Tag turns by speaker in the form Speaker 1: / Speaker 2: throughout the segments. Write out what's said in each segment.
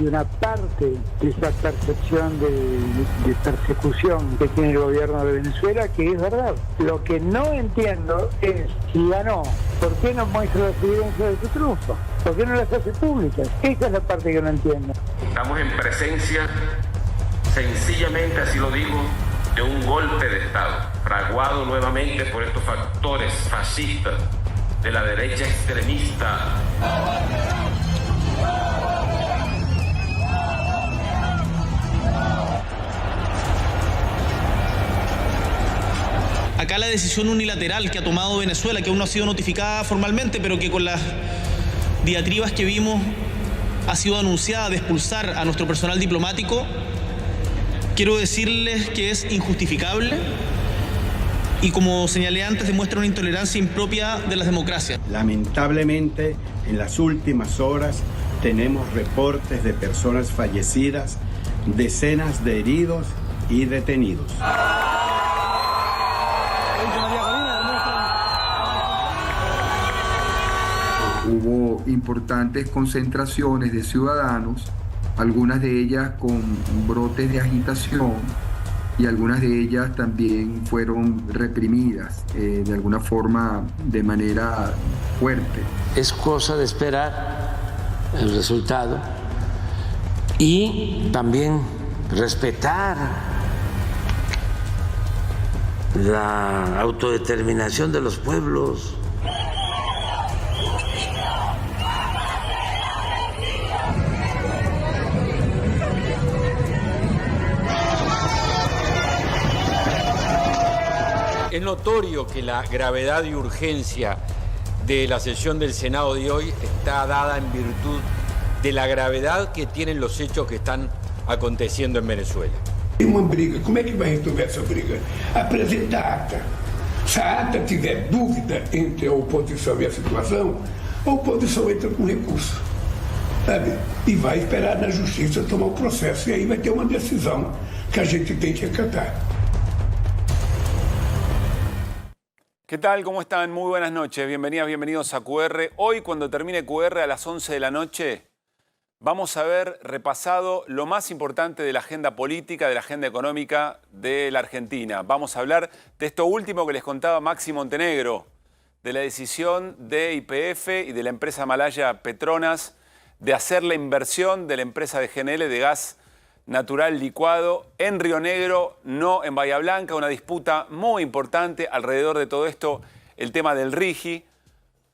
Speaker 1: hay una parte de esa percepción de persecución que tiene el gobierno de Venezuela que es verdad. Lo que no entiendo es, si ganó, ¿por qué no muestra las evidencias de su triunfo? ¿Por qué no las hace públicas? Esa es la parte que no entiendo.
Speaker 2: Estamos en presencia, sencillamente así lo digo, de un golpe de Estado, fraguado nuevamente por estos factores fascistas de la derecha extremista.
Speaker 3: Acá la decisión unilateral que ha tomado Venezuela, que aún no ha sido notificada formalmente, pero que con las diatribas que vimos ha sido anunciada de expulsar a nuestro personal diplomático, quiero decirles que es injustificable y, como señalé antes, demuestra una intolerancia impropia de las democracias.
Speaker 4: Lamentablemente, en las últimas horas tenemos reportes de personas fallecidas, decenas de heridos y detenidos.
Speaker 5: Hubo importantes concentraciones de ciudadanos, algunas de ellas con brotes de agitación y algunas de ellas también fueron reprimidas de alguna forma de manera fuerte.
Speaker 6: Es cosa de esperar el resultado y también respetar la autodeterminación de los pueblos.
Speaker 7: Es notorio que la gravedad y urgencia de la sesión del Senado de hoy está dada en virtud de la gravedad que tienen los hechos que están aconteciendo en Venezuela.
Speaker 8: Uma briga, como é que vai resolver essa briga? Apresenta a ata. Se a ata tiver dúvida entre a oposição e a situação, a oposição entra com recurso, sabe? E vai esperar na justiça tomar o processo. E aí vai ter uma decisão que a gente tem que acatar.
Speaker 9: ¿Qué tal? ¿Cómo están? Muy buenas noches. Bienvenidas, bienvenidos a QR. Hoy, cuando termine QR a las 11 de la noche, vamos a ver repasado lo más importante de la agenda política, de la agenda económica de la Argentina. Vamos a hablar de esto último que les contaba Maxi Montenegro, de la decisión de YPF y de la empresa malaya Petronas de hacer la inversión de la empresa de GNL de gas natural licuado en Río Negro, no en Bahía Blanca. Una disputa muy importante alrededor de todo esto, el tema del RIGI.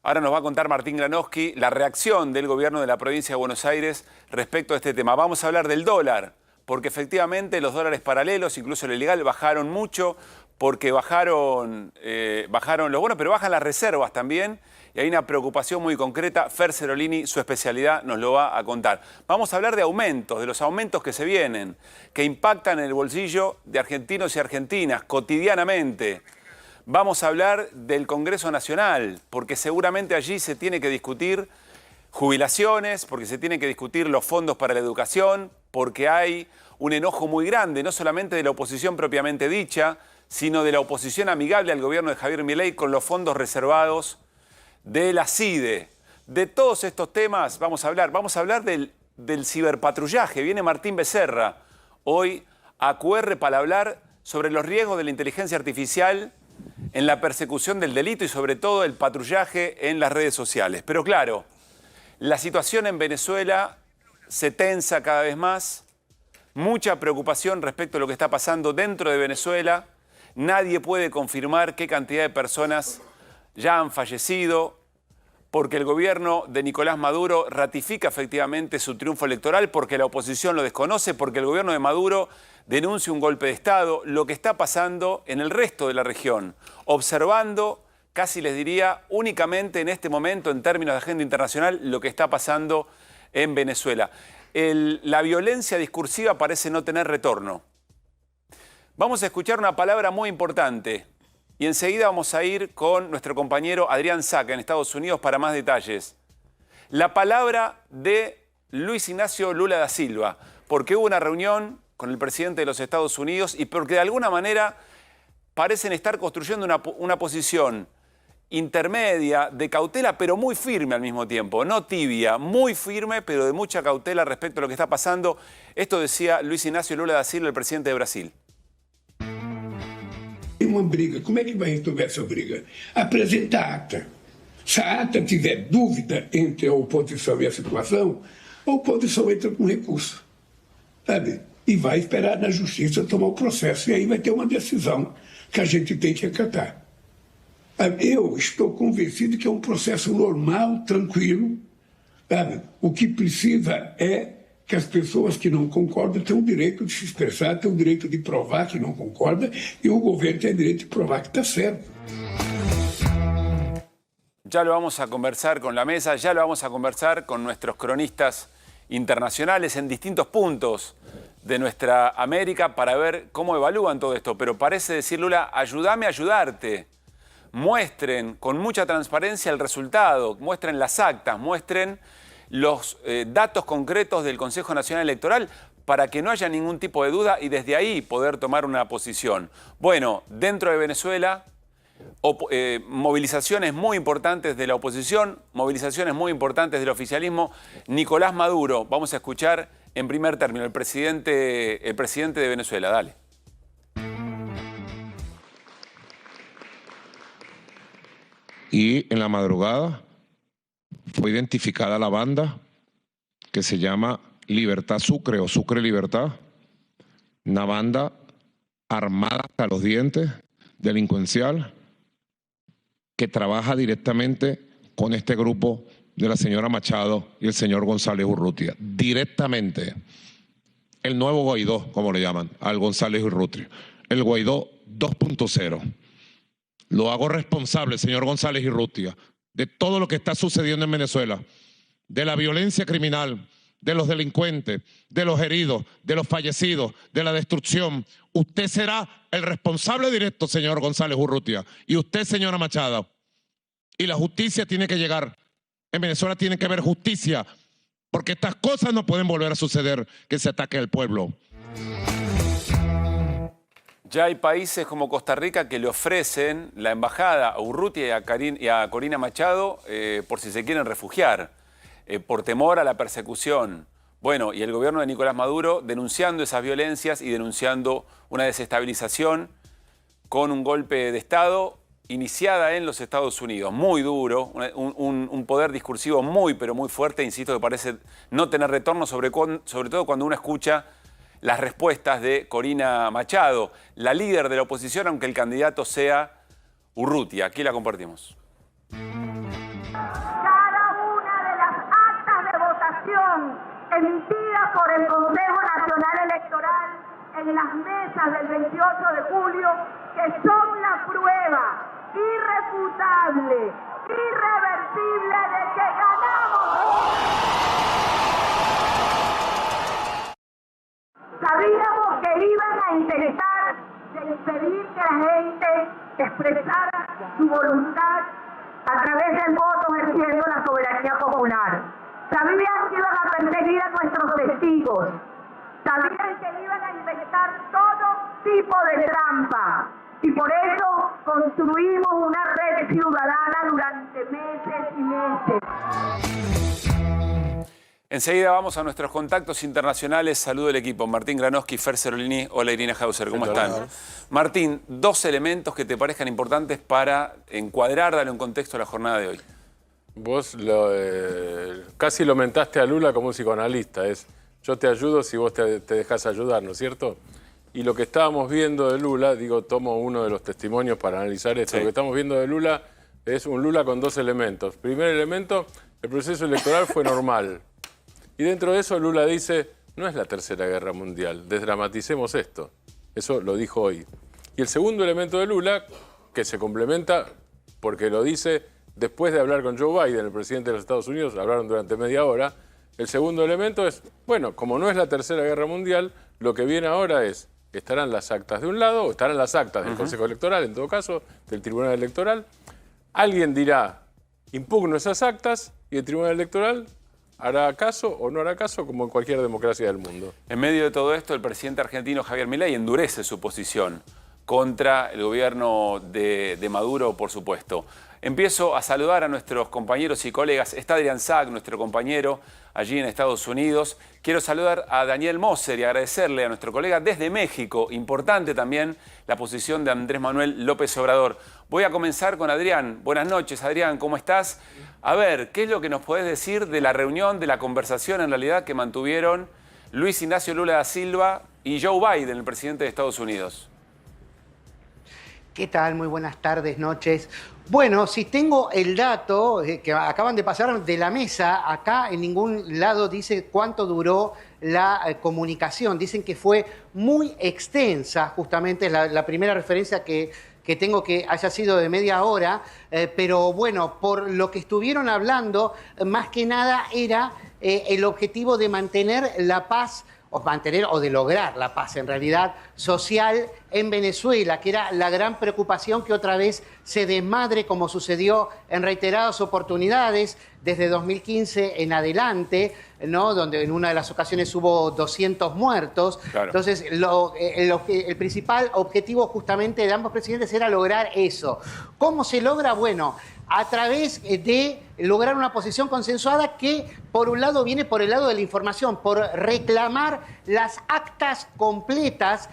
Speaker 9: Ahora nos va a contar Martín Granowski la reacción del gobierno de la provincia de Buenos Aires respecto a este tema. Vamos a hablar del dólar, porque efectivamente los dólares paralelos, incluso el ilegal, bajaron mucho, porque bajaron los bonos, pero bajan las reservas también. Y hay una preocupación muy concreta. Fer Cerolini, su especialidad, nos lo va a contar. Vamos a hablar de aumentos, de los aumentos que se vienen, que impactan en el bolsillo de argentinos y argentinas cotidianamente. Vamos a hablar del Congreso Nacional, porque seguramente allí se tiene que discutir jubilaciones, porque se tienen que discutir los fondos para la educación, porque hay un enojo muy grande, no solamente de la oposición propiamente dicha, sino de la oposición amigable al gobierno de Javier Milei con los fondos reservados de la CIDE. De todos estos temas vamos a hablar del ciberpatrullaje. Viene Martín Becerra hoy a QR para hablar sobre los riesgos de la inteligencia artificial en la persecución del delito y sobre todo el patrullaje en las redes sociales. Pero claro, la situación en Venezuela se tensa cada vez más, mucha preocupación respecto a lo que está pasando dentro de Venezuela. Nadie puede confirmar qué cantidad de personas ya han fallecido, porque el gobierno de Nicolás Maduro ratifica efectivamente su triunfo electoral, porque la oposición lo desconoce, porque el gobierno de Maduro denuncia un golpe de Estado. Lo que está pasando en el resto de la región, observando, casi les diría, únicamente en este momento, en términos de agenda internacional, lo que está pasando en Venezuela. La violencia discursiva parece no tener retorno. Vamos a escuchar una palabra muy importante y enseguida vamos a ir con nuestro compañero Adrián Saca en Estados Unidos para más detalles. La palabra de Luis Ignacio Lula da Silva, porque hubo una reunión con el presidente de los Estados Unidos y porque de alguna manera parecen estar construyendo una posición intermedia, de cautela, pero muy firme al mismo tiempo, no tibia, muy firme, pero de mucha cautela respecto a lo que está pasando. Esto decía Luiz Inácio Lula da Silva, el presidente de Brasil.
Speaker 8: Uma briga, como é que vai resolver essa briga? Apresentar a ata. Se a ata tiver dúvida entre a oposição e a situação, a oposição entra com recurso, sabe? E vai esperar na justiça tomar o processo. E aí vai ter uma decisão que a gente tem que acatar. Eu estou convencido que é um processo normal, tranquilo, sabe? O que precisa é que as pessoas que não concordam têm o direito de se expressar, têm o direito de provar que não concorda, e o governo tem o direito de provar que está certo.
Speaker 9: Ya lo vamos a conversar con la mesa, ya lo vamos a conversar con nuestros cronistas internacionales en distintos puntos de nuestra América para ver cómo evalúan todo esto. Pero parece decir Lula, ayúdame a ayudarte. Muestren con mucha transparencia el resultado, muestren las actas, muestren los datos concretos del Consejo Nacional Electoral para que no haya ningún tipo de duda y desde ahí poder tomar una posición. Bueno, dentro de Venezuela, movilizaciones muy importantes de la oposición, movilizaciones muy importantes del oficialismo. Nicolás Maduro, vamos a escuchar en primer término, el presidente de Venezuela. Dale.
Speaker 10: Y en la madrugada fue identificada la banda que se llama Libertad Sucre o Sucre Libertad, una banda armada hasta los dientes, delincuencial, que trabaja directamente con este grupo de la señora Machado y el señor González Urrutia. Directamente. El nuevo Guaidó, como le llaman, al González Urrutia. El Guaidó 2.0. Lo hago responsable, señor González Urrutia, de todo lo que está sucediendo en Venezuela, de la violencia criminal, de los delincuentes, de los heridos, de los fallecidos, de la destrucción. Usted será el responsable directo, señor González Urrutia, y usted, señora Machado. Y la justicia tiene que llegar. En Venezuela tiene que haber justicia, porque estas cosas no pueden volver a suceder, que se ataque al pueblo.
Speaker 9: Ya hay países como Costa Rica que le ofrecen la embajada a Urrutia y a Corina Machado por si se quieren refugiar, por temor a la persecución. Bueno, y el gobierno de Nicolás Maduro denunciando esas violencias y denunciando una desestabilización con un golpe de Estado iniciada en los Estados Unidos. Muy duro, un poder discursivo muy, pero muy fuerte, insisto, que parece no tener retorno, sobre todo cuando uno escucha las respuestas de Corina Machado, la líder de la oposición, aunque el candidato sea Urrutia. Aquí la compartimos.
Speaker 11: Cada una de las actas de votación emitidas por el Consejo Nacional Electoral en las mesas del 28 de julio, que son la prueba irrefutable, irreversible de que ganamos. Sabíamos que iban a intentar impedir que la gente expresara su voluntad a través del voto ejerciendo la soberanía popular. Sabían que iban a perseguir a nuestros testigos. Sabían que iban a inventar todo tipo de trampa. Y por eso construimos una red ciudadana durante meses y meses.
Speaker 9: Enseguida vamos a nuestros contactos internacionales. Saludo al equipo. Martín Granowski, Fer Cerolini. Hola, Irina Hauser. ¿Cómo están? Martín, dos elementos que te parezcan importantes para encuadrar, darle un contexto a la jornada de hoy.
Speaker 12: Vos casi lo mentaste a Lula como un psicoanalista. Yo te ayudo si vos te dejás ayudar, ¿no es cierto? Y lo que estábamos viendo de Lula, tomo uno de los testimonios para analizar esto. Sí. Lo que estamos viendo de Lula es un Lula con dos elementos. Primer elemento, el proceso electoral fue normal. Y dentro de eso Lula dice, no es la Tercera Guerra Mundial, desdramaticemos esto. Eso lo dijo hoy. Y el segundo elemento de Lula, que se complementa porque lo dice después de hablar con Joe Biden, el presidente de los Estados Unidos, hablaron durante media hora. El segundo elemento es, bueno, como no es la Tercera Guerra Mundial, lo que viene ahora es, estarán las actas de un lado, o estarán las actas del Consejo Electoral, en todo caso, del Tribunal Electoral. Alguien dirá, impugno esas actas, y el Tribunal Electoral hará caso o no hará caso, como en cualquier democracia del mundo.
Speaker 9: En medio de todo esto, el presidente argentino Javier Milei endurece su posición, contra el gobierno de Maduro, por supuesto. Empiezo a saludar a nuestros compañeros y colegas. Está Adrián Sack, nuestro compañero allí en Estados Unidos. Quiero saludar a Daniel Moser y agradecerle a nuestro colega desde México. Importante también la posición de Andrés Manuel López Obrador. Voy a comenzar con Adrián. Buenas noches, Adrián, ¿cómo estás? A ver, ¿qué es lo que nos podés decir de la reunión, de la conversación en realidad que mantuvieron Luis Ignacio Lula da Silva y Joe Biden, el presidente de Estados Unidos?
Speaker 13: ¿Qué tal? Muy buenas tardes, noches. Bueno, si tengo el dato que acaban de pasar de la mesa, acá en ningún lado dice cuánto duró la comunicación. Dicen que fue muy extensa, justamente es la primera referencia que tengo que haya sido de media hora, pero bueno, por lo que estuvieron hablando, más que nada era el objetivo de mantener la paz, o de lograr la paz en realidad social en Venezuela, que era la gran preocupación que otra vez se desmadre como sucedió en reiteradas oportunidades desde 2015 en adelante, ¿no? Donde en una de las ocasiones hubo 200 muertos. Claro. Entonces el principal objetivo justamente de ambos presidentes era lograr eso. ¿Cómo se logra? Bueno, a través de lograr una posición consensuada que, por un lado, viene por el lado de la información, por reclamar las actas completas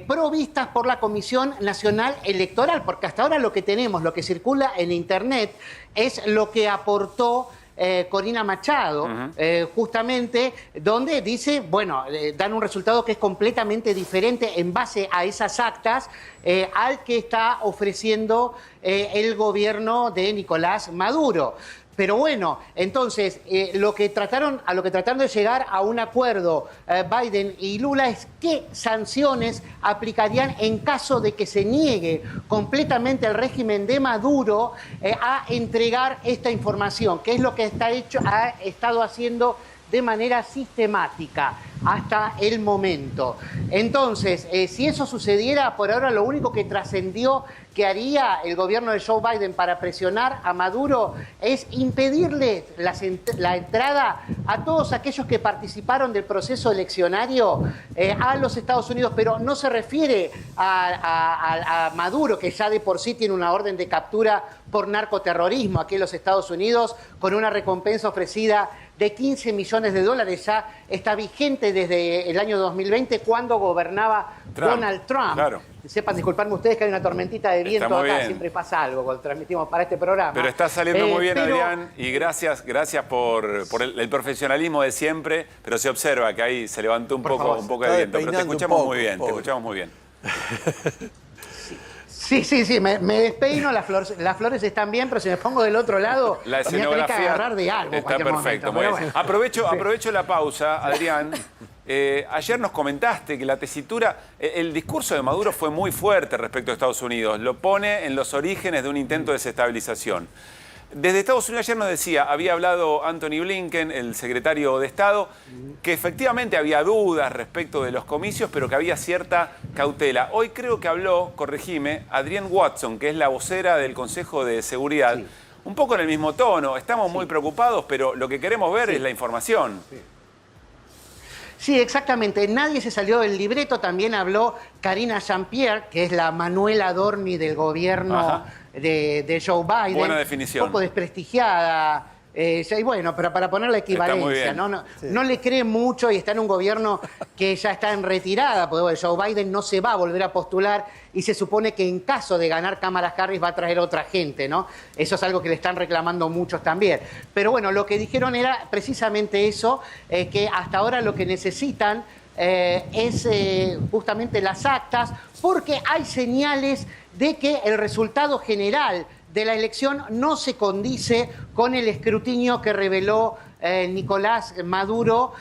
Speaker 13: provistas por la Comisión Nacional Electoral, porque hasta ahora lo que tenemos, lo que circula en Internet, es lo que aportó Corina Machado, justamente, donde dice, bueno, dan un resultado que es completamente diferente en base a esas actas al que está ofreciendo el gobierno de Nicolás Maduro. Pero bueno, entonces, a lo que trataron de llegar a un acuerdo Biden y Lula es qué sanciones aplicarían en caso de que se niegue completamente el régimen de Maduro a entregar esta información, que es lo que ha estado haciendo de manera sistemática hasta el momento. Entonces, si eso sucediera, por ahora lo único que trascendió que haría el gobierno de Joe Biden para presionar a Maduro es impedirle la entrada a todos aquellos que participaron del proceso eleccionario a los Estados Unidos, pero no se refiere a Maduro, que ya de por sí tiene una orden de captura por narcoterrorismo aquí en los Estados Unidos, con una recompensa ofrecida de $15 millones, ya está vigente desde el año 2020, cuando gobernaba Donald Trump. Claro. Sepan disculparme ustedes que hay una tormentita de viento acá, siempre pasa algo cuando transmitimos para este programa.
Speaker 9: Pero está saliendo muy bien, Adrián, y gracias por el profesionalismo de siempre, pero se observa que ahí se levantó un poco de viento, pero te escuchamos muy bien, te escuchamos muy bien.
Speaker 13: Sí, me despeino, las flores están bien, pero si me pongo del otro lado,
Speaker 9: la escenografía
Speaker 13: voy a tener que agarrar de algo.
Speaker 9: Está perfecto. Bueno. Aprovecho la pausa, Adrián. Ayer nos comentaste que la tesitura, el discurso de Maduro fue muy fuerte respecto a Estados Unidos, lo pone en los orígenes de un intento de desestabilización. Desde Estados Unidos ayer nos decía, había hablado Anthony Blinken, el secretario de Estado, que efectivamente había dudas respecto de los comicios, pero que había cierta cautela. Hoy creo que habló, corregime, Adrienne Watson, que es la vocera del Consejo de Seguridad, un poco en el mismo tono. Estamos muy preocupados, pero lo que queremos ver es la información.
Speaker 13: Sí, exactamente. Nadie se salió del libreto. También habló Karina Jean-Pierre, que es la Manuela Dormi del gobierno de Joe Biden.
Speaker 9: Buena definición.
Speaker 13: Un poco desprestigiada. Y bueno, pero para poner la equivalencia, no le cree mucho y está en un gobierno que ya está en retirada, porque Joe Biden no se va a volver a postular y se supone que en caso de ganar Kamala Harris va a traer otra gente, ¿no? Eso es algo que le están reclamando muchos también. Pero bueno, lo que dijeron era precisamente eso, que hasta ahora lo que necesitan es justamente las actas, porque hay señales de que el resultado general de la elección no se condice con el escrutinio que reveló Nicolás Maduro,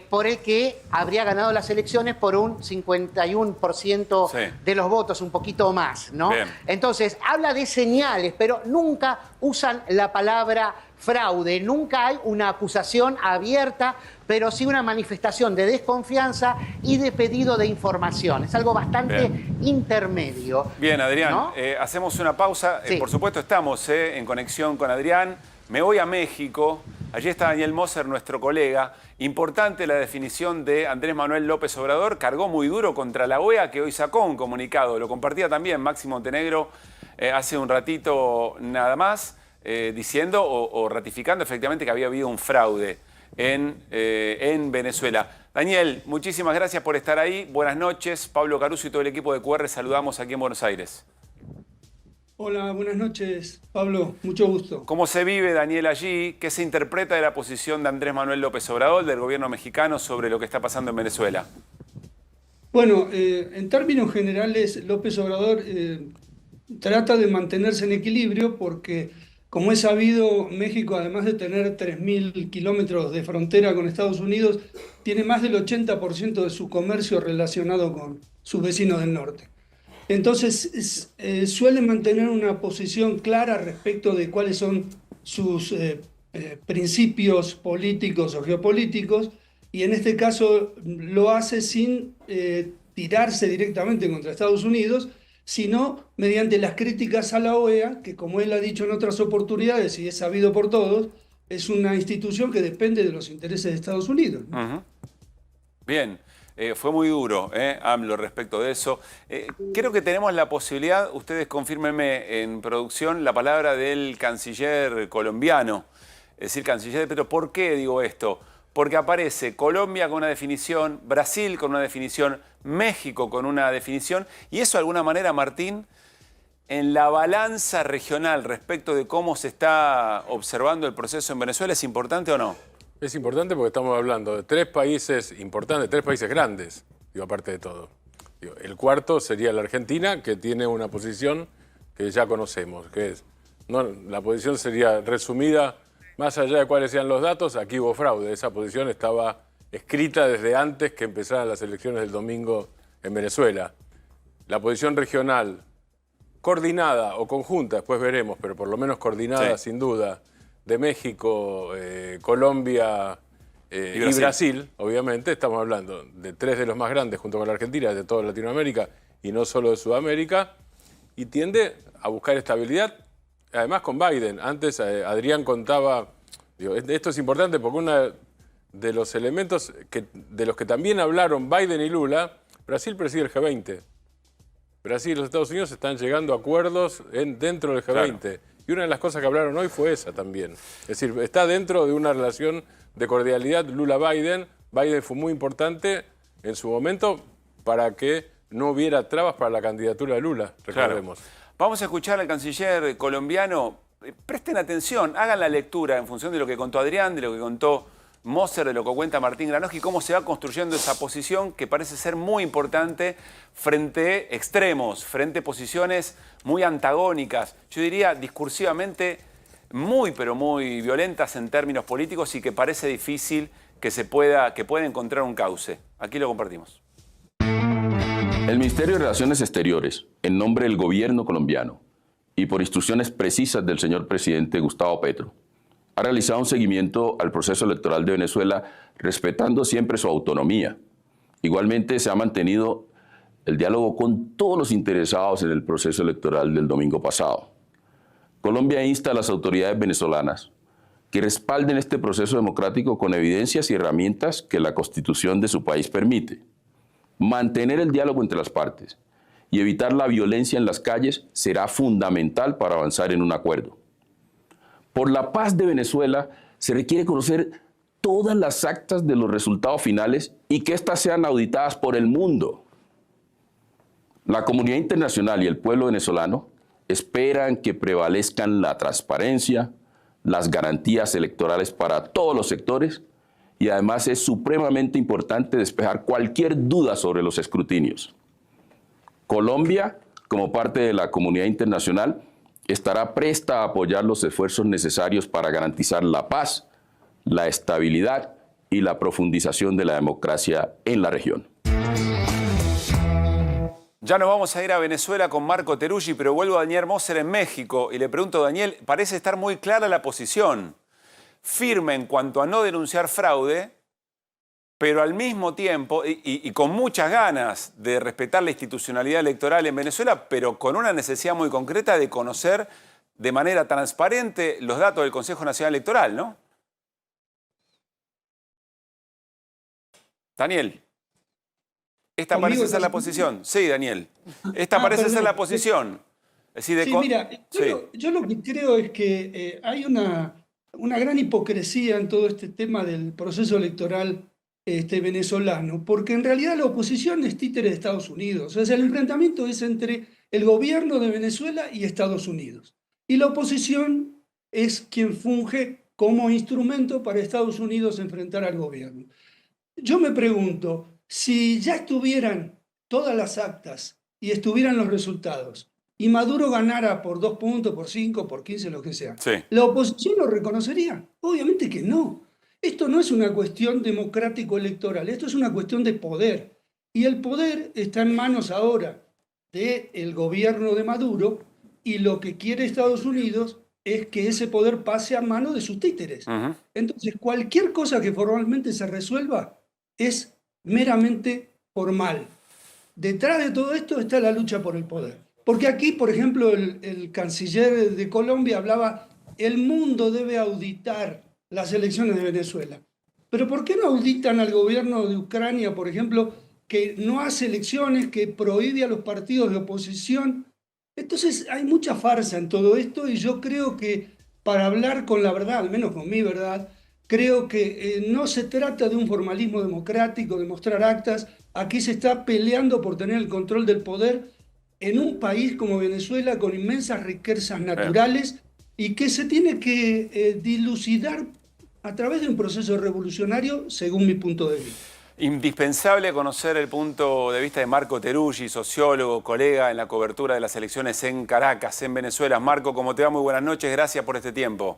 Speaker 13: por el que habría ganado las elecciones por un 51% de los votos, un poquito más, ¿no? Bien. Entonces, habla de señales, pero nunca usan la palabra fraude, nunca hay una acusación abierta, pero sí una manifestación de desconfianza y de pedido de información. Es algo bastante intermedio.
Speaker 9: Bien, Adrián, ¿no? Hacemos una pausa. Por supuesto, estamos en conexión con Adrián. Me voy a México. Allí está Daniel Moser, nuestro colega. Importante la definición de Andrés Manuel López Obrador. Cargó muy duro contra la OEA, que hoy sacó un comunicado. Lo compartía también Máximo Montenegro hace un ratito nada más, diciendo o ratificando efectivamente que había habido un fraude en Venezuela. Daniel, muchísimas gracias por estar ahí. Buenas noches. Pablo Caruso y todo el equipo de QR saludamos aquí en Buenos Aires.
Speaker 14: Hola, buenas noches, Pablo. Mucho gusto.
Speaker 9: ¿Cómo se vive, Daniel, allí? ¿Qué se interpreta de la posición de Andrés Manuel López Obrador, del gobierno mexicano, sobre lo que está pasando en Venezuela?
Speaker 14: Bueno, en términos generales, López Obrador trata de mantenerse en equilibrio porque, como es sabido, México, además de tener 3.000 kilómetros de frontera con Estados Unidos, tiene más del 80% de su comercio relacionado con sus vecinos del norte. Entonces, suele mantener una posición clara respecto de cuáles son sus principios políticos o geopolíticos, y en este caso lo hace sin tirarse directamente contra Estados Unidos, sino mediante las críticas a la OEA, que, como él ha dicho en otras oportunidades y es sabido por todos, es una institución que depende de los intereses de Estados Unidos, ¿no?
Speaker 9: Bien. Fue muy duro, AMLO, respecto de eso. Creo que tenemos la posibilidad, ustedes confírmenme en producción, la palabra del canciller colombiano. Es decir, canciller, pero ¿por qué digo esto? Porque aparece Colombia con una definición, Brasil con una definición, México con una definición, y eso de alguna manera, Martín, en la balanza regional respecto de cómo se está observando el proceso en Venezuela, ¿es importante o no?
Speaker 12: Es importante porque estamos hablando de 3 países importantes, 3 países grandes, digo, aparte de todo. Digo, el cuarto sería la Argentina, que tiene una posición que ya conocemos, que es, no, la posición sería resumida, más allá de cuáles sean los datos, aquí hubo fraude. Esa posición estaba escrita desde antes que empezaran las elecciones del domingo en Venezuela. La posición regional, coordinada o conjunta, después veremos, pero por lo menos coordinada, sin duda, de México, Colombia y Brasil, obviamente. Estamos hablando de 3 de los más grandes junto con la Argentina, de toda Latinoamérica y no solo de Sudamérica, y tiende a buscar estabilidad, además con Biden. Antes Adrián contaba, digo, esto es importante porque uno de los elementos de los que también hablaron Biden y Lula, Brasil preside el G20. Brasil y los Estados Unidos están llegando a acuerdos dentro del G20. Claro. Y una de las cosas que hablaron hoy fue esa también. Es decir, está dentro de una relación de cordialidad Lula-Biden. Biden fue muy importante en su momento para que no hubiera trabas para la candidatura de Lula, recordemos.
Speaker 9: Claro. Vamos a escuchar al canciller colombiano. Presten atención, hagan la lectura en función de lo que contó Adrián, de lo que contó Moser, de lo que cuenta Martín Granoski, cómo se va construyendo esa posición que parece ser muy importante frente a extremos, frente a posiciones muy antagónicas, yo diría discursivamente muy, pero muy violentas en términos políticos y que parece difícil que pueda encontrar un cauce. Aquí lo compartimos.
Speaker 15: El Ministerio de Relaciones Exteriores, en nombre del gobierno colombiano y por instrucciones precisas del señor presidente Gustavo Petro, ha realizado un seguimiento al proceso electoral de Venezuela, respetando siempre su autonomía. Igualmente se ha mantenido el diálogo con todos los interesados en el proceso electoral del domingo pasado. Colombia insta a las autoridades venezolanas que respalden este proceso democrático con evidencias y herramientas que la Constitución de su país permite. Mantener el diálogo entre las partes y evitar la violencia en las calles será fundamental para avanzar en un acuerdo. Por la paz de Venezuela se requiere conocer todas las actas de los resultados finales y que éstas sean auditadas por el mundo. La comunidad internacional y el pueblo venezolano esperan que prevalezcan la transparencia, las garantías electorales para todos los sectores y además es supremamente importante despejar cualquier duda sobre los escrutinios. Colombia, como parte de la comunidad internacional, estará presta a apoyar los esfuerzos necesarios para garantizar la paz, la estabilidad y la profundización de la democracia en la región.
Speaker 9: Ya nos vamos a ir a Venezuela con Marco Teruggi, pero vuelvo a Daniel Moser en México y le pregunto, Daniel, parece estar muy clara la posición, firme en cuanto a no denunciar fraude, pero al mismo tiempo, y con muchas ganas de respetar la institucionalidad electoral en Venezuela, pero con una necesidad muy concreta de conocer de manera transparente los datos del Consejo Nacional Electoral, ¿no? Daniel, esta parece ser la posición. Sí, Daniel. Esta parece ser la posición. Es decir,
Speaker 14: Sí, mira, yo lo que creo es que hay una gran hipocresía en todo este tema del proceso electoral venezolano, porque en realidad la oposición es títere de Estados Unidos. O sea, el enfrentamiento es entre el gobierno de Venezuela y Estados Unidos. Y la oposición es quien funge como instrumento para Estados Unidos enfrentar al gobierno. Yo me pregunto, si ya estuvieran todas las actas y estuvieran los resultados, y Maduro ganara por 2 puntos, por 5, por 15, lo que sea,
Speaker 9: Sí.
Speaker 14: ¿la oposición lo reconocería? Obviamente que no. Esto no es una cuestión democrático-electoral, esto es una cuestión de poder. Y el poder está en manos ahora del gobierno de Maduro, y lo que quiere Estados Unidos es que ese poder pase a manos de sus títeres. Entonces, cualquier cosa que formalmente se resuelva es meramente formal. Detrás de todo esto está la lucha por el poder. Porque aquí, por ejemplo, el canciller de Colombia hablaba, el mundo debe auditar las elecciones de Venezuela. Pero ¿por qué no auditan al gobierno de Ucrania, por ejemplo, que no hace elecciones, que prohíbe a los partidos de oposición? Entonces hay mucha farsa en todo esto, y yo creo que para hablar con la verdad, al menos con mi verdad, creo que no se trata de un formalismo democrático, de mostrar actas. Aquí se está peleando por tener el control del poder en un país como Venezuela, con inmensas riquezas naturales, y que se tiene que dilucidar a través de un proceso revolucionario, según mi punto de vista.
Speaker 9: Indispensable conocer el punto de vista de Marco Teruggi, sociólogo, colega en la cobertura de las elecciones en Caracas, en Venezuela. Marco, ¿cómo te va? Muy buenas noches, gracias por este tiempo.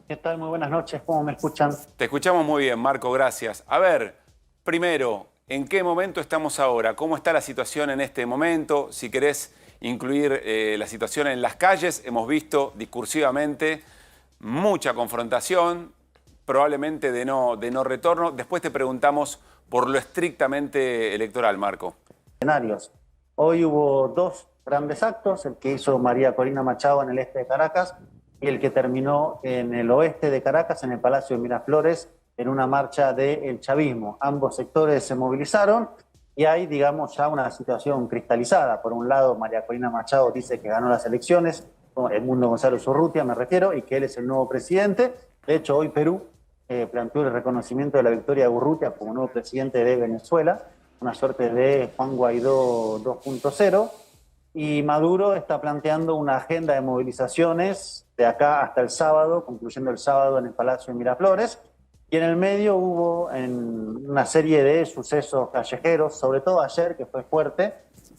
Speaker 16: ¿Qué tal? Muy buenas noches, ¿cómo me escuchan?
Speaker 9: Te escuchamos muy bien, Marco, gracias. A ver, primero, ¿en qué momento estamos ahora? ¿Cómo está la situación en este momento? Si querés incluir la situación en las calles, hemos visto discursivamente mucha confrontación, probablemente de no retorno. Después te preguntamos por lo estrictamente electoral, Marco.
Speaker 16: Escenarios. Hoy hubo 2 grandes actos, el que hizo María Corina Machado en el este de Caracas y el que terminó en el oeste de Caracas, en el Palacio de Miraflores, en una marcha del chavismo. Ambos sectores se movilizaron y hay, digamos, ya una situación cristalizada. Por un lado, María Corina Machado dice que ganó las elecciones, Edmundo González Urrutia me refiero, y que él es el nuevo presidente. De hecho, hoy Perú planteó el reconocimiento de la victoria de Urrutia como nuevo presidente de Venezuela, una suerte de Juan Guaidó 2.0, y Maduro está planteando una agenda de movilizaciones de acá hasta el sábado, concluyendo el sábado en el Palacio de Miraflores, y en el medio hubo una serie de sucesos callejeros, sobre todo ayer, que fue fuerte,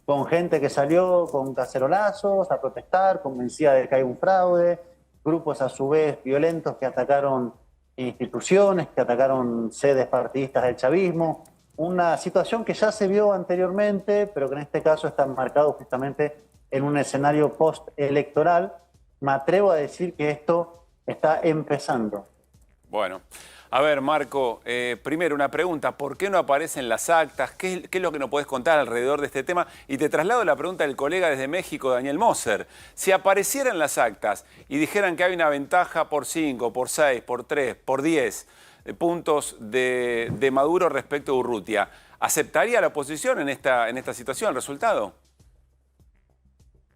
Speaker 16: con gente que salió con cacerolazos a protestar, convencida de que hay un fraude, grupos a su vez violentos que atacaron instituciones, que atacaron sedes partidistas del chavismo, una situación que ya se vio anteriormente, pero que en este caso está marcado justamente en un escenario postelectoral. Me atrevo a decir que esto está empezando.
Speaker 9: Bueno, a ver, Marco, primero una pregunta, ¿por qué no aparecen las actas? ¿Qué es lo que nos podés contar alrededor de este tema? Y te traslado la pregunta del colega desde México, Daniel Moser. Si aparecieran las actas y dijeran que hay una ventaja por 5, por 6, por 3, por 10 puntos de Maduro respecto a Urrutia, ¿aceptaría la oposición en esta situación el resultado?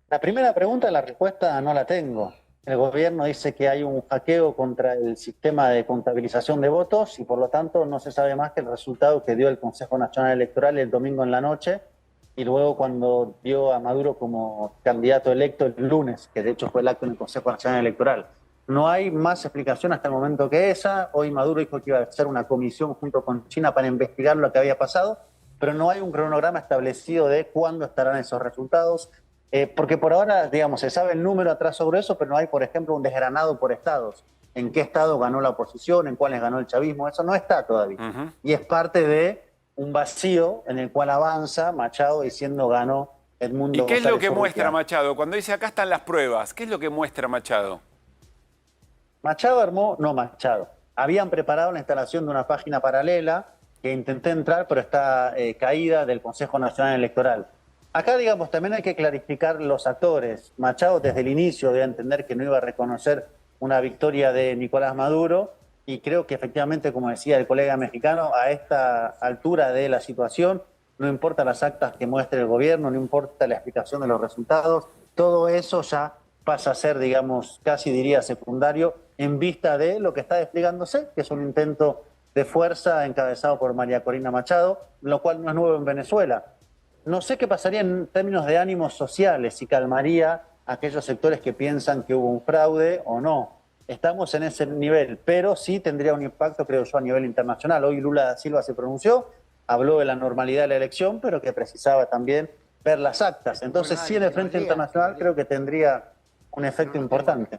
Speaker 16: La primera pregunta, la respuesta no la tengo. El gobierno dice que hay un hackeo contra el sistema de contabilización de votos y por lo tanto no se sabe más que el resultado que dio el Consejo Nacional Electoral el domingo en la noche y luego cuando dio a Maduro como candidato electo el lunes, que de hecho fue el acto en el Consejo Nacional Electoral. No hay más explicación hasta el momento que esa. Hoy Maduro dijo que iba a hacer una comisión junto con China para investigar lo que había pasado, pero no hay un cronograma establecido de cuándo estarán esos resultados. Porque por ahora, digamos, se sabe el número atrás sobre eso, pero no hay, por ejemplo, un desgranado por estados. ¿En qué estado ganó la oposición? ¿En cuáles ganó el chavismo? Eso no está todavía. Y es parte de un vacío en el cual avanza Machado diciendo ganó Edmundo González.
Speaker 9: ¿Y qué es lo que
Speaker 16: Urrutia.
Speaker 9: muestra Machado? Cuando dice acá están las pruebas, ¿qué es lo que muestra Machado?
Speaker 16: Machado. Habían preparado la instalación de una página paralela que intenté entrar, pero está caída del Consejo Nacional Electoral. Acá, digamos, también hay que clarificar los actores. Machado desde el inicio debe entender que no iba a reconocer una victoria de Nicolás Maduro y creo que efectivamente, como decía el colega mexicano, a esta altura de la situación, no importa las actas que muestre el gobierno, no importa la explicación de los resultados, todo eso ya pasa a ser, digamos, casi diría secundario en vista de lo que está desplegándose, que es un intento de fuerza encabezado por María Corina Machado, lo cual no es nuevo en Venezuela. No sé qué pasaría en términos de ánimos sociales, si calmaría a aquellos sectores que piensan que hubo un fraude o no. Estamos en ese nivel, pero sí tendría un impacto, creo yo, a nivel internacional. Hoy Lula da Silva se pronunció, habló de la normalidad de la elección, pero que precisaba también ver las actas. Entonces, sí, en el frente internacional creo que tendría un efecto importante.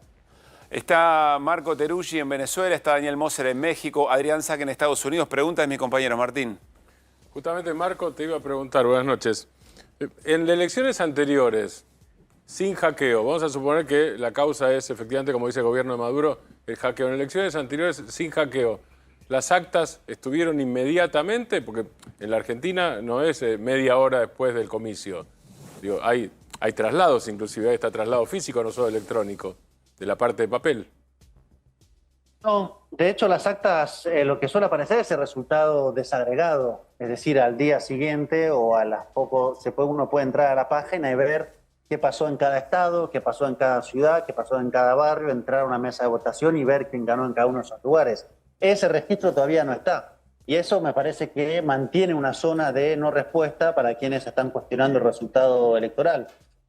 Speaker 9: Está Marco Teruggi en Venezuela, está Daniel Moser en México, Adrián Sack en Estados Unidos. Pregunta de mi compañero Martín.
Speaker 12: Justamente, Marco, te iba a preguntar, buenas noches. En las elecciones anteriores, sin hackeo, vamos a suponer que la causa es efectivamente, como dice el gobierno de Maduro, el hackeo. En elecciones anteriores, sin hackeo, ¿las actas estuvieron inmediatamente? Porque en la Argentina no es media hora después del comicio. Digo, hay traslados, inclusive, está traslado físico, no solo electrónico, de la parte de papel.
Speaker 16: No, de hecho las actas, lo que suele aparecer es el resultado desagregado, es decir, al día siguiente o a las uno puede entrar a la página y ver qué pasó en cada estado, qué pasó en cada ciudad, qué pasó en cada barrio, entrar a una mesa de votación y ver quién ganó en cada uno de esos lugares. Ese registro todavía no está y eso me parece que mantiene una zona de no respuesta para quienes están cuestionando el resultado electoral.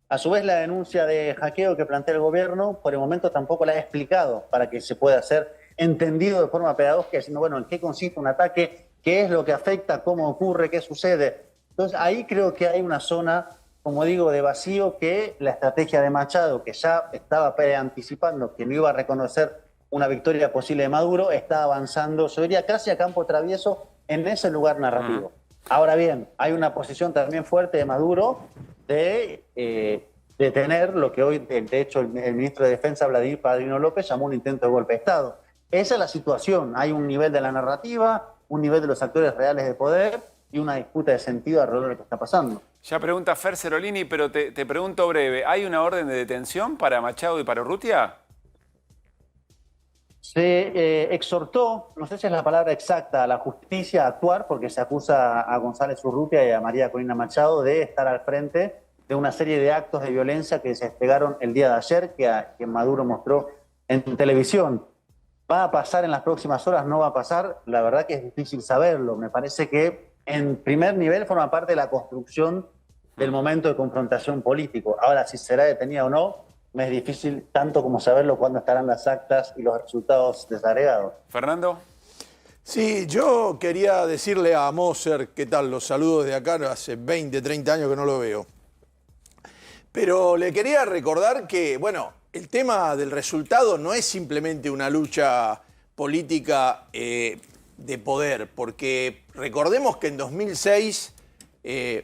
Speaker 16: A su vez, la denuncia de hackeo que plantea el gobierno, por el momento tampoco la ha explicado para que se pueda hacer entendido de forma pedagógica, diciendo, bueno, ¿en qué consiste un ataque? ¿Qué es lo que afecta? ¿Cómo ocurre? ¿Qué sucede? Entonces, ahí creo que hay una zona, como digo, de vacío que la estrategia de Machado, que ya estaba anticipando que no iba a reconocer una victoria posible de Maduro, está avanzando, yo diría, casi a campo travieso en ese lugar narrativo. Ahora bien, hay una posición también fuerte de Maduro de tener lo que hoy, de hecho, el ministro de Defensa, Vladimir Padrino López, llamó un intento de golpe de Estado. Esa es la situación. Hay un nivel de la narrativa, un nivel de los actores reales de poder y una disputa de sentido alrededor de lo que está pasando.
Speaker 9: Ya pregunta Fer Cerolini, pero te pregunto breve. ¿Hay una orden de detención para Machado y para Urrutia?
Speaker 16: Se exhortó, no sé si es la palabra exacta, a la justicia a actuar porque se acusa a González Urrutia y a María Corina Machado de estar al frente de una serie de actos de violencia que se desplegaron el día de ayer, que Maduro mostró en televisión. ¿Va a pasar en las próximas horas? ¿No va a pasar? La verdad que es difícil saberlo. Me parece que en primer nivel forma parte de la construcción del momento de confrontación político. Ahora, si será detenida o no, me es difícil tanto como saberlo cuándo estarán las actas y los resultados desagregados.
Speaker 9: Fernando.
Speaker 17: Sí, yo quería decirle a Moser, ¿qué tal? Los saludos de acá, hace 20, 30 años que no lo veo. Pero le quería recordar que, bueno, el tema del resultado no es simplemente una lucha política de poder, porque recordemos que en 2006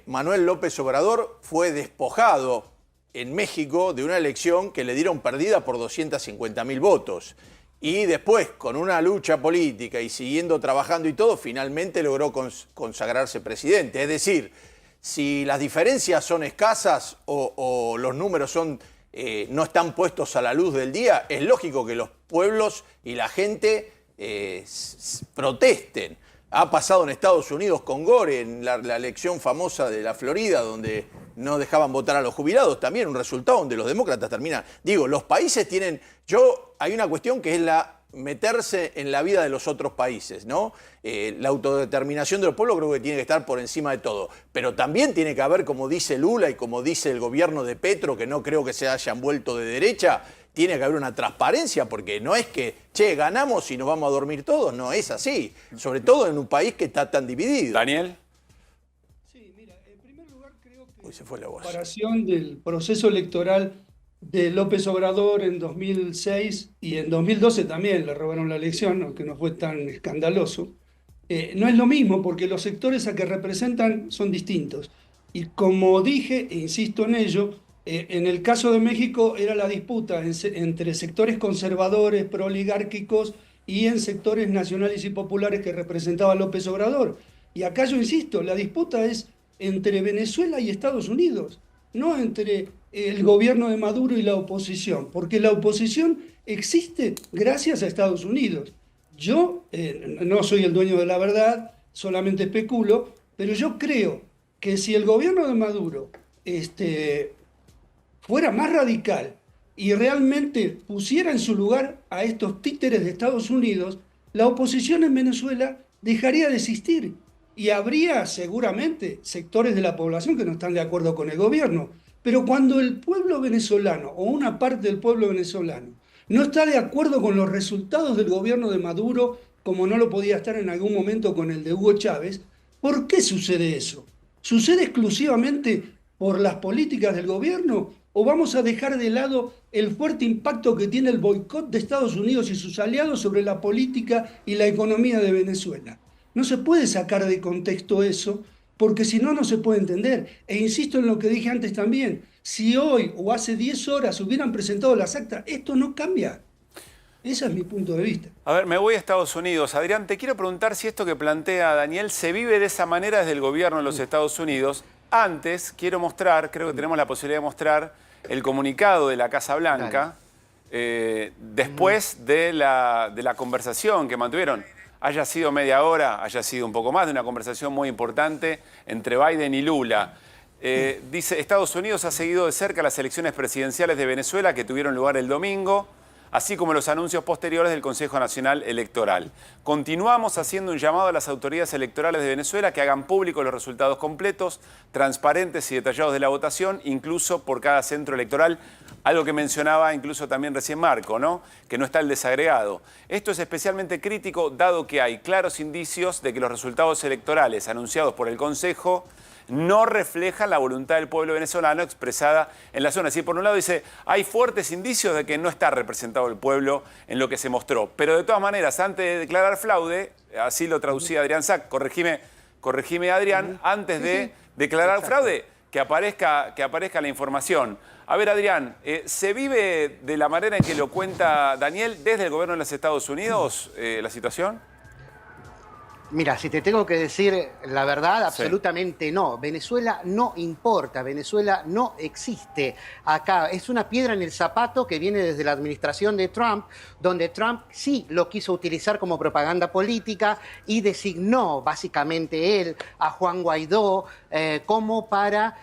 Speaker 17: Manuel López Obrador fue despojado en México de una elección que le dieron perdida por 250.000 votos. Y después, con una lucha política y siguiendo trabajando y todo, finalmente logró consagrarse presidente. Es decir, si las diferencias son escasas o los números no están puestos a la luz del día, es lógico que los pueblos y la gente protesten. Ha pasado en Estados Unidos con Gore, en la elección famosa de la Florida, donde no dejaban votar a los jubilados, también un resultado donde los demócratas terminan. Digo, los países tienen... hay una cuestión que es meterse en la vida de los otros países, ¿no? La autodeterminación de los pueblos creo que tiene que estar por encima de todo. Pero también tiene que haber, como dice Lula y como dice el gobierno de Petro, que no creo que se hayan vuelto de derecha, tiene que haber una transparencia, porque no es que, ganamos y nos vamos a dormir todos, no es así. Sobre todo en un país que está tan dividido.
Speaker 9: Daniel.
Speaker 14: Sí, mira, en primer lugar creo que
Speaker 17: se fue la voz.
Speaker 14: La comparación del proceso electoral de López Obrador en 2006 y en 2012 también le robaron la elección, aunque no fue tan escandaloso. No es lo mismo porque los sectores a que representan son distintos. Y como dije, e insisto en ello, en el caso de México era la disputa entre sectores conservadores, prooligárquicos y en sectores nacionales y populares que representaba López Obrador. Y acá yo insisto, la disputa es entre Venezuela y Estados Unidos, no entre el gobierno de Maduro y la oposición, porque la oposición existe gracias a Estados Unidos. Yo no soy el dueño de la verdad, solamente especulo, pero yo creo que si el gobierno de Maduro fuera más radical y realmente pusiera en su lugar a estos títeres de Estados Unidos, la oposición en Venezuela dejaría de existir y habría seguramente sectores de la población que no están de acuerdo con el gobierno. Pero cuando el pueblo venezolano o una parte del pueblo venezolano no está de acuerdo con los resultados del gobierno de Maduro, como no lo podía estar en algún momento con el de Hugo Chávez, ¿por qué sucede eso? ¿Sucede exclusivamente por las políticas del gobierno o vamos a dejar de lado el fuerte impacto que tiene el boicot de Estados Unidos y sus aliados sobre la política y la economía de Venezuela? No se puede sacar de contexto eso, porque si no, no se puede entender. E insisto en lo que dije antes también, si hoy o hace 10 horas hubieran presentado las actas, esto no cambia. Ese es mi punto de vista.
Speaker 9: A ver, me voy a Estados Unidos. Adrián, te quiero preguntar si esto que plantea Daniel se vive de esa manera desde el gobierno de los Estados Unidos. Antes, quiero mostrar, creo que tenemos la posibilidad de mostrar el comunicado de la Casa Blanca después de la conversación que mantuvieron. Haya sido media hora, haya sido un poco más, de una conversación muy importante entre Biden y Lula. Dice, Estados Unidos ha seguido de cerca las elecciones presidenciales de Venezuela que tuvieron lugar el domingo, así como los anuncios posteriores del Consejo Nacional Electoral. Continuamos haciendo un llamado a las autoridades electorales de Venezuela que hagan públicos los resultados completos, transparentes y detallados de la votación, incluso por cada centro electoral, algo que mencionaba incluso también recién Marco, ¿no? Que no está el desagregado. Esto es especialmente crítico dado que hay claros indicios de que los resultados electorales anunciados por el Consejo no reflejan la voluntad del pueblo venezolano expresada en la zona. Es decir, por un lado dice, hay fuertes indicios de que no está representado el pueblo en lo que se mostró. Pero de todas maneras, antes de declarar fraude, así lo traducía Adrián Sack, corregime Adrián, antes de declarar fraude, que aparezca la información. A ver, Adrián, ¿se vive de la manera en que lo cuenta Daniel desde el gobierno de los Estados Unidos la situación?
Speaker 13: Mira, si te tengo que decir la verdad, absolutamente no. Venezuela no importa, Venezuela no existe acá. Es una piedra en el zapato que viene desde la administración de Trump, donde Trump sí lo quiso utilizar como propaganda política y designó básicamente él a Juan Guaidó como para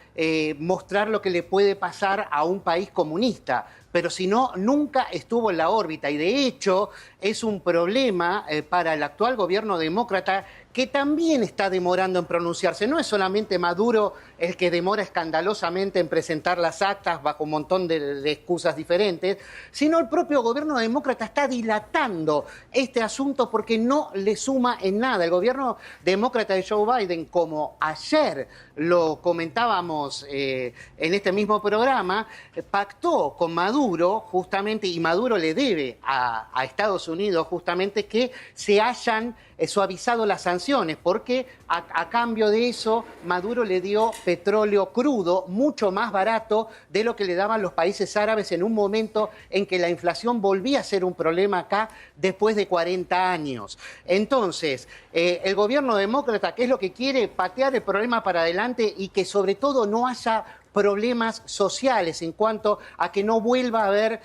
Speaker 13: mostrar lo que le puede pasar a un país comunista. Pero si no, nunca estuvo en la órbita y de hecho es un problema para el actual gobierno demócrata que también está demorando en pronunciarse. No es solamente Maduro el que demora escandalosamente en presentar las actas bajo un montón de excusas diferentes, sino el propio gobierno demócrata está dilatando este asunto porque no le suma en nada. El gobierno demócrata de Joe Biden, como ayer lo comentábamos en este mismo programa, pactó con Maduro justamente, y Maduro le debe a Estados Unidos justamente que se hayan suavizado las sanciones, porque a cambio de eso Maduro le dio petróleo crudo mucho más barato de lo que le daban los países árabes en un momento en que la inflación volvía a ser un problema acá después de 40 años. Entonces, el gobierno demócrata, ¿qué es lo que quiere? Patear el problema para adelante y que sobre todo no haya problemas sociales en cuanto a que no vuelva a haber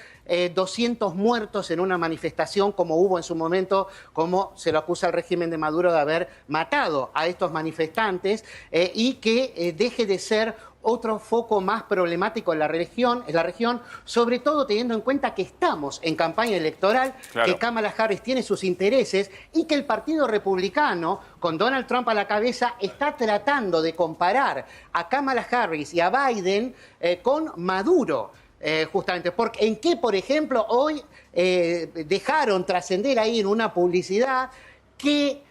Speaker 13: 200 muertos en una manifestación como hubo en su momento, como se lo acusa el régimen de Maduro de haber matado a estos manifestantes y que deje de ser otro foco más problemático en la región, sobre todo teniendo en cuenta que estamos en campaña electoral, claro, que Kamala Harris tiene sus intereses y que el Partido Republicano, con Donald Trump a la cabeza, está tratando de comparar a Kamala Harris y a Biden con Maduro. Justamente, porque en que, por ejemplo, hoy dejaron trascender ahí en una publicidad que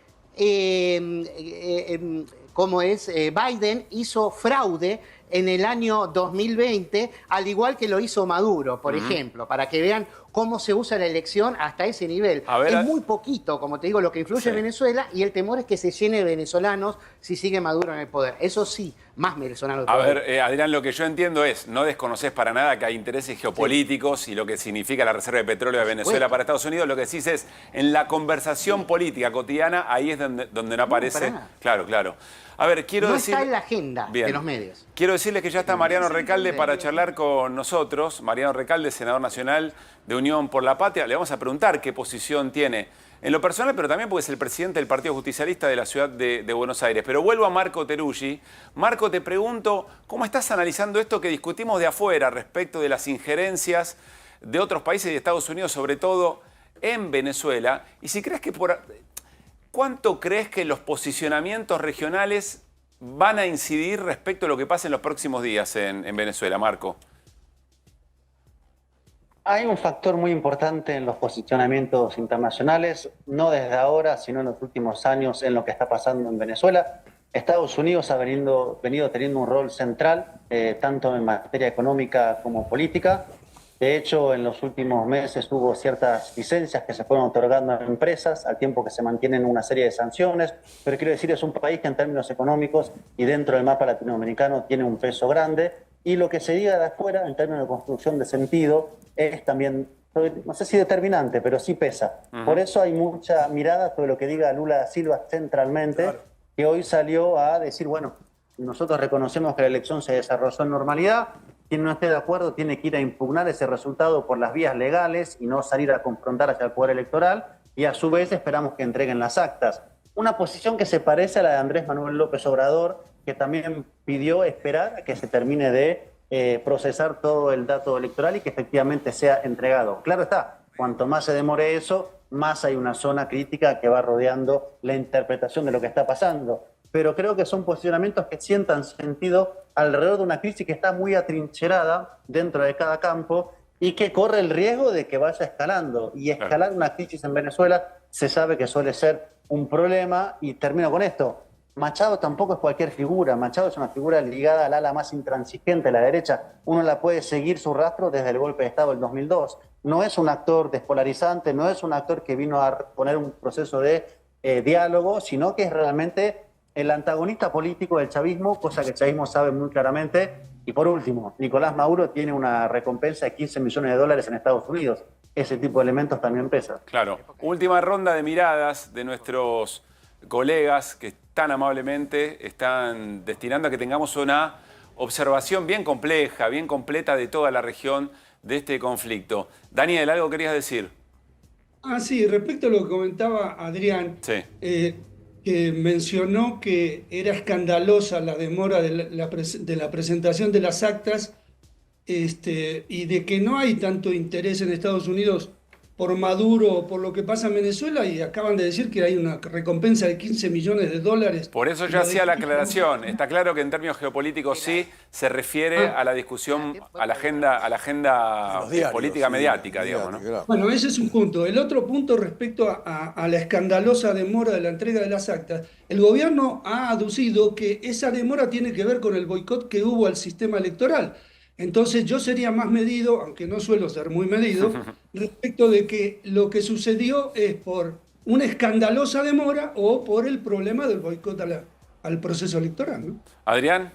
Speaker 13: Biden hizo fraude en el año 2020, al igual que lo hizo Maduro, por ejemplo, para que vean cómo se usa la elección hasta ese nivel. Es muy poquito, como te digo, lo que influye en Venezuela, y el temor es que se llene de venezolanos si sigue Maduro en el poder. Eso sí, más venezolanos.
Speaker 9: A ver, Adrián, lo que yo entiendo es, no desconoces para nada que hay intereses geopolíticos y lo que significa la reserva de petróleo de Venezuela para Estados Unidos. Lo que decís es, en la conversación política cotidiana, ahí es donde no aparece. Claro. A ver, quiero decir...
Speaker 13: está en la agenda de los medios.
Speaker 9: Quiero decirles que ya está Mariano Recalde para charlar con nosotros. Mariano Recalde, senador nacional de Unión por la Patria. Le vamos a preguntar qué posición tiene en lo personal, pero también porque es el presidente del Partido Justicialista de la ciudad de Buenos Aires. Pero vuelvo a Marco Teruggi. Marco, te pregunto, ¿cómo estás analizando esto que discutimos de afuera respecto de las injerencias de otros países y de Estados Unidos, sobre todo en Venezuela? Y si crees que ¿cuánto crees que los posicionamientos regionales van a incidir respecto a lo que pasa en los próximos días en Venezuela, Marco?
Speaker 16: Hay un factor muy importante en los posicionamientos internacionales, no desde ahora, sino en los últimos años en lo que está pasando en Venezuela. Estados Unidos ha venido teniendo un rol central, tanto en materia económica como política. De hecho, en los últimos meses hubo ciertas licencias que se fueron otorgando a empresas, al tiempo que se mantienen una serie de sanciones. Pero quiero decir, es un país que en términos económicos y dentro del mapa latinoamericano tiene un peso grande. Y lo que se diga de afuera, en términos de construcción de sentido, es también, no sé si determinante, pero sí pesa. Por eso hay mucha mirada sobre lo que diga Lula da Silva centralmente, que hoy salió a decir, bueno, nosotros reconocemos que la elección se desarrolló en normalidad, quien no esté de acuerdo tiene que ir a impugnar ese resultado por las vías legales y no salir a confrontar hacia el poder electoral, y a su vez esperamos que entreguen las actas. Una posición que se parece a la de Andrés Manuel López Obrador, que también pidió esperar a que se termine de procesar todo el dato electoral y que efectivamente sea entregado. Claro está, cuanto más se demore eso, más hay una zona crítica que va rodeando la interpretación de lo que está pasando. Pero creo que son posicionamientos que sientan sentido alrededor de una crisis que está muy atrincherada dentro de cada campo y que corre el riesgo de que vaya escalando. Y escalar una crisis en Venezuela se sabe que suele ser un problema. Y termino con esto. Machado tampoco es cualquier figura. Machado es una figura ligada al ala más intransigente de la derecha. Uno la puede seguir su rastro desde el golpe de Estado del 2002. No es un actor despolarizante, no es un actor que vino a poner un proceso de diálogo, sino que es realmente el antagonista político del chavismo, cosa que el chavismo sabe muy claramente. Y por último, Nicolás Maduro tiene una recompensa de $15 millones en Estados Unidos. Ese tipo de elementos también pesan.
Speaker 9: Claro. Última ronda de miradas de nuestros colegas que tan amablemente están destinando a que tengamos una observación bien compleja, bien completa de toda la región de este conflicto. Daniel, ¿algo querías decir?
Speaker 14: Sí, respecto a lo que comentaba Adrián, que mencionó que era escandalosa la demora de la presentación de las actas y de que no hay tanto interés en Estados Unidos por Maduro o por lo que pasa en Venezuela, y acaban de decir que hay una recompensa de $15 millones.
Speaker 9: Por eso yo hacía la aclaración. Está claro que en términos geopolíticos sí se refiere a la discusión, a la agenda política mediática, digamos, ¿no?
Speaker 14: Bueno, ese es un punto. El otro punto respecto a la escandalosa demora de la entrega de las actas, el gobierno ha aducido que esa demora tiene que ver con el boicot que hubo al sistema electoral. Entonces yo sería más medido, aunque no suelo ser muy medido, respecto de que lo que sucedió es por una escandalosa demora o por el problema del boicot al proceso electoral, ¿no?
Speaker 9: Adrián.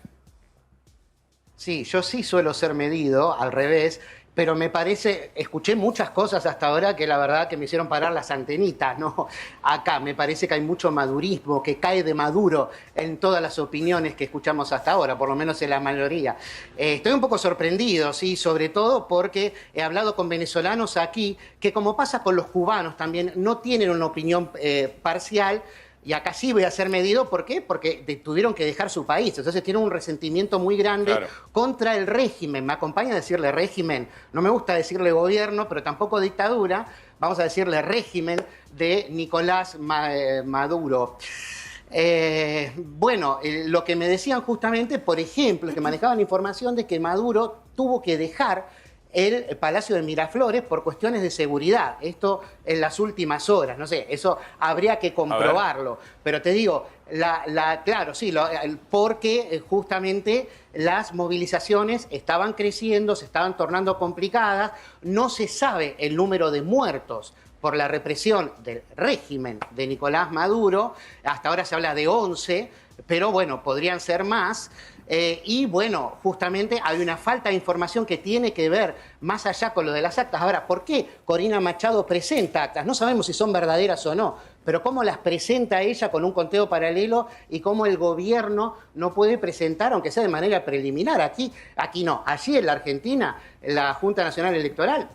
Speaker 13: Sí, yo sí suelo ser medido, al revés, pero me parece, escuché muchas cosas hasta ahora que la verdad que me hicieron parar las antenitas, ¿no? Acá me parece que hay mucho madurismo, que cae de Maduro en todas las opiniones que escuchamos hasta ahora, por lo menos en la mayoría. Estoy un poco sorprendido, sí, sobre todo porque he hablado con venezolanos aquí que, como pasa con los cubanos también, no tienen una opinión parcial. Y acá sí voy a ser medido, ¿por qué? Porque tuvieron que dejar su país, entonces tienen un resentimiento muy grande contra el régimen. Me acompaña a decirle régimen, no me gusta decirle gobierno, pero tampoco dictadura, vamos a decirle régimen de Nicolás Maduro. Bueno, lo que me decían justamente, por ejemplo, que manejaban información de que Maduro tuvo que dejar el Palacio de Miraflores por cuestiones de seguridad. Esto en las últimas horas, no sé, eso habría que comprobarlo. Pero te digo, claro, sí, porque justamente las movilizaciones estaban creciendo, se estaban tornando complicadas, no se sabe el número de muertos por la represión del régimen de Nicolás Maduro, hasta ahora se habla de 11, pero bueno, podrían ser más. Y bueno, justamente hay una falta de información que tiene que ver más allá con lo de las actas. Ahora, ¿por qué Corina Machado presenta actas? No sabemos si son verdaderas o no, pero cómo las presenta ella con un conteo paralelo y cómo el gobierno no puede presentar, aunque sea de manera preliminar. Aquí no. Allí en la Argentina, la Junta Nacional Electoral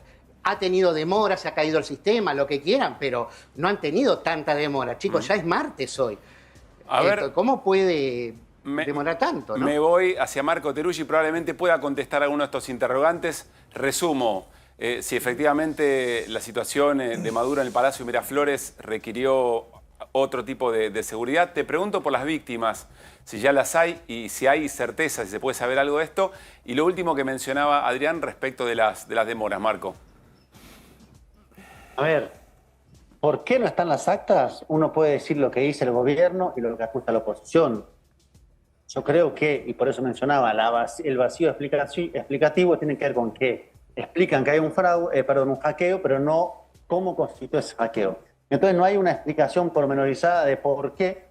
Speaker 13: ha tenido demora, se ha caído el sistema, lo que quieran, pero no han tenido tanta demora. Chicos, ya es martes hoy.
Speaker 9: A ver,
Speaker 13: ¿cómo puede demorar tanto, ¿no?
Speaker 9: Me voy hacia Marco Teruggi, probablemente pueda contestar alguno de estos interrogantes. Resumo, si efectivamente la situación de Maduro en el Palacio Miraflores requirió otro tipo de seguridad. Te pregunto por las víctimas, si ya las hay y si hay certeza, si se puede saber algo de esto. Y lo último que mencionaba Adrián respecto de las demoras, Marco.
Speaker 16: A ver, ¿por qué no están las actas? Uno puede decir lo que dice el gobierno y lo que acusa la oposición. Yo creo que, y por eso mencionaba, el vacío explicativo tiene que ver con que explican que hay un hackeo, pero no cómo constituyó ese hackeo. Entonces no hay una explicación pormenorizada de por qué,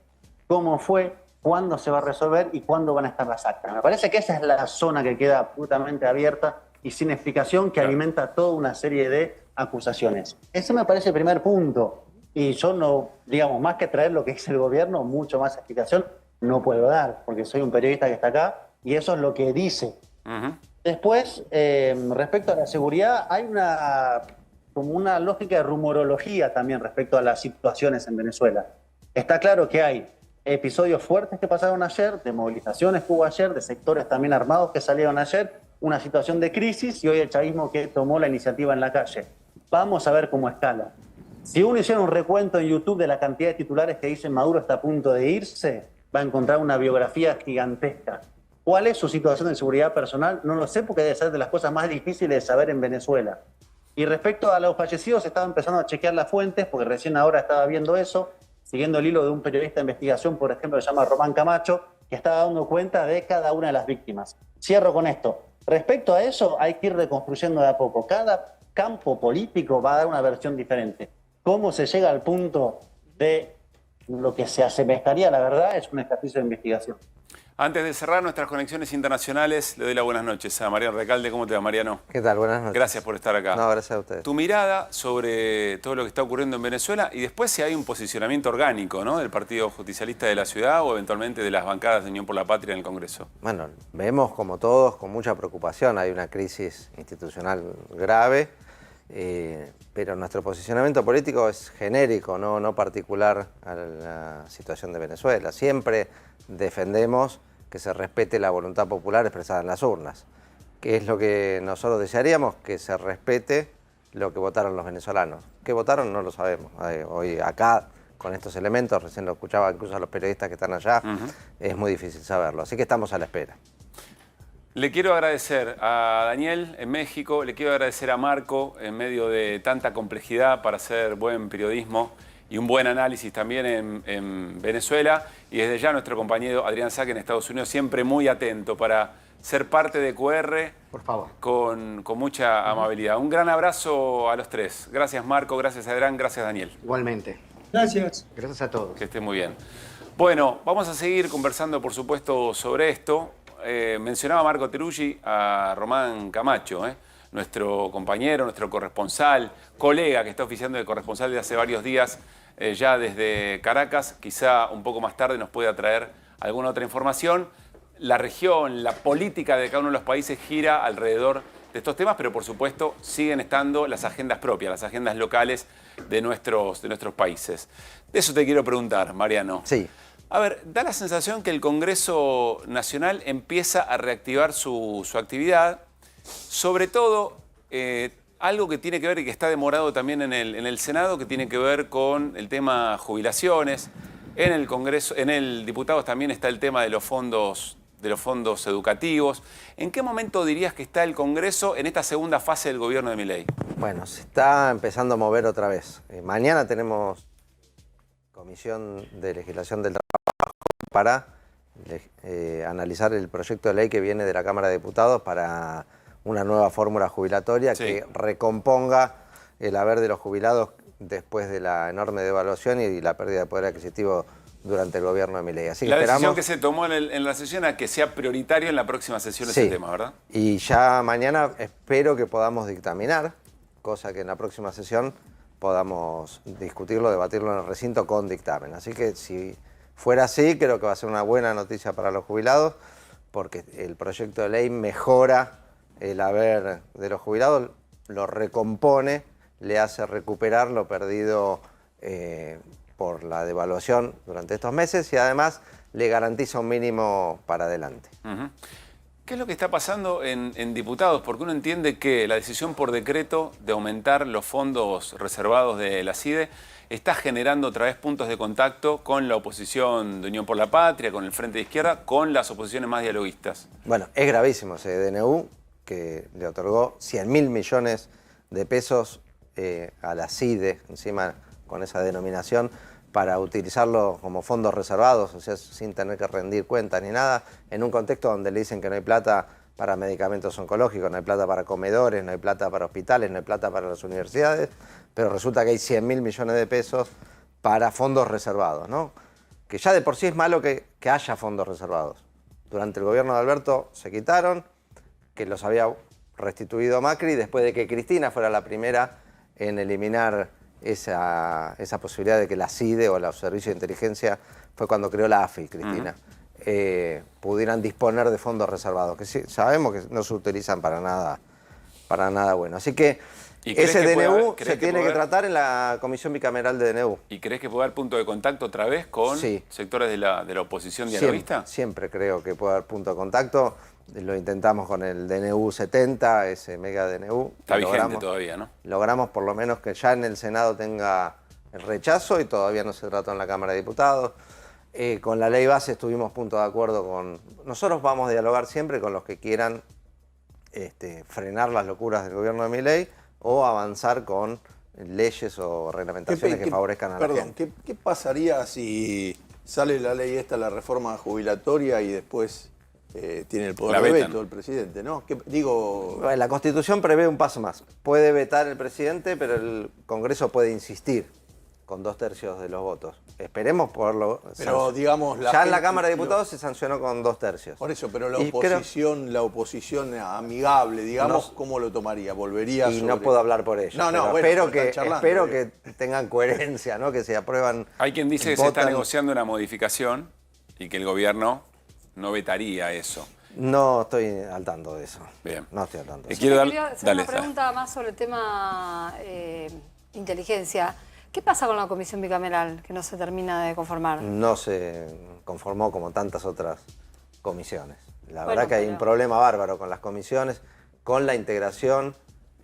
Speaker 16: cómo fue, cuándo se va a resolver y cuándo van a estar las actas. Me parece que esa es la zona que queda absolutamente abierta y sin explicación, que alimenta toda una serie de acusaciones. Ese me parece el primer punto. Y yo no, digamos, más que traer lo que dice el gobierno, mucho más explicación no puedo dar, porque soy un periodista que está acá y eso es lo que dice. Después, respecto a la seguridad, hay como una lógica de rumorología también respecto a las situaciones en Venezuela. Está claro que hay episodios fuertes que pasaron ayer, de movilizaciones que hubo ayer, de sectores también armados que salieron ayer, una situación de crisis y hoy el chavismo que tomó la iniciativa en la calle. Vamos a ver cómo escala. Si uno hiciera un recuento en YouTube de la cantidad de titulares que dicen Maduro está a punto de irse, va a encontrar una biografía gigantesca. ¿Cuál es su situación de seguridad personal? No lo sé, porque debe ser de las cosas más difíciles de saber en Venezuela. Y respecto a los fallecidos, estaba empezando a chequear las fuentes, porque recién ahora estaba viendo eso, siguiendo el hilo de un periodista de investigación, por ejemplo, que se llama Román Camacho, que estaba dando cuenta de cada una de las víctimas. Cierro con esto. Respecto a eso, hay que ir reconstruyendo de a poco. Cada campo político va a dar una versión diferente. ¿Cómo se llega al punto de lo que se asemejaría a la verdad? Es un ejercicio de investigación.
Speaker 9: Antes de cerrar nuestras conexiones internacionales, le doy las buenas noches a Mariano Recalde. ¿Cómo te va, Mariano?
Speaker 18: ¿Qué tal? Buenas noches.
Speaker 9: Gracias por estar acá.
Speaker 18: No, gracias a ustedes.
Speaker 9: Tu mirada sobre todo lo que está ocurriendo en Venezuela y después si hay un posicionamiento orgánico, ¿no?, del Partido Justicialista de la ciudad o eventualmente de las bancadas de Unión por la Patria en el Congreso.
Speaker 18: Bueno, vemos como todos con mucha preocupación. Hay una crisis institucional grave, pero nuestro posicionamiento político es genérico, no particular a la situación de Venezuela. Siempre defendemos que se respete la voluntad popular expresada en las urnas. ¿Qué es lo que nosotros desearíamos? Que se respete lo que votaron los venezolanos. ¿Qué votaron? No lo sabemos. Hoy acá, con estos elementos, recién lo escuchaba incluso a los periodistas que están allá, es muy difícil saberlo. Así que estamos a la espera.
Speaker 9: Le quiero agradecer a Daniel en México, le quiero agradecer a Marco en medio de tanta complejidad para hacer buen periodismo y un buen análisis también en Venezuela. Y desde ya nuestro compañero Adrián Saque en Estados Unidos, siempre muy atento para ser parte de QR.
Speaker 13: Por favor.
Speaker 9: Con mucha amabilidad. Un gran abrazo a los tres. Gracias Marco, gracias Adrián, gracias Daniel.
Speaker 13: Igualmente.
Speaker 14: Gracias.
Speaker 13: Gracias a todos.
Speaker 9: Que esté muy bien. Bueno, vamos a seguir conversando por supuesto sobre esto. Mencionaba Marco Teruggi a Román Camacho, nuestro compañero, nuestro corresponsal, colega que está oficiando de corresponsal desde hace varios días, ya desde Caracas. Quizá un poco más tarde nos pueda traer alguna otra información. La región, la política de cada uno de los países gira alrededor de estos temas, pero por supuesto siguen estando las agendas propias, las agendas locales de nuestros países. De eso te quiero preguntar, Mariano.
Speaker 18: Sí.
Speaker 9: A ver, da la sensación que el Congreso Nacional empieza a reactivar su actividad, sobre todo algo que tiene que ver y que está demorado también en el Senado, que tiene que ver con el tema jubilaciones. En el Congreso, en el Diputados también está el tema de los fondos educativos. ¿En qué momento dirías que está el Congreso en esta segunda fase del gobierno de Milei?
Speaker 18: Bueno, se está empezando a mover otra vez. Mañana tenemos Comisión de Legislación del Trabajo para analizar el proyecto de ley que viene de la Cámara de Diputados para una nueva fórmula jubilatoria que recomponga el haber de los jubilados después de la enorme devaluación y la pérdida de poder adquisitivo durante el gobierno de Milei. Así que
Speaker 9: La
Speaker 18: esperamos,
Speaker 9: decisión que se tomó en la sesión a que sea prioritario en la próxima sesión ese tema, ¿verdad?
Speaker 18: Y ya mañana espero que podamos dictaminar, cosa que en la próxima sesión podamos discutirlo, debatirlo en el recinto con dictamen. Así que si fuera así, creo que va a ser una buena noticia para los jubilados, porque el proyecto de ley mejora el haber de los jubilados, lo recompone, le hace recuperar lo perdido por la devaluación durante estos meses y además le garantiza un mínimo para adelante.
Speaker 9: ¿Qué es lo que está pasando en diputados? Porque uno entiende que la decisión por decreto de aumentar los fondos reservados de la CIDE está generando otra vez puntos de contacto con la oposición de Unión por la Patria, con el Frente de Izquierda, con las oposiciones más dialoguistas.
Speaker 18: Bueno, es gravísimo ese DNU que le otorgó 100.000 millones de pesos a la CIDE, encima con esa denominación, para utilizarlo como fondos reservados, o sea, sin tener que rendir cuentas ni nada, en un contexto donde le dicen que no hay plata para medicamentos oncológicos, no hay plata para comedores, no hay plata para hospitales, no hay plata para las universidades, pero resulta que hay 100.000 millones de pesos para fondos reservados, ¿no? Que ya de por sí es malo que haya fondos reservados. Durante el gobierno de Alberto se quitaron, que los había restituido Macri, después de que Cristina fuera la primera en eliminar esa posibilidad de que la CIDE o los servicios de inteligencia, fue cuando creó la AFI, Cristina, pudieran disponer de fondos reservados, que sí, sabemos que no se utilizan para nada bueno. Así que ese DNU se tiene que tratar en la Comisión Bicameral de DNU.
Speaker 9: ¿Y crees que puede haber punto de contacto otra vez con sectores de la oposición dialoguista?
Speaker 18: Siempre creo que puede haber punto de contacto. Lo intentamos con el DNU 70, ese mega DNU.
Speaker 9: Está vigente todavía, ¿no?
Speaker 18: Logramos por lo menos que ya en el Senado tenga el rechazo y todavía no se trató en la Cámara de Diputados. Con la ley base estuvimos punto de acuerdo con... Nosotros vamos a dialogar siempre con los que quieran frenar las locuras del gobierno de Milei o avanzar con leyes o reglamentaciones que favorezcan a la gente.
Speaker 17: ¿Qué pasaría si sale la ley esta, la reforma jubilatoria, y después tiene el poder de veto el presidente, ¿no?
Speaker 18: La Constitución prevé un paso más. Puede vetar el presidente, pero el Congreso puede insistir con 2/3 de los votos. Esperemos poderlo...
Speaker 17: Pero digamos...
Speaker 18: Ya en la Cámara de Diputados se sancionó con 2/3.
Speaker 17: Por eso, pero la oposición amigable, digamos, ¿cómo lo tomaría? ¿Volvería
Speaker 18: y no puedo hablar por ello. Espero que tengan coherencia, ¿no? Que se aprueban...
Speaker 9: Hay quien dice que se está negociando una modificación y que el gobierno no vetaría eso.
Speaker 18: No estoy al tanto de eso.
Speaker 9: Bien.
Speaker 18: No estoy al tanto de eso.
Speaker 19: Quería hacer una pregunta más sobre el tema inteligencia. ¿Qué pasa con la comisión bicameral que no se termina de conformar?
Speaker 18: No se conformó como tantas otras comisiones. La verdad que hay un problema bárbaro con las comisiones, con la integración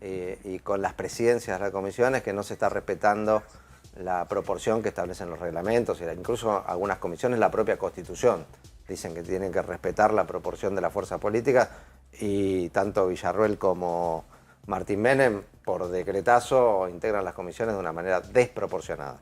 Speaker 18: y con las presidencias de las comisiones, que no se está respetando la proporción que establecen los reglamentos, y incluso algunas comisiones, la propia Constitución. Dicen que tienen que respetar la proporción de la fuerza política, y tanto Villarruel como Martín Menem, por decretazo, integran las comisiones de una manera desproporcionada.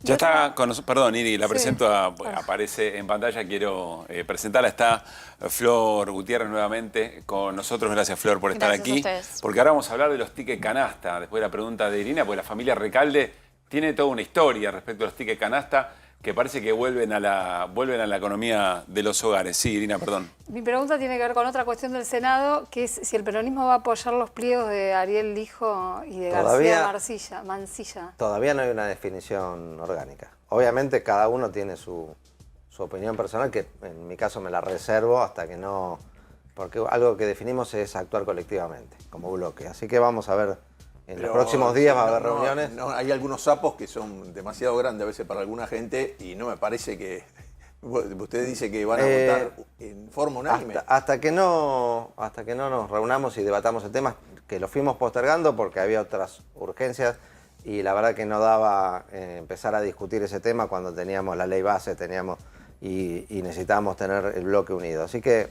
Speaker 9: Ya está con nosotros, perdón, Iri, la presento, aparece en pantalla, quiero presentarla. Está Flor Gutiérrez nuevamente con nosotros. Gracias, Flor, por estar aquí. Porque ahora vamos a hablar de los tickets canasta, después de la pregunta de Irina, porque la familia Recalde tiene toda una historia respecto a los tickets canasta, que parece que vuelven a la economía de los hogares. Sí, Irina, perdón.
Speaker 19: Mi pregunta tiene que ver con otra cuestión del Senado, que es si el peronismo va a apoyar los pliegos de Ariel Lijo y de García Mancilla.
Speaker 18: Todavía no hay una definición orgánica. Obviamente cada uno tiene su opinión personal, que en mi caso me la reservo hasta que no... Porque algo que definimos es actuar colectivamente, como bloque. Así que vamos a ver... En los próximos días va a haber reuniones.
Speaker 17: Hay algunos sapos que son demasiado grandes a veces para alguna gente, y no me parece que... Usted dice que van a votar en forma unánime.
Speaker 18: Hasta que no nos reunamos y debatamos el tema, que lo fuimos postergando porque había otras urgencias, y la verdad que no daba empezar a discutir ese tema cuando teníamos la ley base, y necesitábamos tener el bloque unido. Así que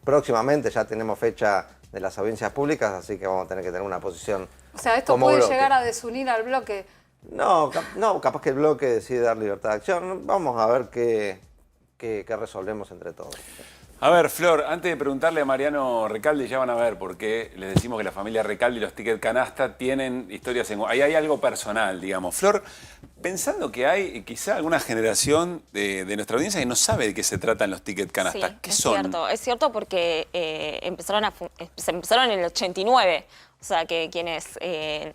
Speaker 18: próximamente ya tenemos fecha de las audiencias públicas, así que vamos a tener que tener una posición.
Speaker 19: O sea, ¿esto puede llegar a desunir al bloque?
Speaker 18: No, capaz que el bloque decide dar libertad de acción. Vamos a ver qué resolvemos entre todos.
Speaker 9: A ver, Flor, antes de preguntarle a Mariano Recalde, ya van a ver por qué les decimos que la familia Recalde y los tickets canasta tienen historias en... Ahí hay algo personal, digamos. Flor, pensando que hay quizá alguna generación de nuestra audiencia que no sabe de qué se tratan los tickets canasta.
Speaker 20: Sí,
Speaker 9: ¿Qué son?
Speaker 20: Es cierto porque se empezaron en el 89. O sea, que quienes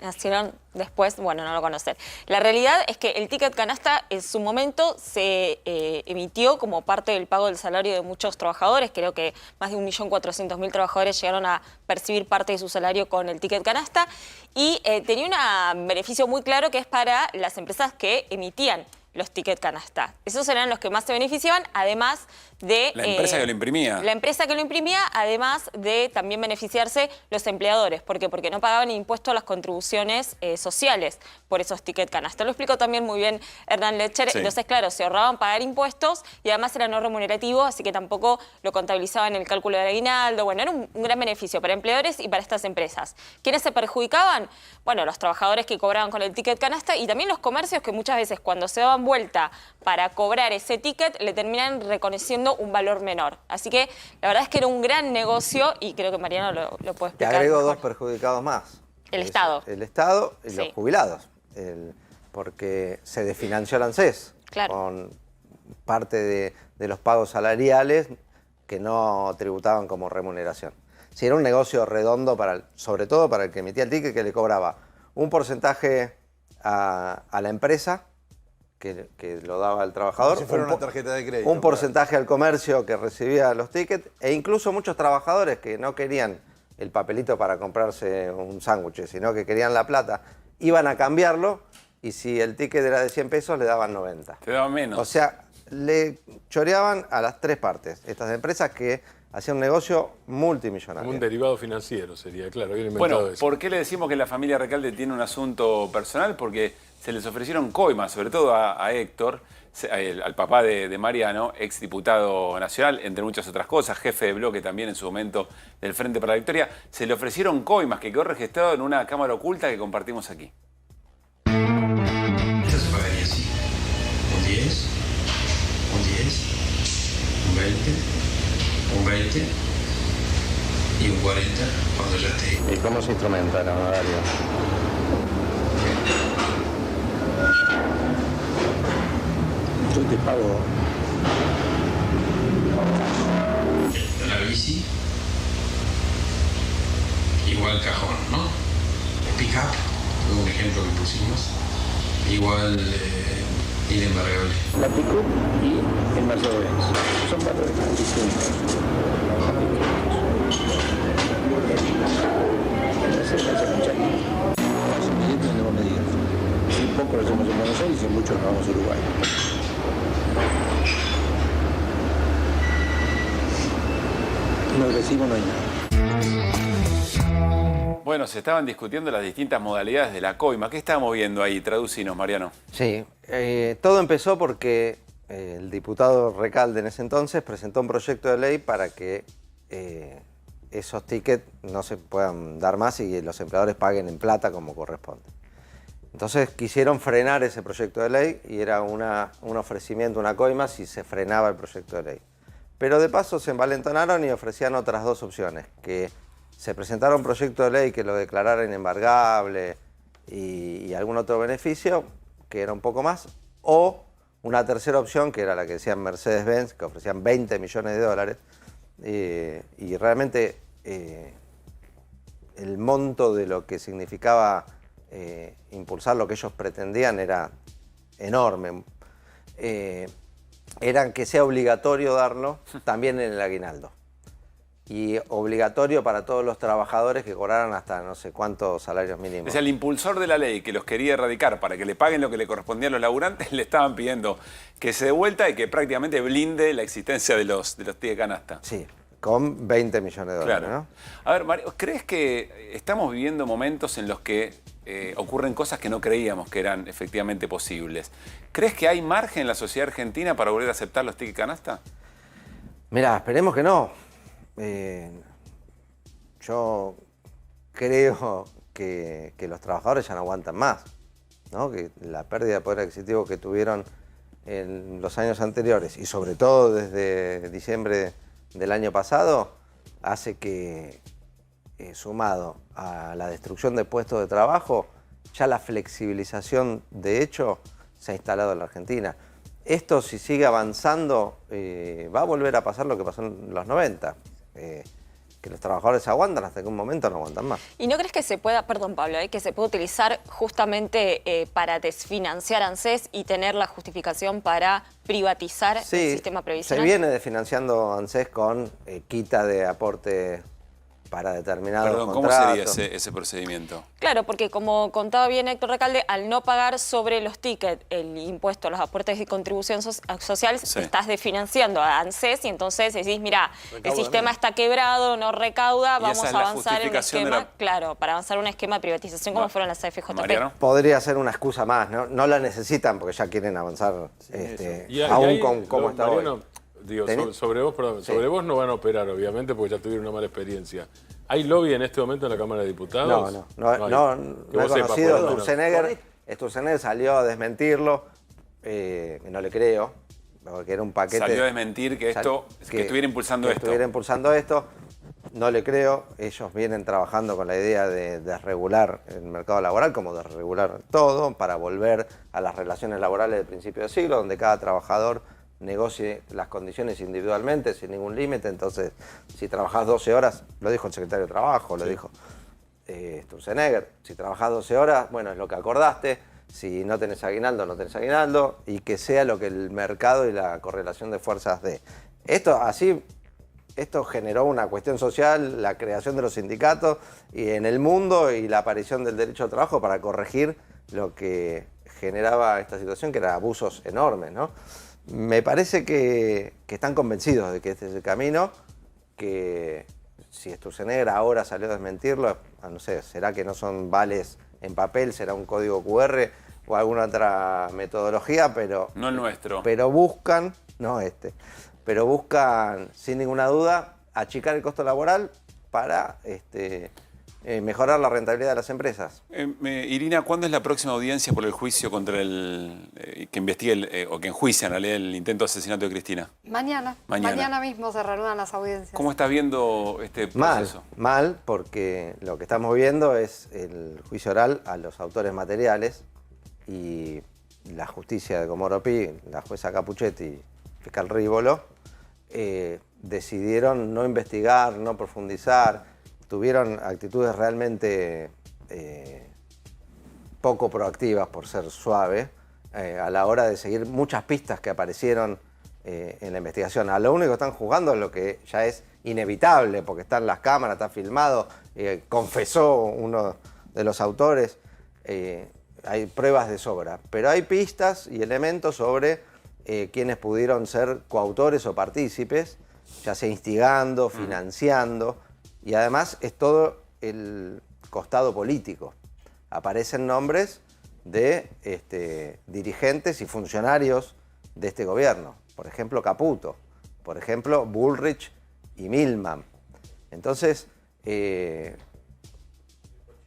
Speaker 20: nacieron después, bueno, no lo conocen. La realidad es que el ticket canasta en su momento se emitió como parte del pago del salario de muchos trabajadores. Creo que más de 1.400.000 trabajadores llegaron a percibir parte de su salario con el ticket canasta. Y tenía un beneficio muy claro que es para las empresas que emitían los tickets canasta. Esos eran los que más se beneficiaban, además de...
Speaker 9: La empresa que lo imprimía.
Speaker 20: La empresa que lo imprimía, además de también beneficiarse los empleadores. ¿Por qué? Porque no pagaban impuestos a las contribuciones sociales por esos tickets canasta. Lo explicó también muy bien Hernán Lecher. Sí. Entonces, claro, se ahorraban pagar impuestos y además era no remunerativo, así que tampoco lo contabilizaban en el cálculo del aguinaldo. Bueno, era un gran beneficio para empleadores y para estas empresas. ¿Quiénes se perjudicaban? Bueno, los trabajadores que cobraban con el ticket canasta y también los comercios que muchas veces cuando se daban vuelta para cobrar ese ticket le terminan reconociendo un valor menor. Así que la verdad es que era un gran negocio y creo que Mariano lo puede explicar.
Speaker 18: Te agrego
Speaker 20: mejor.
Speaker 18: dos perjudicados más.
Speaker 20: El Estado.
Speaker 18: El Estado y
Speaker 20: sí.
Speaker 18: Los jubilados. Porque se desfinanció el ANSES
Speaker 20: claro.
Speaker 18: con parte de los pagos salariales que no tributaban como remuneración. Sí, era un negocio redondo, sobre todo para el que emitía el ticket, que le cobraba un porcentaje a la empresa, que lo daba al trabajador.
Speaker 17: Como si fuera una tarjeta de crédito.
Speaker 18: Un porcentaje al comercio que recibía los tickets e incluso muchos trabajadores que no querían el papelito para comprarse un sándwich, sino que querían la plata, iban a cambiarlo y si el ticket era de 100 pesos le daban 90.
Speaker 9: Te daban menos.
Speaker 18: O sea, le choreaban a las tres partes. Estas empresas que hacían un negocio multimillonario.
Speaker 12: Como un derivado financiero sería, claro.
Speaker 9: Bueno,
Speaker 12: eso.
Speaker 9: ¿por qué le decimos que la familia Recalde tiene un asunto personal? Porque se les ofrecieron coimas, sobre todo a Héctor, al papá de Mariano, exdiputado nacional, entre muchas otras cosas, jefe de bloque también en su momento del Frente para la Victoria. Se le ofrecieron coimas que quedó registrado en una cámara oculta que compartimos aquí.
Speaker 21: Esta se pagaría así. Un 10, un 10, un 20, un 20 y un 40 cuando ya esté.
Speaker 18: ¿Y cómo se instrumenta el honorario?
Speaker 21: Yo te pago la bici, igual cajón, ¿no? Pick-up, fue un ejemplo que pusimos, igual inembargable. La pick-up y el Mercedes-Benz son valores distintos. El Mercedes-Benz es mucha gente. Es evidente donde vos me digas. Si poco lo hacemos en Buenos Aires y mucho nos vamos a Uruguay. No recibo, no hay nada.
Speaker 9: Bueno, se estaban discutiendo las distintas modalidades de la coima. ¿Qué estábamos viendo ahí? Traducinos, Mariano.
Speaker 18: Sí, todo empezó porque el diputado Recalde en ese entonces presentó un proyecto de ley para que esos tickets no se puedan dar más y los empleadores paguen en plata como corresponde. Entonces quisieron frenar ese proyecto de ley y era un ofrecimiento, una coima, si se frenaba el proyecto de ley. Pero de paso se envalentonaron y ofrecían otras dos opciones, que se presentara un proyecto de ley que lo declarara inembargable y algún otro beneficio, que era un poco más, o una tercera opción, que era la que decían Mercedes-Benz, que ofrecían 20 millones de dólares, y realmente el monto de lo que significaba impulsar lo que ellos pretendían era enorme. Era que sea obligatorio darlo también en el aguinaldo. Y obligatorio para todos los trabajadores que cobraran hasta no sé cuántos salarios mínimos.
Speaker 9: O sea, el impulsor de la ley que los quería erradicar para que le paguen lo que le correspondía a los laburantes, le estaban pidiendo que se dé vuelta y que prácticamente blinde la existencia de los tickets canasta.
Speaker 18: Sí, con 20 millones de dólares,
Speaker 9: claro.
Speaker 18: ¿no?
Speaker 9: A ver, Mario, ¿crees que estamos viviendo momentos en los que ocurren cosas que no creíamos que eran efectivamente posibles? ¿Crees que hay margen en la sociedad argentina para volver a aceptar los tickets canasta?
Speaker 18: Mirá, esperemos que no. Yo creo que los trabajadores ya no aguantan más, ¿no? Que la pérdida de poder adquisitivo que tuvieron en los años anteriores y sobre todo desde diciembre del año pasado hace que, sumado a la destrucción de puestos de trabajo, ya la flexibilización de hecho se ha instalado en la Argentina. Esto, si sigue avanzando, va a volver a pasar lo que pasó en los 90. Que los trabajadores aguantan hasta que un momento no aguantan más.
Speaker 20: ¿Y no crees que se pueda, perdón Pablo, que se puede utilizar justamente para desfinanciar ANSES y tener la justificación para privatizar el sistema previsional?
Speaker 18: Se viene desfinanciando ANSES con quita de aporte para determinados
Speaker 9: Perdón,
Speaker 18: contratos.
Speaker 9: ¿cómo sería ese procedimiento?
Speaker 20: Claro, porque como contaba bien Héctor Recalde, al no pagar sobre los tickets el impuesto a los aportes de contribución social, estás desfinanciando a ANSES y entonces decís, mira, el sistema está quebrado, no recauda, vamos a avanzar en un esquema, claro, para avanzar un esquema de privatización como fueron las AFJP.
Speaker 18: Podría ser una excusa más, ¿no? No la necesitan porque ya quieren avanzar aún con cómo está hoy.
Speaker 12: Digo, sobre vos no van a operar, obviamente, porque ya tuvieron una mala experiencia. ¿Hay lobby en este momento en la Cámara de Diputados?
Speaker 18: No he conocido. Sturzenegger salió a desmentirlo, no le creo, porque era un paquete...
Speaker 9: Salió a desmentir que estuviera impulsando esto.
Speaker 18: Estuviera impulsando esto, no le creo. Ellos vienen trabajando con la idea de desregular el mercado laboral, como desregular todo, para volver a las relaciones laborales del principio del siglo, donde cada trabajador negocie las condiciones individualmente, sin ningún límite. Entonces, si trabajás 12 horas, lo dijo el secretario de Trabajo, lo dijo Sturzenegger, si trabajás 12 horas, bueno, es lo que acordaste, si no tenés aguinaldo, no tenés aguinaldo, y que sea lo que el mercado y la correlación de fuerzas dé. Esto generó una cuestión social, la creación de los sindicatos y en el mundo y la aparición del derecho al trabajo para corregir lo que generaba esta situación, que eran abusos enormes, ¿no? Me parece que están convencidos de que este es el camino, que si Sturzenegger ahora salió a desmentirlo, no sé, será que no son vales en papel, será un código QR o alguna otra metodología, pero...
Speaker 9: No el nuestro.
Speaker 18: Pero buscan, pero buscan sin ninguna duda achicar el costo laboral para mejorar la rentabilidad de las empresas.
Speaker 9: Irina, ¿cuándo es la próxima audiencia por el juicio contra que investigue o que enjuicia en realidad el intento de asesinato de Cristina?
Speaker 19: Mañana. Mañana mismo se reanudan las audiencias.
Speaker 9: ¿Cómo estás viendo este proceso?
Speaker 18: Mal, porque lo que estamos viendo es el juicio oral a los autores materiales y la justicia de Comodoro Pi, la jueza Capuchetti y el fiscal Rívolo, decidieron no investigar, no profundizar. Tuvieron actitudes realmente poco proactivas, por ser suave, a la hora de seguir muchas pistas que aparecieron en la investigación. A lo único que están jugando es lo que ya es inevitable, porque está en las cámaras, está filmado, confesó uno de los autores, hay pruebas de sobra. Pero hay pistas y elementos sobre quienes pudieron ser coautores o partícipes, ya sea instigando, financiando. Y además es todo el costado político. Aparecen nombres de dirigentes y funcionarios de este gobierno. Por ejemplo, Caputo. Por ejemplo, Bullrich y Milman. Entonces, que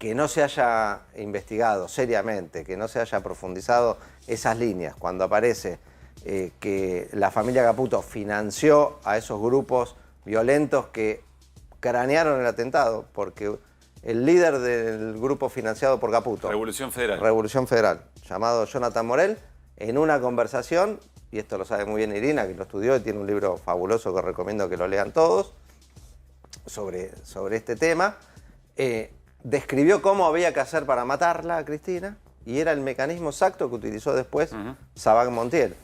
Speaker 18: no se haya investigado seriamente, que no se haya profundizado esas líneas, cuando aparece que la familia Caputo financió a esos grupos violentos que cranearon el atentado, porque el líder del grupo financiado por Caputo,
Speaker 9: Revolución
Speaker 18: Federal, llamado Jonathan Morel, en una conversación, y esto lo sabe muy bien Irina, que lo estudió y tiene un libro fabuloso que recomiendo que lo lean todos, sobre este tema, describió cómo había que hacer para matarla a Cristina, y era el mecanismo exacto que utilizó después Sabac Montiel.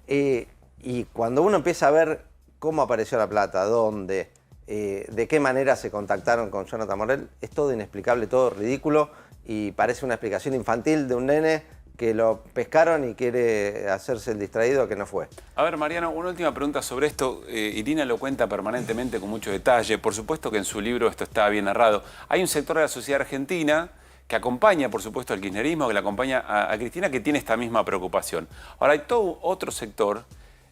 Speaker 18: Y cuando uno empieza a ver cómo apareció la plata, dónde, de qué manera se contactaron con Jonathan Morel, es todo inexplicable, todo ridículo, y parece una explicación infantil de un nene que lo pescaron y quiere hacerse el distraído que no fue.
Speaker 9: A ver, Mariano, una última pregunta sobre esto. Irina lo cuenta permanentemente con mucho detalle. Por supuesto que en su libro esto está bien narrado. Hay un sector de la sociedad argentina que acompaña, por supuesto, al kirchnerismo, que le acompaña a Cristina, que tiene esta misma preocupación. Ahora, hay todo otro sector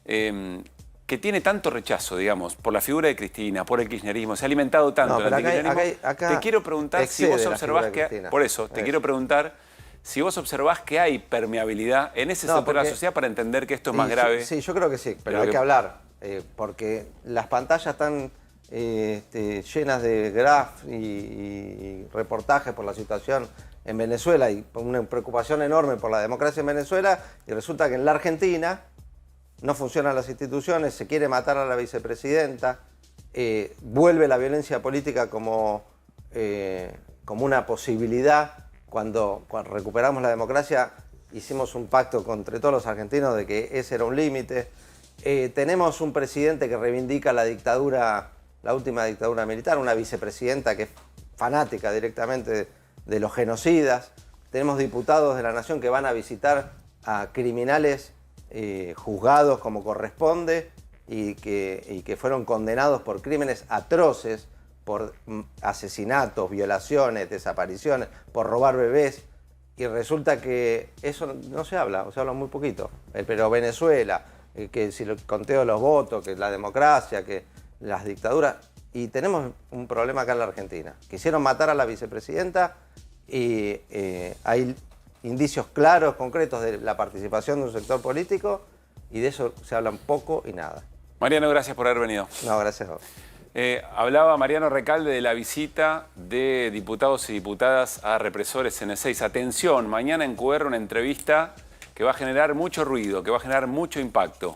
Speaker 9: que tiene tanto rechazo, digamos, por la figura de Cristina, por el kirchnerismo, se ha alimentado tanto el antikirchnerismo. Te quiero preguntar si vos observás que... Por eso, te quiero preguntar si vos observás que hay permeabilidad en ese sector de la sociedad para entender que esto es más grave.
Speaker 18: Sí, yo creo que sí, pero hay que hablar. porque las pantallas están llenas de graph y reportajes por la situación en Venezuela y una preocupación enorme por la democracia en Venezuela, y resulta que en la Argentina no funcionan las instituciones, se quiere matar a la vicepresidenta, vuelve la violencia política como una posibilidad. Cuando recuperamos la democracia hicimos un pacto entre todos los argentinos de que ese era un límite. Tenemos un presidente que reivindica la dictadura, la última dictadura militar, una vicepresidenta que es fanática directamente de los genocidas. Tenemos diputados de la Nación que van a visitar a criminales juzgados como corresponde y que fueron condenados por crímenes atroces, por asesinatos, violaciones, desapariciones, por robar bebés, y resulta que eso no se habla, o se habla muy poquito. Pero Venezuela, que si el conteo de los votos, que la democracia, que las dictaduras, y tenemos un problema acá en la Argentina. Quisieron matar a la vicepresidenta y hay indicios claros, concretos de la participación de un sector político, y de eso se hablan poco y nada.
Speaker 9: Mariano, gracias por haber venido.
Speaker 18: No, gracias a vos.
Speaker 9: Hablaba Mariano Recalde de la visita de diputados y diputadas a represores en Ezeiza. Atención, mañana en QR una entrevista que va a generar mucho ruido, que va a generar mucho impacto.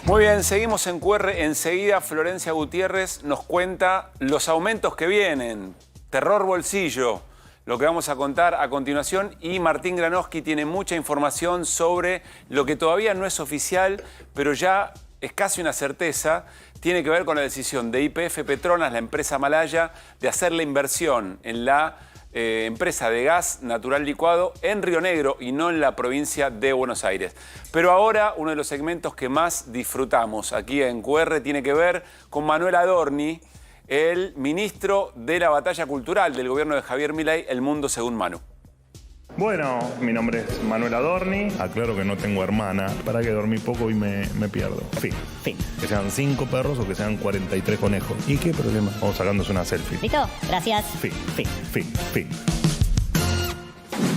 Speaker 9: Muy bien, seguimos en QR. Enseguida Florencia Gutiérrez nos cuenta los aumentos que vienen. Terror bolsillo, lo que vamos a contar a continuación. Y Martín Granowski tiene mucha información sobre lo que todavía no es oficial, pero ya es casi una certeza. Tiene que ver con la decisión de YPF Petronas, la empresa malaya, de hacer la inversión en la empresa de gas natural licuado en Río Negro y no en la provincia de Buenos Aires. Pero ahora uno de los segmentos que más disfrutamos aquí en QR tiene que ver con Manuel Adorni, el ministro de la batalla cultural del gobierno de Javier Milei, El Mundo Según Manu.
Speaker 1: Bueno, mi nombre es Manuel Adorni. Aclaro que no tengo hermana, para que dormí poco y me pierdo. Fin. Que sean 5 perros o que sean 43 conejos. ¿Y qué problema? Vamos sacándose una selfie.
Speaker 22: ¿Listo? Gracias.
Speaker 1: Fin.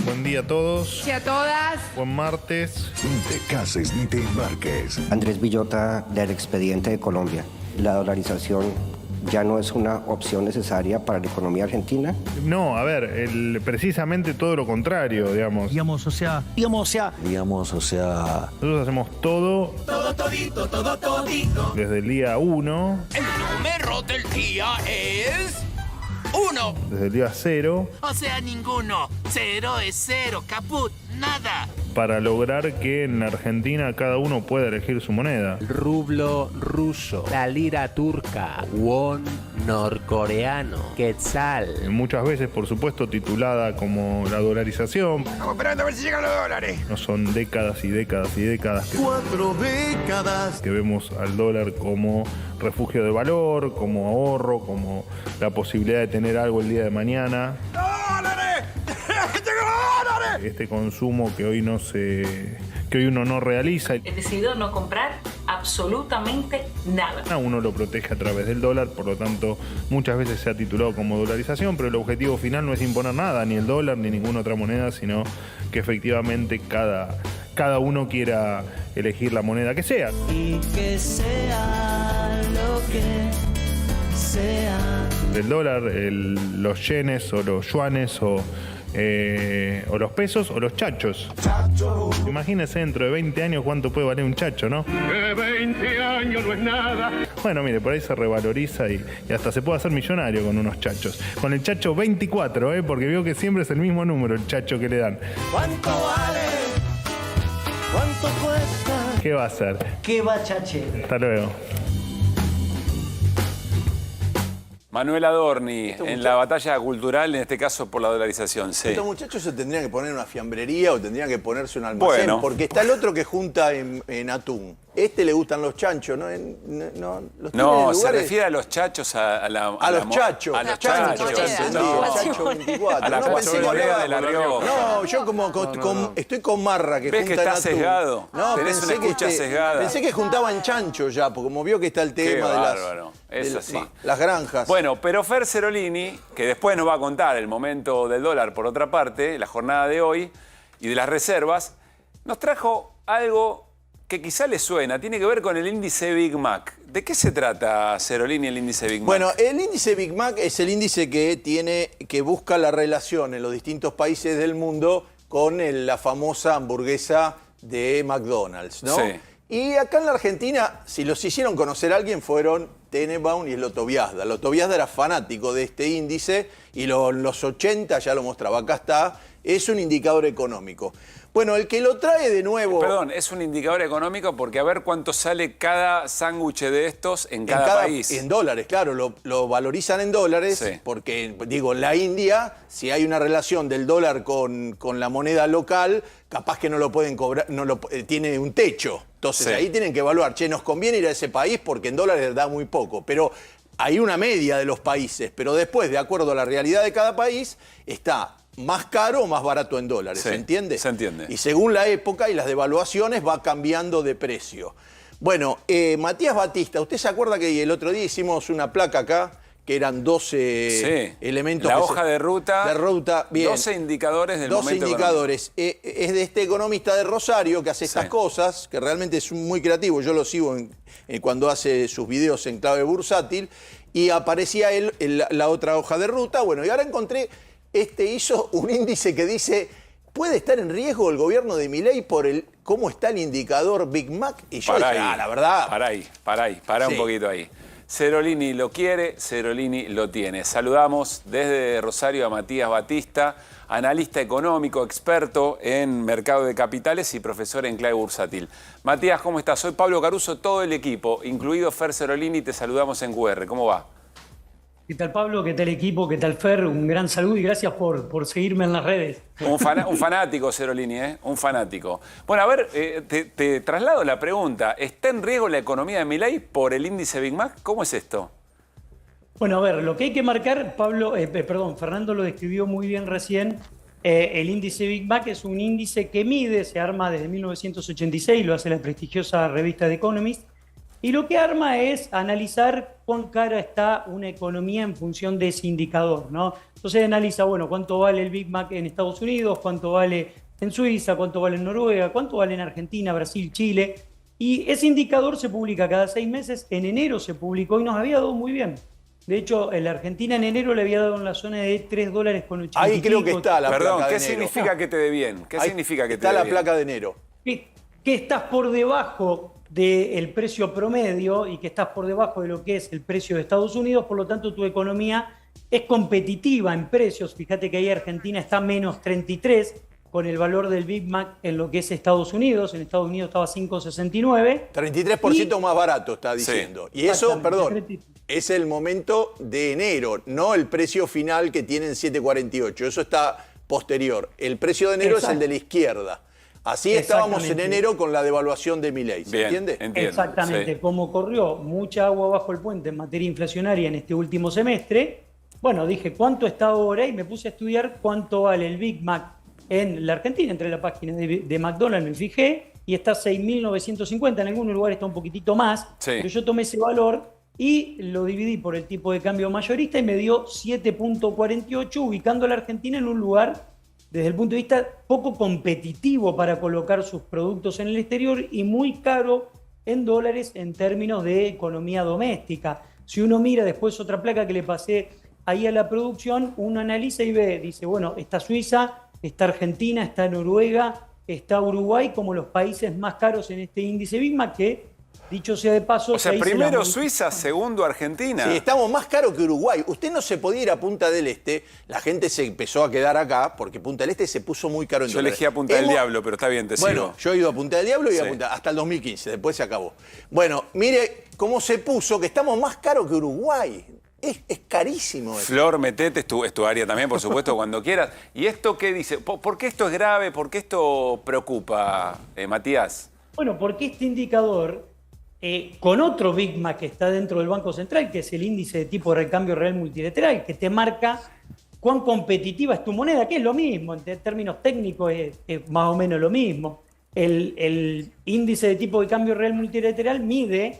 Speaker 1: Buen día a todos.
Speaker 23: Y a todas.
Speaker 1: Buen martes.
Speaker 24: Ni te cases ni te embarques.
Speaker 25: Andrés Villota, del Expediente de Colombia. La dolarización ya no es una opción necesaria para la economía argentina.
Speaker 1: No, a ver, precisamente todo lo contrario, digamos.
Speaker 26: Digamos, o sea.
Speaker 1: Nosotros hacemos todo.
Speaker 26: Todo todito.
Speaker 1: Desde el día 1.
Speaker 26: El número del día es 1.
Speaker 1: Desde el día 0.
Speaker 26: O sea, ninguno. 0 es 0, caput, nada.
Speaker 1: Para lograr que en la Argentina cada uno pueda elegir su moneda.
Speaker 26: El rublo ruso, la lira turca, won norcoreano, quetzal.
Speaker 1: Muchas veces, por supuesto, titulada como la dolarización.
Speaker 26: Estamos esperando a ver si llegan los dólares.
Speaker 1: No son décadas y décadas y décadas.
Speaker 26: 4 décadas.
Speaker 1: Que vemos al dólar como refugio de valor, como ahorro, como la posibilidad de tener algo el día de mañana.
Speaker 26: ¡Dólares!
Speaker 1: Este consumo que hoy uno no realiza.
Speaker 27: He decidido no comprar absolutamente nada.
Speaker 1: Uno lo protege a través del dólar, por lo tanto muchas veces se ha titulado como dolarización, pero el objetivo final no es imponer nada, ni el dólar ni ninguna otra moneda, sino que efectivamente cada uno quiera elegir la moneda que sea.
Speaker 26: Y que sea lo que sea.
Speaker 1: El dólar, los yenes o los yuanes o los pesos o los chachos. Imagínense dentro de 20 años cuánto puede valer un chacho, ¿no?
Speaker 26: Que 20 años no es nada.
Speaker 1: Bueno, mire, por ahí se revaloriza y hasta se puede hacer millonario con unos chachos. Con el chacho 24, porque veo que siempre es el mismo número el chacho que le dan.
Speaker 26: ¿Cuánto vale? ¿Cuánto cuesta?
Speaker 1: ¿Qué va a hacer?
Speaker 26: ¿Qué va, chache?
Speaker 1: Hasta luego.
Speaker 9: Manuel Adorni, en la batalla cultural, en este caso por la dolarización. Sí.
Speaker 17: Estos muchachos se tendrían que poner una fiambrería o tendrían que ponerse un almacén, porque está el otro que junta en atún. Le gustan los chanchos, ¿no?
Speaker 9: No, se refiere a los chachos, a los
Speaker 17: chachos.
Speaker 9: A los chachos.
Speaker 17: Chacho 24.
Speaker 9: A la cuachimoneda de La Rioja.
Speaker 17: No, yo estoy con Marra que
Speaker 9: ¿ves
Speaker 17: junta
Speaker 9: que está
Speaker 17: en atún.
Speaker 9: sesgado?
Speaker 17: No,
Speaker 9: tenés una escucha sesgada.
Speaker 17: Pensé que juntaban chanchos ya, porque como vio que está el tema de
Speaker 9: bárbaro. Es así.
Speaker 17: las granjas.
Speaker 9: Bueno, Bueno, pero Fer Serolini, que después nos va a contar el momento del dólar por otra parte, la jornada de hoy y de las reservas, nos trajo algo que quizá le suena, tiene que ver con el índice Big Mac. ¿De qué se trata, Serolini, el índice Big Mac?
Speaker 17: Bueno, el índice Big Mac es el índice que busca la relación en los distintos países del mundo con la famosa hamburguesa de McDonald's, ¿no? Sí. Y acá en la Argentina, si los hicieron conocer a alguien, fueron Tenenbaum y el Loto Biasda. Loto Biasda era fanático de este índice y los 80, ya lo mostraba, acá está, es un indicador económico. Bueno, el que lo trae de nuevo...
Speaker 9: Perdón, es un indicador económico porque a ver cuánto sale cada sándwich de estos en cada país.
Speaker 17: En dólares, claro, lo valorizan en dólares, sí. Porque, digo, la India, si hay una relación del dólar con la moneda local, capaz que no lo pueden cobrar, tiene un techo. Entonces sí. Ahí tienen que evaluar, che, nos conviene ir a ese país porque en dólares da muy poco, pero hay una media de los países, pero después, de acuerdo a la realidad de cada país, está más caro o más barato en dólares, sí, ¿se entiende?
Speaker 9: Se entiende.
Speaker 17: Y según la época y las devaluaciones va cambiando de precio. Bueno, Matías Batista, ¿usted se acuerda que el otro día hicimos una placa acá? Que eran 12 elementos.
Speaker 9: La hoja de ruta.
Speaker 17: De ruta, bien.
Speaker 9: 12 indicadores del momento.
Speaker 17: 12 indicadores. Es de este economista de Rosario que hace estas cosas, que realmente es muy creativo. Yo lo sigo cuando hace sus videos en clave bursátil. Y aparecía él en la otra hoja de ruta. Bueno, y ahora encontré, hizo un índice que dice, ¿puede estar en riesgo el gobierno de Milei por cómo está el indicador Big Mac? Y yo dije, la verdad.
Speaker 9: Pará un poquito ahí. Serolini lo quiere, Serolini lo tiene. Saludamos desde Rosario a Matías Batista, analista económico, experto en mercado de capitales y profesor en clave bursátil. Matías, ¿cómo estás? Soy Pablo Caruso, todo el equipo, incluido Fer Serolini, te saludamos en QR. ¿Cómo va?
Speaker 2: ¿Qué tal, Pablo? ¿Qué tal, equipo? ¿Qué tal, Fer? Un gran saludo y gracias por seguirme en las redes.
Speaker 9: Un fanático, Serolini, ¿eh? Un fanático. Bueno, a ver, te traslado la pregunta. ¿Está en riesgo la economía de Milei por el índice Big Mac? ¿Cómo es esto?
Speaker 2: Bueno, a ver, lo que hay que marcar, Fernando lo describió muy bien recién. El índice Big Mac es un índice que mide, se arma desde 1986, lo hace la prestigiosa revista The Economist. Y lo que arma es analizar cuán cara está una economía en función de ese indicador, ¿no? Entonces analiza, bueno, cuánto vale el Big Mac en Estados Unidos, cuánto vale en Suiza, cuánto vale en Noruega, cuánto vale en Argentina, Brasil, Chile. Y ese indicador se publica cada 6 meses. En enero se publicó y nos había dado muy bien. De hecho, en la Argentina en enero le había dado en la zona de $3.80.
Speaker 17: Ahí creo que está la placa de enero.
Speaker 9: Perdón, ¿qué significa que te dé bien? ¿Qué significa que te dé bien?
Speaker 17: Está la placa de enero.
Speaker 2: Que estás por debajo del precio promedio y que estás por debajo de lo que es el precio de Estados Unidos, por lo tanto tu economía es competitiva en precios. Fíjate que ahí Argentina está menos 33 con el valor del Big Mac en lo que es Estados Unidos. En Estados Unidos estaba 5.69.
Speaker 17: 33% más barato está diciendo. Sí. Y eso, perdón, es el momento de enero, no el precio final que tienen 7.48. Eso está posterior. El precio de enero es el de la izquierda. Así estábamos en enero con la devaluación de Milei, ¿se entiende?
Speaker 2: Entiendo. Exactamente. Sí. Como corrió mucha agua bajo el puente en materia inflacionaria en este último semestre, bueno, dije, ¿cuánto está ahora? Y me puse a estudiar cuánto vale el Big Mac en la Argentina. Entré en la página de McDonald's, me fijé, y está 6.950. En algunos lugares está un poquitito más, pero yo tomé ese valor y lo dividí por el tipo de cambio mayorista y me dio 7.48, ubicando a la Argentina en un lugar desde el punto de vista poco competitivo para colocar sus productos en el exterior y muy caro en dólares en términos de economía doméstica. Si uno mira después otra placa que le pasé ahí a la producción, uno analiza y ve, dice, bueno, está Suiza, está Argentina, está Noruega, está Uruguay como los países más caros en este índice Big Mac, que dicho sea de paso...
Speaker 9: O sea, primero Suiza, segundo Argentina.
Speaker 17: Sí, estamos más caros que Uruguay. Usted no se podía ir a Punta del Este. La gente se empezó a quedar acá porque Punta del Este se puso muy caro en dólares.
Speaker 9: Yo elegí a Punta del Diablo, pero está bien, te sigo.
Speaker 17: Bueno, yo he ido a Punta del Diablo y hasta el 2015. Después se acabó. Bueno, mire cómo se puso que estamos más caros que Uruguay. Es carísimo eso.
Speaker 9: Flor, metete, es tu área también, por supuesto, cuando quieras. ¿Y esto qué dice? ¿Por qué esto es grave? ¿Por qué esto preocupa, Matías?
Speaker 2: Bueno, porque este indicador... con otro Big Mac que está dentro del Banco Central, que es el índice de tipo de recambio real multilateral, que te marca cuán competitiva es tu moneda, que es lo mismo, en términos técnicos es más o menos lo mismo. El índice de tipo de cambio real multilateral mide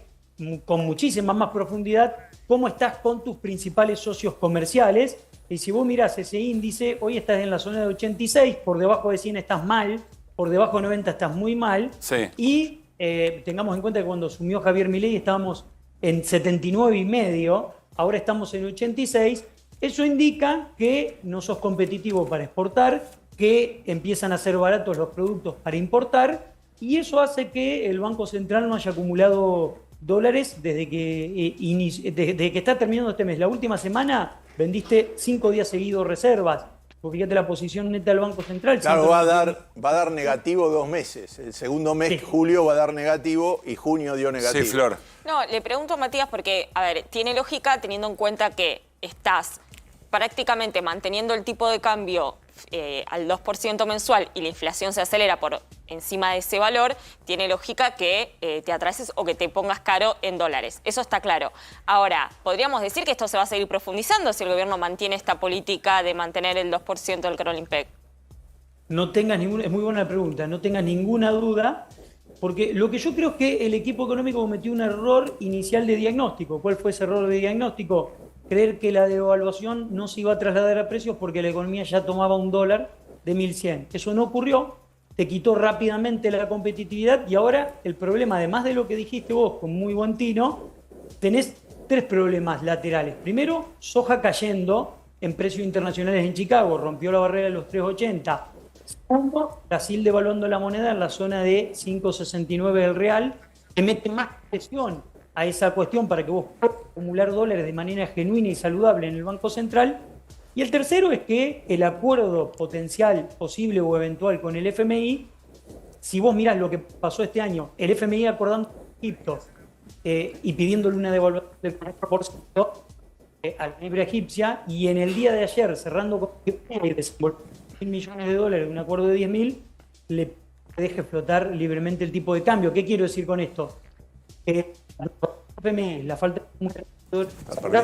Speaker 2: con muchísima más profundidad cómo estás con tus principales socios comerciales. Y si vos mirás ese índice, hoy estás en la zona de 86, por debajo de 100 estás mal, por debajo de 90 estás muy mal.
Speaker 9: Sí.
Speaker 2: Y tengamos en cuenta que cuando asumió Javier Milei estábamos en 79,5, ahora estamos en 86. Eso indica que no sos competitivo para exportar, que empiezan a ser baratos los productos para importar, y eso hace que el Banco Central no haya acumulado dólares desde que está terminando este mes. La última semana vendiste 5 días seguidos reservas. Porque fíjate la posición neta del Banco Central.
Speaker 17: Claro, va a dar negativo 2 meses. El segundo mes, sí. Julio, va a dar negativo y junio dio negativo.
Speaker 9: Sí, Flor.
Speaker 20: No, le pregunto a Matías porque, a ver, tiene lógica teniendo en cuenta que estás prácticamente manteniendo el tipo de cambio al 2% mensual y la inflación se acelera por encima de ese valor, tiene lógica que te atrases o que te pongas caro en dólares. Eso está claro. Ahora, podríamos decir que esto se va a seguir profundizando si el gobierno mantiene esta política de mantener el 2% del Krone-Limpec.
Speaker 2: No tengas ninguna, es muy buena pregunta, no tengas ninguna duda, porque lo que yo creo es que el equipo económico cometió un error inicial de diagnóstico. ¿Cuál fue ese error de diagnóstico? Creer que la devaluación no se iba a trasladar a precios porque la economía ya tomaba un dólar de 1.100. Eso no ocurrió, te quitó rápidamente la competitividad y ahora el problema, además de lo que dijiste vos con muy buen tino, tenés 3 problemas laterales. Primero, soja cayendo en precios internacionales en Chicago, rompió la barrera de los 3.80. Segundo, Brasil devaluando la moneda en la zona de 5.69 del real, que mete más presión a esa cuestión para que vos puedas acumular dólares de manera genuina y saludable en el Banco Central. Y el tercero es que el acuerdo potencial, posible o eventual con el FMI, si vos mirás lo que pasó este año, el FMI acordando con Egipto y pidiéndole una devaluación del 4% a la libra egipcia, y en el día de ayer cerrando con $100 millones de dólares de un acuerdo de 10.000, le deje flotar libremente el tipo de cambio. ¿Qué quiero decir con esto? La falta de...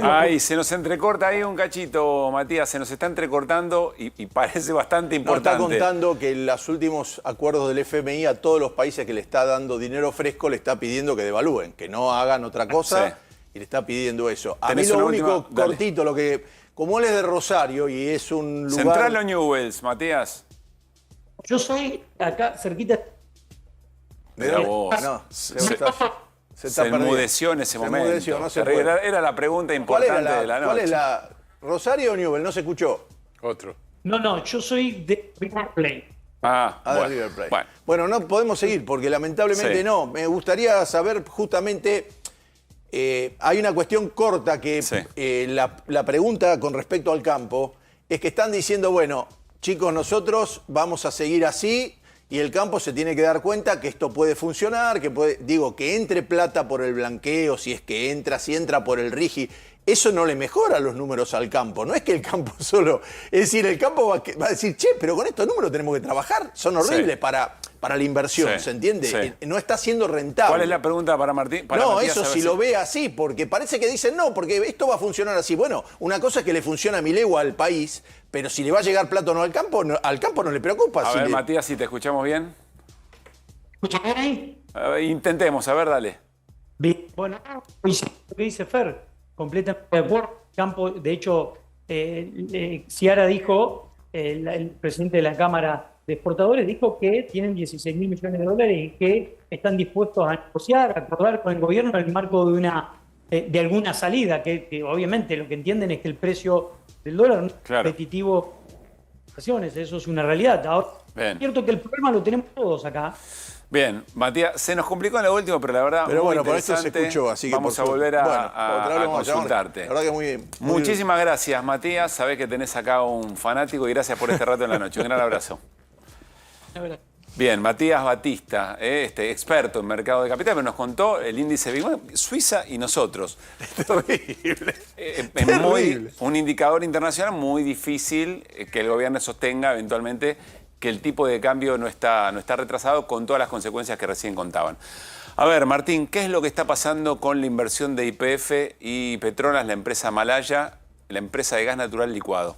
Speaker 9: Ay, se nos entrecorta ahí un cachito, Matías, se nos está entrecortando y parece bastante importante.
Speaker 17: Nos está contando que en los últimos acuerdos del FMI a todos los países que le está dando dinero fresco le está pidiendo que devalúen, que no hagan otra cosa, sí. Y le está pidiendo eso. A mí lo único cortito, lo que, como él es de Rosario y es un lugar...
Speaker 9: ¿Central o Newell's, Matías?
Speaker 2: Yo soy acá cerquita...
Speaker 9: Mira vos.
Speaker 17: No,
Speaker 9: se enmudeció en ese momento.
Speaker 17: No se
Speaker 9: era la pregunta importante de la noche.
Speaker 17: ¿Cuál es la Rosario o Newell's? No se escuchó.
Speaker 12: Otro.
Speaker 2: No, yo soy de River Plate.
Speaker 17: De River Plate. Bueno, no podemos seguir porque lamentablemente no. Me gustaría saber justamente... hay una cuestión corta que la pregunta con respecto al campo es que están diciendo, bueno, chicos, nosotros vamos a seguir así y el campo se tiene que dar cuenta que esto puede funcionar, que puede, que entre plata por el blanqueo, si es que entra, si entra por el RIGI. Eso no le mejora los números al campo. No es que el campo solo... Es decir, el campo va a decir, che, pero con estos números tenemos que trabajar. Son horribles para la inversión, ¿se entiende? No está siendo rentable.
Speaker 9: ¿Cuál es la pregunta para Martín?
Speaker 17: Matías, eso si lo ve así, porque parece que dicen, no, porque esto va a funcionar así. Bueno, una cosa es que le funciona a Milei o al país, pero si le va a llegar plata o no al campo no le preocupa.
Speaker 9: A ver, Matías, si te escuchamos bien.
Speaker 2: ¿Escuchame ahí?
Speaker 9: Intentemos, a ver, dale.
Speaker 2: Bien. Bueno, lo que dice Fer, completamente de acuerdo. Campo, de hecho, Ciara dijo, el presidente de la Cámara de Exportadores dijo que tienen 16.000 millones de dólares y que están dispuestos a negociar, a acordar con el gobierno en el marco de alguna salida, que obviamente lo que entienden es que el precio del dólar no es competitivo. Eso es una realidad. Ahora, es cierto que el problema lo tenemos todos acá.
Speaker 9: Bien, Matías, se nos complicó en lo último, pero la verdad muy
Speaker 17: por esto se escuchó, así que
Speaker 9: vamos a volver a consultarte.
Speaker 17: La verdad que muy bien.
Speaker 9: Muchísimas gracias, Matías. Sabés que tenés acá un fanático y gracias por este rato en la noche. Un gran abrazo. Bien, Matías Batista, experto en mercado de capital, pero nos contó el índice Big Mac, Suiza y nosotros.
Speaker 17: Terrible.
Speaker 9: Un indicador internacional muy difícil que el gobierno sostenga eventualmente que el tipo de cambio no está retrasado con todas las consecuencias que recién contaban. A ver, Martín, ¿qué es lo que está pasando con la inversión de YPF y Petronas, la empresa malaya, la empresa de gas natural licuado?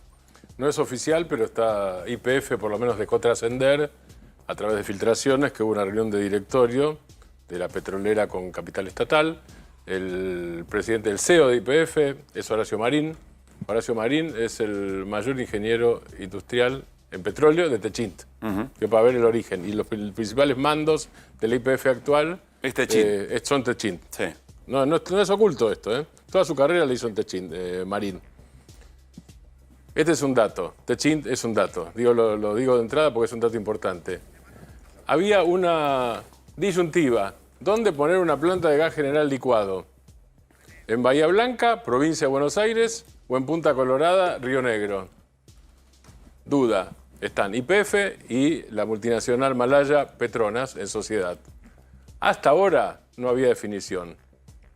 Speaker 12: No es oficial, pero está YPF, por lo menos dejó trascender a través de filtraciones que hubo una reunión de directorio de la petrolera con capital estatal, el presidente del CEO de YPF es Horacio Marín. Horacio Marín es el mayor ingeniero industrial en petróleo de Techint, que para ver el origen. Y los principales mandos de la YPF actual son Techint.
Speaker 9: Sí.
Speaker 12: No es oculto esto, ¿eh? Toda su carrera la hizo en Techint, Marín. Este es un dato, Techint es un dato. Lo digo de entrada porque es un dato importante. Había una disyuntiva. ¿Dónde poner una planta de gas general licuado? ¿En Bahía Blanca, provincia de Buenos Aires, o en Punta Colorada, Río Negro? Duda. Están YPF y la multinacional malaya Petronas en sociedad. Hasta ahora no había definición.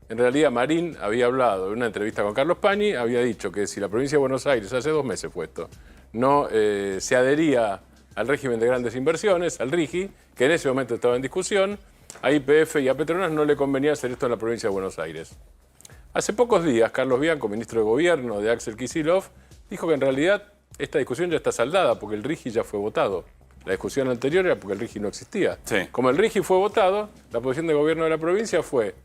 Speaker 12: En realidad, Marín había hablado en una entrevista con Carlos Pañi, había dicho que si la provincia de Buenos Aires, hace 2 meses fue esto, no se adhería al régimen de grandes inversiones, al RIGI, que en ese momento estaba en discusión, a YPF y a Petronas no le convenía hacer esto en la provincia de Buenos Aires. Hace pocos días, Carlos Bianco, ministro de Gobierno de Axel Kicillof, dijo que en realidad esta discusión ya está saldada porque el RIGI ya fue votado. La discusión anterior era porque el RIGI no existía.
Speaker 9: Sí.
Speaker 12: Como el RIGI fue votado, la posición de gobierno de la provincia fue: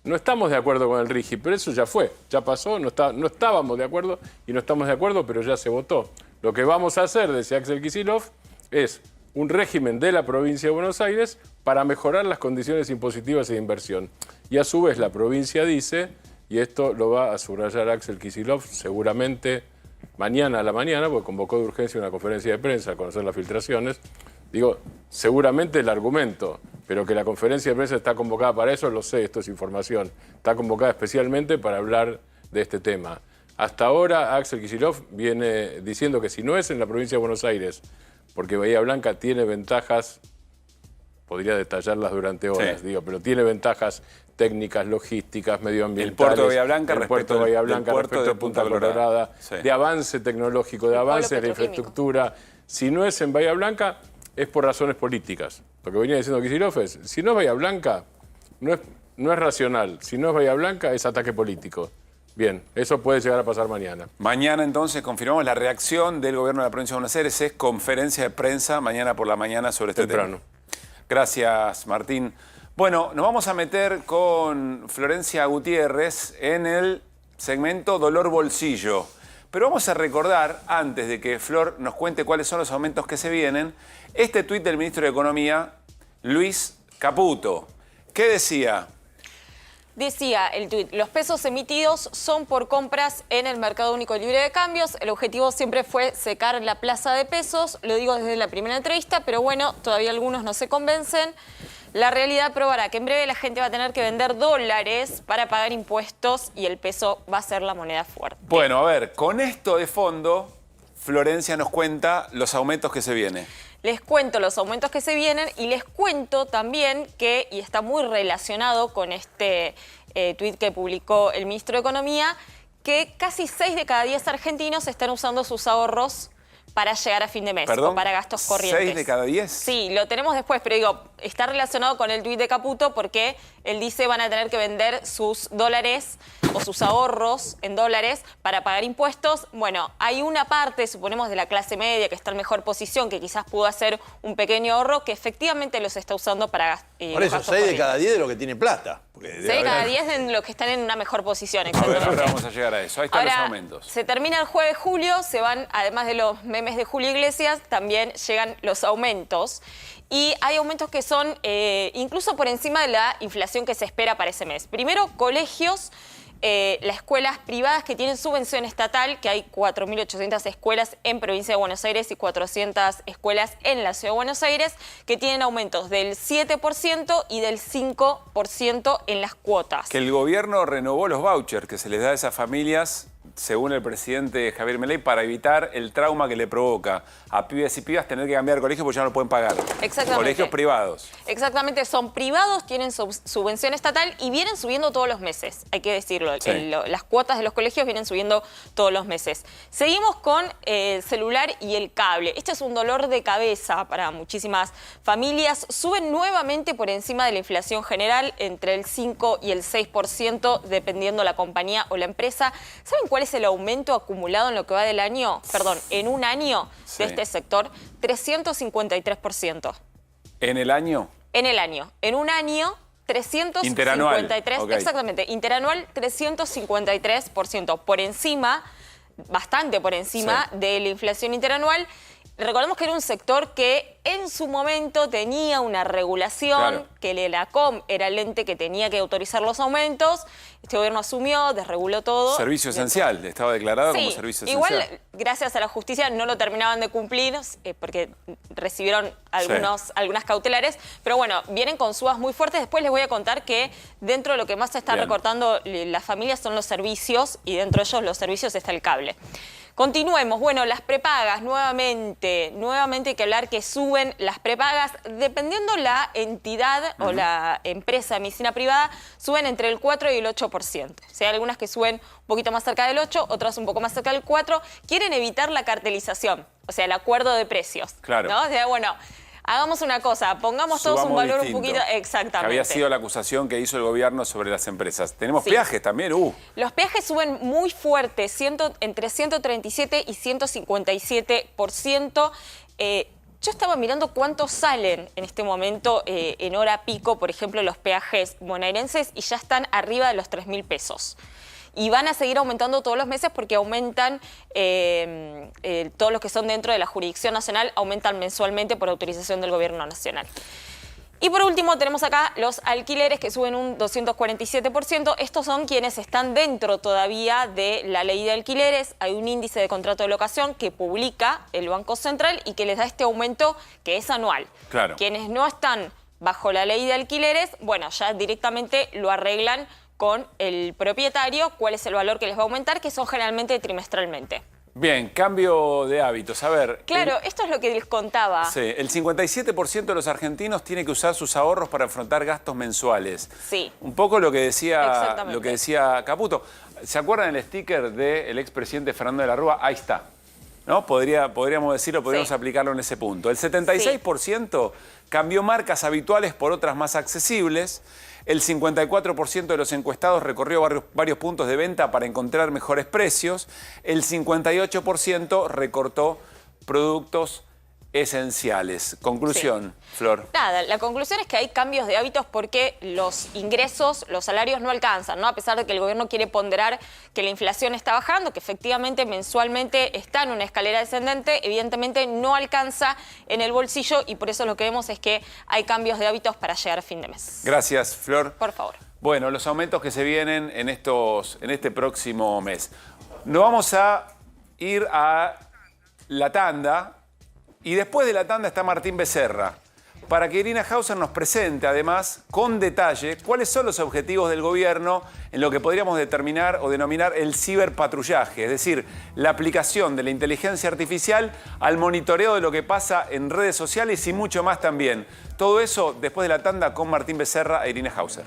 Speaker 12: no estamos de acuerdo con el RIGI, pero eso ya fue, ya pasó, no estábamos de acuerdo y no estamos de acuerdo, pero ya se votó. Lo que vamos a hacer, decía Axel Kicillof, es un régimen de la provincia de Buenos Aires para mejorar las condiciones impositivas e de inversión. Y a su vez la provincia dice, y esto lo va a subrayar Axel Kicillof seguramente mañana a la mañana, porque convocó de urgencia una conferencia de prensa a conocer las filtraciones, digo, seguramente el argumento, pero que la conferencia de prensa está convocada para eso, lo sé, esto es información, está convocada especialmente para hablar de este tema. Hasta ahora Axel Kicillof viene diciendo que si no es en la provincia de Buenos Aires, porque Bahía Blanca tiene ventajas, podría detallarlas durante horas, digo, pero tiene ventajas técnicas, logísticas, medioambientales.
Speaker 9: El puerto de Bahía Blanca
Speaker 12: respecto de Punta Colorada, de avance tecnológico, de avance de la infraestructura. Si no es en Bahía Blanca, es por razones políticas. Lo que venía diciendo Kicillof es, si no es Bahía Blanca, no es racional. Si no es Bahía Blanca, es ataque político. Bien, eso puede llegar a pasar mañana.
Speaker 9: Mañana entonces confirmamos la reacción del gobierno de la provincia de Buenos Aires. Es conferencia de prensa mañana por la mañana sobre este tema. Gracias, Martín. Bueno, nos vamos a meter con Florencia Gutiérrez en el segmento Dolor Bolsillo. Pero vamos a recordar, antes de que Flor nos cuente cuáles son los aumentos que se vienen, este tuit del ministro de Economía, Luis Caputo. ¿Qué decía?
Speaker 20: Decía el tuit, los pesos emitidos son por compras en el Mercado Único Libre de Cambios. El objetivo siempre fue secar la plaza de pesos. Lo digo desde la primera entrevista, pero bueno, todavía algunos no se convencen. La realidad probará que en breve la gente va a tener que vender dólares para pagar impuestos y el peso va a ser la moneda fuerte.
Speaker 9: Bueno, a ver, con esto de fondo, Florencia nos cuenta los aumentos que se vienen.
Speaker 20: Les cuento los aumentos que se vienen y les cuento también que, y está muy relacionado con este tuit que publicó el ministro de Economía, que casi 6 de cada 10 argentinos están usando sus ahorros para llegar a fin de mes.
Speaker 9: ¿Perdón?
Speaker 20: O para gastos corrientes.
Speaker 9: ¿6 de cada 10?
Speaker 20: Sí, lo tenemos después, pero digo, está relacionado con el tuit de Caputo porque él dice van a tener que vender sus dólares o sus ahorros en dólares para pagar impuestos. Bueno, hay una parte, suponemos, de la clase media que está en mejor posición, que quizás pudo hacer un pequeño ahorro, que efectivamente los está usando para
Speaker 17: por eso, 6 de cada 10 de lo que tiene plata.
Speaker 20: 6 de cada 10 de los que están en una mejor posición.
Speaker 9: A ver, ahora vamos a llegar a eso. Ahí están los aumentos.
Speaker 20: Se termina el jueves julio, se van, además de los memes de Julio Iglesias, también llegan los aumentos. Y hay aumentos que son incluso por encima de la inflación que se espera para ese mes. Primero, colegios. Las escuelas privadas que tienen subvención estatal, que hay 4.800 escuelas en provincia de Buenos Aires y 400 escuelas en la ciudad de Buenos Aires, que tienen aumentos del 7% y del 5% en las cuotas.
Speaker 9: Que el gobierno renovó los vouchers que se les da a esas familias, según el presidente Javier Milei, para evitar el trauma que le provoca a pibes y pibas tener que cambiar de colegio porque ya no lo pueden pagar.
Speaker 20: Exactamente.
Speaker 9: Colegios privados.
Speaker 20: Exactamente, son privados, tienen subvención estatal y vienen subiendo todos los meses, hay que decirlo.
Speaker 9: Sí.
Speaker 20: Las cuotas de los colegios vienen subiendo todos los meses. Seguimos con el celular y el cable. Este es un dolor de cabeza para muchísimas familias. Suben nuevamente por encima de la inflación general, entre el 5 y el 6%, dependiendo la compañía o la empresa. ¿Saben cuál es el aumento acumulado en lo que va del año? Perdón, en un año de este sector, 353%.
Speaker 9: ¿En el año?
Speaker 20: En el año. En un año, 353%.
Speaker 9: Okay.
Speaker 20: Exactamente, interanual 353%, por encima, bastante por encima de la inflación interanual. Recordemos que era un sector que en su momento tenía una regulación, que el ELACOM era el ente que tenía que autorizar los aumentos. Este gobierno asumió, desreguló todo.
Speaker 9: Servicio esencial, estaba declarado como servicio esencial.
Speaker 20: Igual, gracias a la justicia, no lo terminaban de cumplir porque recibieron algunas cautelares. Pero bueno, vienen con subas muy fuertes. Después les voy a contar que dentro de lo que más se está recortando las familias son los servicios, y dentro de ellos los servicios está el cable. Continuemos. Bueno, las prepagas, nuevamente hay que hablar que suben las prepagas. Dependiendo la entidad o la empresa de medicina privada, suben entre el 4 y el 8%. O sea, hay algunas que suben un poquito más cerca del 8, otras un poco más cerca del 4. Quieren evitar la cartelización, o sea, el acuerdo de precios.
Speaker 9: Claro.
Speaker 20: ¿No? O sea, bueno, hagamos una cosa, pongamos todos un valor un poquito... Exactamente.
Speaker 9: Que había sido la acusación que hizo el gobierno sobre las empresas. Tenemos peajes también,
Speaker 20: Los peajes suben muy fuerte, entre 137 y 157%. Yo estaba mirando cuántos salen en este momento en hora pico, por ejemplo, los peajes bonaerenses, y ya están arriba de los 3.000 pesos. Y van a seguir aumentando todos los meses porque aumentan, todos los que son dentro de la jurisdicción nacional aumentan mensualmente por autorización del gobierno nacional. Y por último tenemos acá los alquileres que suben un 247%. Estos son quienes están dentro todavía de la ley de alquileres. Hay un índice de contrato de locación que publica el Banco Central y que les da este aumento que es anual.
Speaker 9: Claro.
Speaker 20: Quienes no están bajo la ley de alquileres, bueno, ya directamente lo arreglan con el propietario, cuál es el valor que les va a aumentar, que son generalmente trimestralmente.
Speaker 9: Bien, cambio de hábitos. A ver...
Speaker 20: Claro, esto es lo que les contaba.
Speaker 9: Sí, el 57% de los argentinos tiene que usar sus ahorros para afrontar gastos mensuales.
Speaker 20: Sí.
Speaker 9: Un poco lo que decía Caputo. ¿Se acuerdan el sticker del expresidente Fernando de la Rúa? Ahí está. ¿No? Podríamos decirlo, podríamos aplicarlo en ese punto. El 76% cambió marcas habituales por otras más accesibles. El 54% de los encuestados recorrió varios puntos de venta para encontrar mejores precios. El 58% recortó productos esenciales. Conclusión, Flor.
Speaker 20: Nada, la conclusión es que hay cambios de hábitos porque los ingresos, los salarios no alcanzan, ¿no? A pesar de que el gobierno quiere ponderar que la inflación está bajando, que efectivamente mensualmente está en una escalera descendente, evidentemente no alcanza en el bolsillo, y por eso lo que vemos es que hay cambios de hábitos para llegar a fin de mes.
Speaker 9: Gracias, Flor.
Speaker 20: Por favor.
Speaker 9: Bueno, los aumentos que se vienen en este próximo mes. Nos vamos a ir a la tanda. Y después de la tanda está Martín Becerra, para que Irina Hauser nos presente además con detalle cuáles son los objetivos del gobierno en lo que podríamos determinar o denominar el ciberpatrullaje, es decir, la aplicación de la inteligencia artificial al monitoreo de lo que pasa en redes sociales y mucho más también. Todo eso después de la tanda con Martín Becerra e Irina Hauser.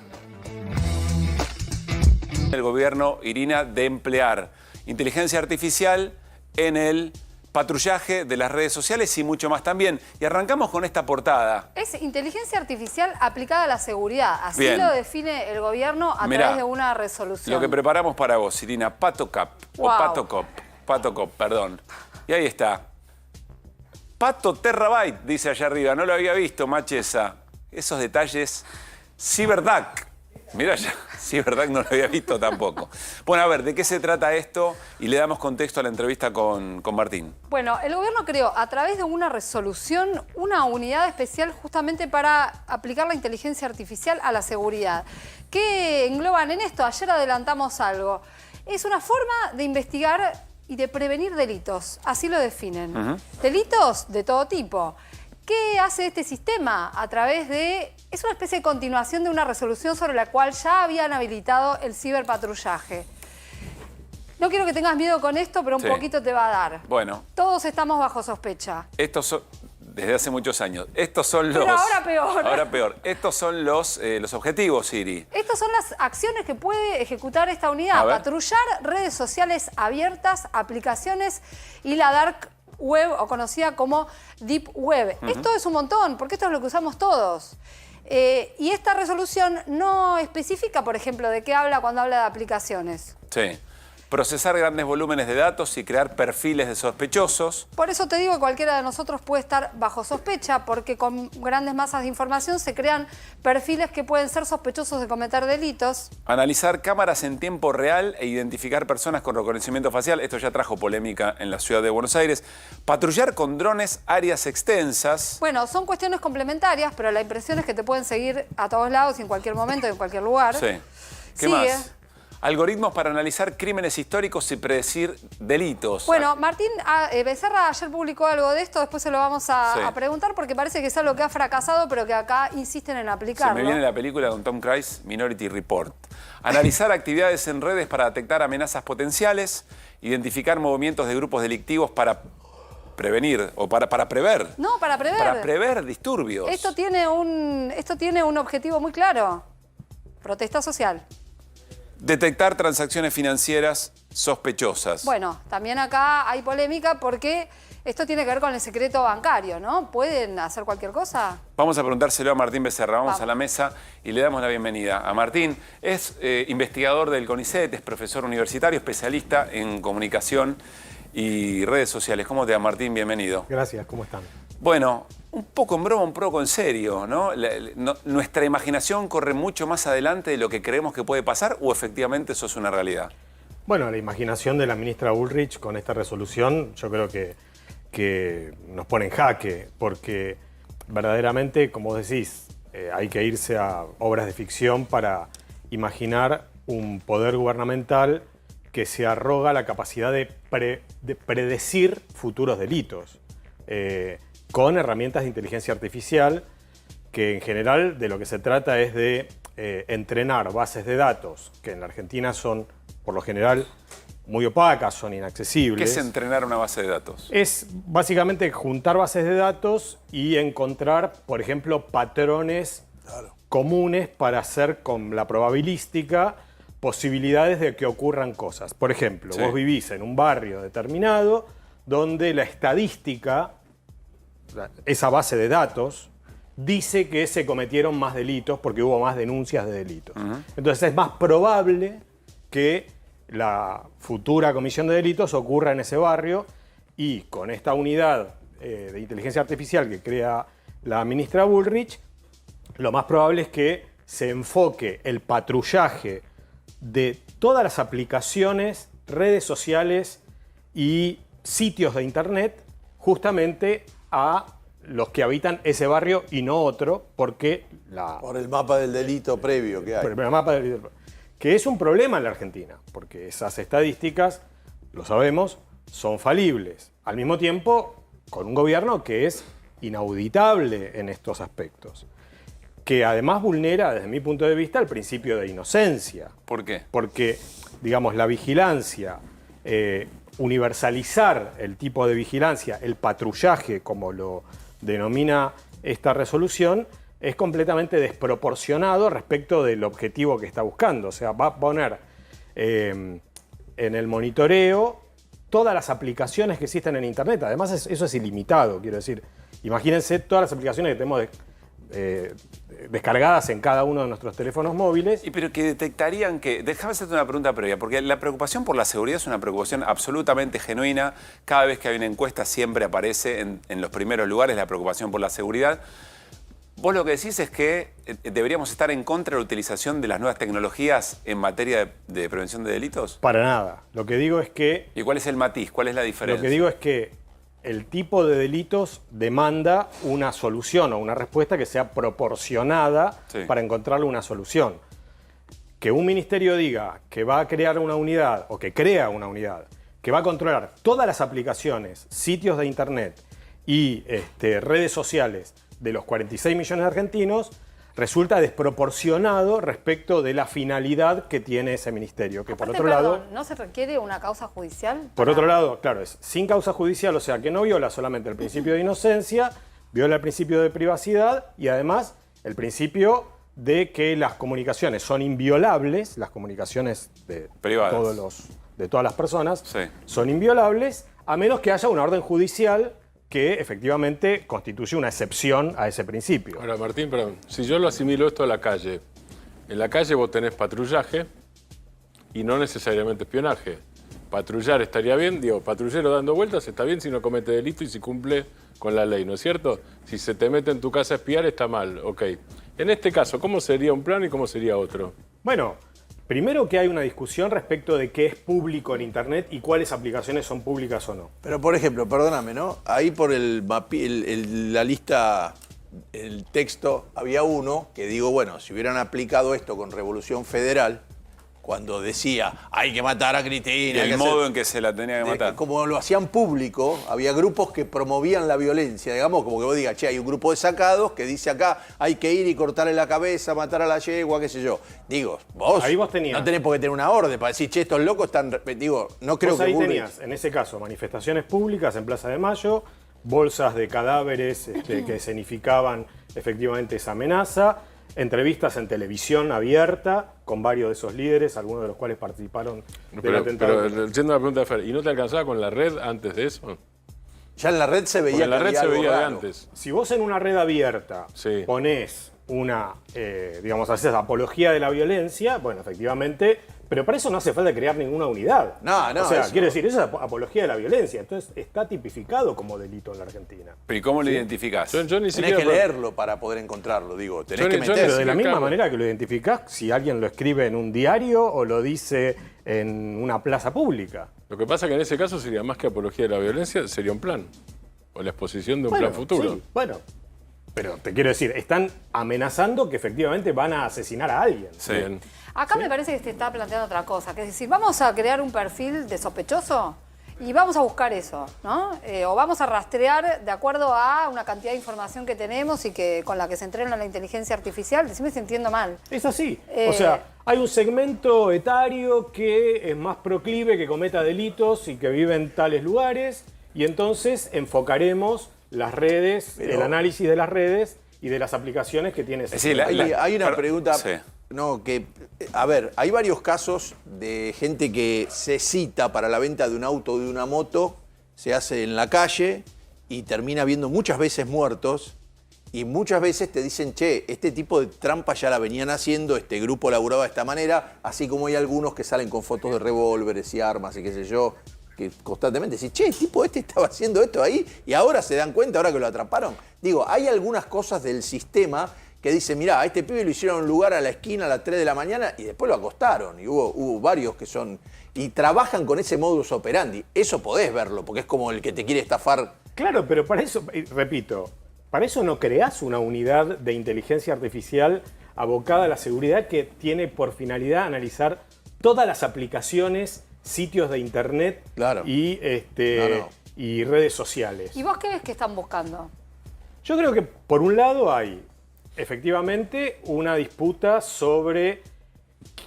Speaker 9: El gobierno, Irina, de emplear inteligencia artificial en el patrullaje de las redes sociales y mucho más también. Y arrancamos con esta portada.
Speaker 19: Es inteligencia artificial aplicada a la seguridad. Así
Speaker 9: Bien.
Speaker 19: lo define el gobierno a través de una resolución.
Speaker 9: Lo que preparamos para vos, Irina, PatoCap, o PatoCop, perdón. Y ahí está. Pato Terabyte, dice allá arriba. No lo había visto, Machesa. Esos detalles. CyberDuck. Mira ya, CyberDuck no lo había visto tampoco. Bueno, a ver, ¿de qué se trata esto? Y le damos contexto a la entrevista con Martín.
Speaker 19: Bueno, el gobierno creó a través de una resolución una unidad especial justamente para aplicar la inteligencia artificial a la seguridad. ¿Qué engloban en esto? Ayer adelantamos algo. Es una forma de investigar y de prevenir delitos, así lo definen. Delitos de todo tipo. ¿Qué hace este sistema? A través de... Es una especie de continuación de una resolución sobre la cual ya habían habilitado el ciberpatrullaje. No quiero que tengas miedo con esto, pero un poquito te va a dar.
Speaker 9: Bueno.
Speaker 19: Todos estamos bajo sospecha.
Speaker 9: Estos son... Desde hace muchos años. Estos son los...
Speaker 19: Pero ahora peor.
Speaker 9: Ahora peor. Estos son los objetivos, Siri.
Speaker 19: Estas son las acciones que puede ejecutar esta unidad. Patrullar redes sociales abiertas, aplicaciones y la dark web, o conocida como Deep Web. Esto es un montón, porque esto es lo que usamos todos. Y esta resolución no especifica, por ejemplo, de qué habla cuando habla de aplicaciones.
Speaker 9: Sí. procesar grandes volúmenes de datos y crear perfiles de sospechosos.
Speaker 19: Por eso te digo que cualquiera de nosotros puede estar bajo sospecha, porque con grandes masas de información se crean perfiles que pueden ser sospechosos de cometer delitos.
Speaker 9: Analizar cámaras en tiempo real e identificar personas con reconocimiento facial. Esto ya trajo polémica en la ciudad de Buenos Aires. Patrullar con drones áreas extensas.
Speaker 19: Bueno, son cuestiones complementarias, pero la impresión es que te pueden seguir a todos lados y en cualquier momento y en cualquier lugar.
Speaker 9: Sí. ¿Qué más? Algoritmos para analizar crímenes históricos y predecir delitos.
Speaker 19: Bueno, Martín Becerra ayer publicó algo de esto, después se lo vamos a preguntar porque parece que es algo que ha fracasado, pero que acá insisten en aplicarlo.
Speaker 9: Se me viene la película con Tom Cruise, Minority Report. Analizar actividades en redes para detectar amenazas potenciales, identificar movimientos de grupos delictivos para prevenir o para prever.
Speaker 19: No, para prever.
Speaker 9: Para prever disturbios.
Speaker 19: Esto tiene un objetivo muy claro. Protesta social.
Speaker 9: Detectar transacciones financieras sospechosas.
Speaker 19: Bueno, también acá hay polémica porque esto tiene que ver con el secreto bancario, ¿no? ¿Pueden hacer cualquier cosa?
Speaker 9: Vamos a preguntárselo a Martín Becerra. Vamos a la mesa y le damos la bienvenida a Martín. Es investigador del CONICET, es profesor universitario, especialista en comunicación y redes sociales. ¿Cómo te va, Martín? Bienvenido.
Speaker 3: Gracias, ¿cómo están?
Speaker 9: Bueno, un poco en broma, un poco en serio, ¿no? ¿Nuestra imaginación corre mucho más adelante de lo que creemos que puede pasar o efectivamente eso es una realidad?
Speaker 3: Bueno, la imaginación de la ministra Bullrich con esta resolución yo creo que nos pone en jaque, porque verdaderamente, como decís, hay que irse a obras de ficción para imaginar un poder gubernamental que se arroga la capacidad de predecir futuros delitos. Con herramientas de inteligencia artificial, que en general de lo que se trata es de entrenar bases de datos, que en la Argentina son, por lo general, muy opacas, son inaccesibles.
Speaker 9: ¿Qué es entrenar una base de datos?
Speaker 3: Es básicamente juntar bases de datos y encontrar, por ejemplo, patrones comunes para hacer con la probabilística posibilidades de que ocurran cosas. Por ejemplo, vos vivís en un barrio determinado donde la estadística, esa base de datos, dice que se cometieron más delitos porque hubo más denuncias de delitos. Entonces es más probable que la futura comisión de delitos ocurra en ese barrio y con esta unidad de inteligencia artificial que crea la ministra Bullrich, lo más probable es que se enfoque el patrullaje de todas las aplicaciones, redes sociales y sitios de internet justamente a los que habitan ese barrio y no otro, porque
Speaker 17: por el mapa del delito previo que hay.
Speaker 3: Por el mapa del delito, que es un problema en la Argentina, porque esas estadísticas, lo sabemos, son falibles. Al mismo tiempo, con un gobierno que es inauditable en estos aspectos, que además vulnera, desde mi punto de vista, el principio de inocencia.
Speaker 9: ¿Por qué?
Speaker 3: Porque, digamos, la vigilancia, universalizar el tipo de vigilancia, el patrullaje, como lo denomina esta resolución, es completamente desproporcionado respecto del objetivo que está buscando. O sea, va a poner en el monitoreo todas las aplicaciones que existen en Internet. Además, eso es ilimitado, quiero decir. Imagínense todas las aplicaciones que tenemos descargadas en cada uno de nuestros teléfonos móviles.
Speaker 9: Y pero que detectarían que... Déjame hacerte una pregunta previa, porque la preocupación por la seguridad es una preocupación absolutamente genuina. Cada vez que hay una encuesta siempre aparece en los primeros lugares la preocupación por la seguridad. Vos lo que decís es que deberíamos estar en contra de la utilización de las nuevas tecnologías en materia de prevención de delitos.
Speaker 3: Para nada. Lo que digo es que...
Speaker 9: ¿Y cuál es el matiz? ¿Cuál es la diferencia?
Speaker 3: Lo que digo es que el tipo de delitos demanda una solución o una respuesta que sea proporcionada para encontrarle una solución. Que un ministerio diga que va a crear una unidad o que crea una unidad que va a controlar todas las aplicaciones, sitios de internet y redes sociales de los 46 millones de argentinos, resulta desproporcionado respecto de la finalidad que tiene ese ministerio. Que
Speaker 19: Aparte,
Speaker 3: por otro lado,
Speaker 19: ¿no se requiere una causa judicial?
Speaker 3: por otro lado, claro, es sin causa judicial, o sea que no viola solamente el principio de inocencia, viola el principio de privacidad y además el principio de que las comunicaciones son inviolables, las comunicaciones de todas las personas son inviolables, a menos que haya una orden judicial que efectivamente constituye una excepción a ese principio.
Speaker 12: Ahora, Martín, perdón, si yo lo asimilo esto a la calle, en la calle vos tenés patrullaje y no necesariamente espionaje. patrullar estaría bien, digo, patrullero dando vueltas está bien si no comete delito y si cumple con la ley, ¿no es cierto? Si se te mete en tu casa a espiar está mal, ok. En este caso, ¿cómo sería un plan y cómo sería otro?
Speaker 3: Bueno, primero que hay una discusión respecto de qué es público en Internet y cuáles aplicaciones son públicas o no.
Speaker 17: Pero, por ejemplo, perdóname, ¿no? Ahí por la lista, el texto, había uno que digo, bueno, si hubieran aplicado esto con Revolución Federal, cuando decía, hay que matar a Cristina.
Speaker 9: Y el modo en que se la tenía que matar.
Speaker 17: Como lo hacían público, había grupos que promovían la violencia, digamos, como que vos digas, che, hay un grupo de sacados que dice acá, hay que ir y cortarle la cabeza, matar a la yegua, qué sé yo. Digo,
Speaker 3: ahí vos tenías.
Speaker 17: no tenés por qué tener una orden para decir, che, estos locos están... Digo, no creo
Speaker 3: vos
Speaker 17: que...
Speaker 3: ahí tenías, en ese caso, manifestaciones públicas en Plaza de Mayo, bolsas de cadáveres que escenificaban efectivamente esa amenaza, entrevistas en televisión abierta con varios de esos líderes, algunos de los cuales participaron del atentado.
Speaker 12: Pero yendo a la pregunta de Fer, ¿y no te alcanzaba con la red antes de eso?
Speaker 17: Ya en la red se veía.
Speaker 12: Porque en la red se veía de antes.
Speaker 3: Si vos en una red abierta ponés una, digamos, haces apología de la violencia, bueno, efectivamente, pero para eso no hace falta crear ninguna unidad.
Speaker 17: No,
Speaker 3: o sea,
Speaker 17: eso
Speaker 3: quiero decir, eso es apología de la violencia. Entonces está tipificado como delito en la Argentina.
Speaker 9: ¿Pero y cómo lo identificás?
Speaker 12: Yo ni
Speaker 17: tenés que leerlo para poder encontrarlo, digo. Tenés que meterlo.
Speaker 3: Pero de la misma manera que lo identificás, si alguien lo escribe en un diario o lo dice en una plaza pública.
Speaker 12: Lo que pasa es que en ese caso sería más que apología de la violencia, sería un plan. O la exposición de un plan futuro.
Speaker 3: Sí, bueno, pero te quiero decir, están amenazando que efectivamente van a asesinar a alguien.
Speaker 12: Sí.
Speaker 19: Acá me parece que se está planteando otra cosa, que es decir, vamos a crear un perfil de sospechoso y vamos a buscar eso, ¿no? O vamos a rastrear de acuerdo a una cantidad de información que tenemos y que con la que se entrena la inteligencia artificial. Decime si entiendo mal.
Speaker 3: Es así. O sea, hay un segmento etario que es más proclive que cometa delitos y que vive en tales lugares, y entonces enfocaremos las redes, el análisis de las redes y de las aplicaciones que tiene ese
Speaker 17: sistema. Hay una pregunta. Sí. No, que, a ver, hay varios casos de gente que se cita para la venta de un auto o de una moto, se hace en la calle y termina viendo muchas veces muertos, y muchas veces te dicen, che, este tipo de trampa ya la venían haciendo, este grupo laburaba de esta manera, así como hay algunos que salen con fotos de revólveres y armas y qué sé yo, que constantemente dicen, che, el tipo este estaba haciendo esto ahí y ahora se dan cuenta, ahora que lo atraparon. Digo, hay algunas cosas del sistema que dice, mirá, a este pibe lo hicieron en un lugar a la esquina a las 3 de la mañana y después lo acostaron. Y hubo varios que son... Y trabajan con ese modus operandi. Eso podés verlo, porque es como el que te quiere estafar.
Speaker 3: Claro, pero para eso, repito, para eso no creás una unidad de inteligencia artificial abocada a la seguridad que tiene por finalidad analizar todas las aplicaciones, sitios de internet y, y redes sociales.
Speaker 19: ¿Y vos qué ves que están buscando?
Speaker 3: Yo creo que por un lado hay efectivamente una disputa sobre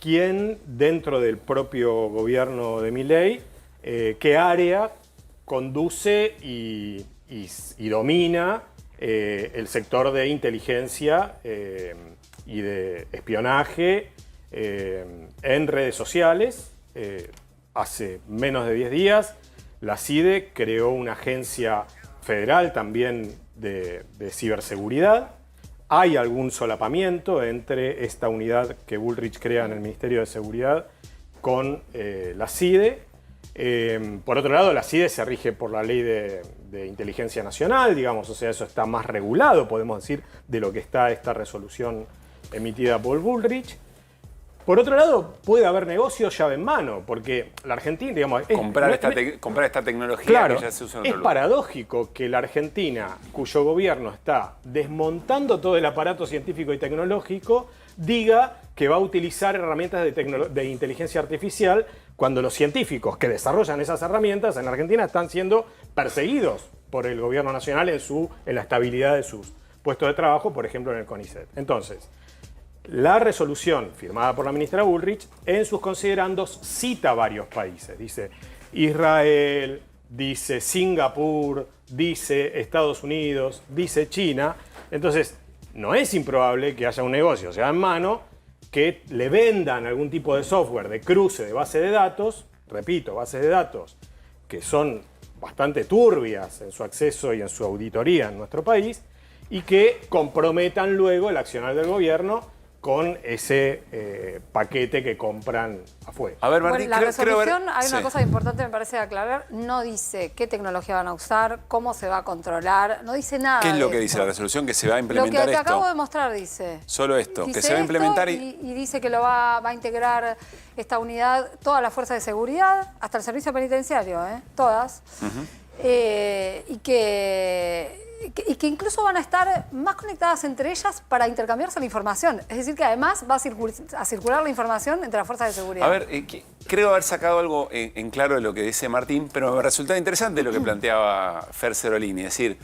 Speaker 3: quién dentro del propio gobierno de Milei, qué área conduce y domina el sector de inteligencia y de espionaje en redes sociales. Hace menos de 10 días la CIDE creó una agencia federal también de ciberseguridad. Hay algún solapamiento entre esta unidad que Bullrich crea en el Ministerio de Seguridad con la CIDE. Por otro lado, la CIDE se rige por la Ley de Inteligencia Nacional, digamos, o sea, eso está más regulado, podemos decir, de lo que está esta resolución emitida por Bullrich. Por otro lado, puede haber negocios llave en mano, porque la Argentina, digamos...
Speaker 9: comprar esta tecnología
Speaker 3: claro,
Speaker 9: que ya se usa en
Speaker 3: es
Speaker 9: otro lugar.
Speaker 3: paradójico que la Argentina, cuyo gobierno está desmontando todo el aparato científico y tecnológico, diga que va a utilizar herramientas de inteligencia artificial cuando los científicos que desarrollan esas herramientas en Argentina están siendo perseguidos por el gobierno nacional en la estabilidad de sus puestos de trabajo, por ejemplo en el CONICET. Entonces, la resolución firmada por la ministra Bullrich, en sus considerandos, cita varios países. Dice Israel, dice Singapur, dice Estados Unidos, dice China. Entonces, no es improbable que haya un negocio, sea en mano, que le vendan algún tipo de software de cruce de base de datos, repito, bases de datos que son bastante turbias en su acceso y en su auditoría en nuestro país, y que comprometan luego el accionar del gobierno con ese paquete que compran afuera.
Speaker 9: A ver,
Speaker 19: Martín, la resolución, hay una cosa importante, me parece, de aclarar. No dice qué tecnología van a usar, cómo se va a controlar, no dice nada.
Speaker 9: ¿Qué es lo que dice la resolución? Que se va a implementar
Speaker 19: esto. Lo que te
Speaker 9: esto.
Speaker 19: acabo de mostrar dice.
Speaker 9: Solo esto,
Speaker 19: Dice
Speaker 9: que se va a implementar
Speaker 19: y dice que lo va a integrar esta unidad, todas las fuerzas de seguridad, hasta el servicio penitenciario, todas. Y que incluso van a estar más conectadas entre ellas para intercambiarse la información. Es decir, que además va a circular la información entre las fuerzas de seguridad.
Speaker 9: A ver, creo haber sacado algo en claro de lo que dice Martín, pero me resulta interesante lo que planteaba Fer Serolini. Es decir,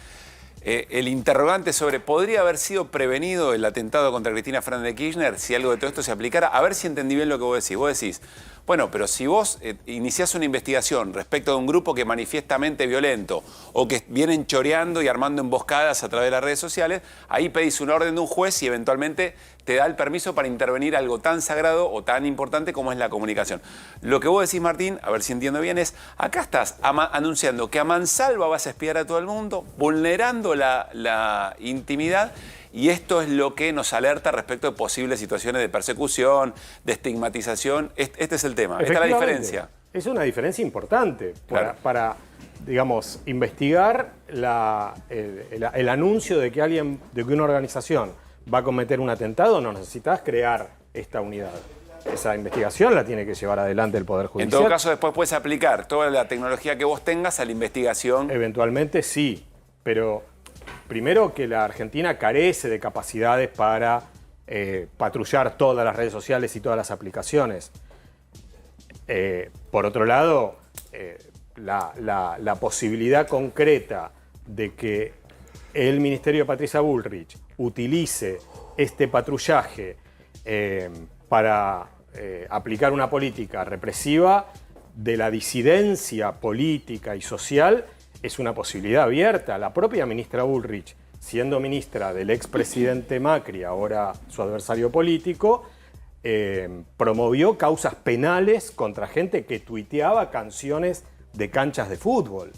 Speaker 9: el interrogante sobre ¿podría haber sido prevenido el atentado contra Cristina Fernández de Kirchner si algo de todo esto se aplicara? A ver si entendí bien lo que vos decís. Vos decís, bueno, pero si vos iniciás una investigación respecto de un grupo que es manifiestamente violento o que vienen choreando y armando emboscadas a través de las redes sociales, ahí pedís una orden de un juez y eventualmente te da el permiso para intervenir algo tan sagrado o tan importante como es la comunicación. Lo que vos decís, Martín, a ver si entiendo bien, es acá estás anunciando que a mansalva vas a espiar a todo el mundo, vulnerando la intimidad. Y esto es lo que nos alerta respecto de posibles situaciones de persecución, de estigmatización. Este es el tema, esta es la diferencia.
Speaker 3: Es una diferencia importante para digamos, investigar el anuncio de que una organización va a cometer un atentado. No necesitas crear esta unidad. Esa investigación la tiene que llevar adelante el Poder Judicial.
Speaker 9: En todo caso, después puedes aplicar toda la tecnología que vos tengas a la investigación.
Speaker 3: Eventualmente sí, pero primero que la Argentina carece de capacidades para patrullar todas las redes sociales y todas las aplicaciones. Por otro lado, la posibilidad concreta de que el Ministerio de Patricia Bullrich utilice este patrullaje para aplicar una política represiva de la disidencia política y social es una posibilidad abierta. La propia ministra Bullrich, siendo ministra del expresidente Macri, ahora su adversario político, promovió causas penales contra gente que tuiteaba canciones de canchas de fútbol.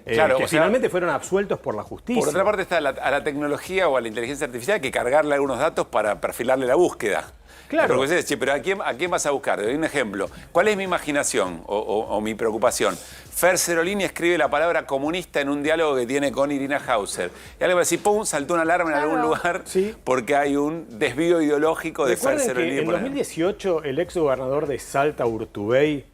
Speaker 9: Claro,
Speaker 3: que finalmente fueron absueltos por la justicia.
Speaker 9: Por otra parte está a la tecnología o a la inteligencia artificial que cargarle algunos datos para perfilarle la búsqueda.
Speaker 3: Claro.
Speaker 9: Porque dices, pero ¿a quién vas a buscar? Te doy un ejemplo. ¿Cuál es mi imaginación o mi preocupación? Fer Serolini escribe la palabra comunista en un diálogo que tiene con Irina Hauser. Y alguien va a decir, ¡pum!, saltó una alarma en algún lugar porque hay un desvío ideológico de Fer Serolini.
Speaker 3: En 2018 el ex gobernador de Salta, Urtubey,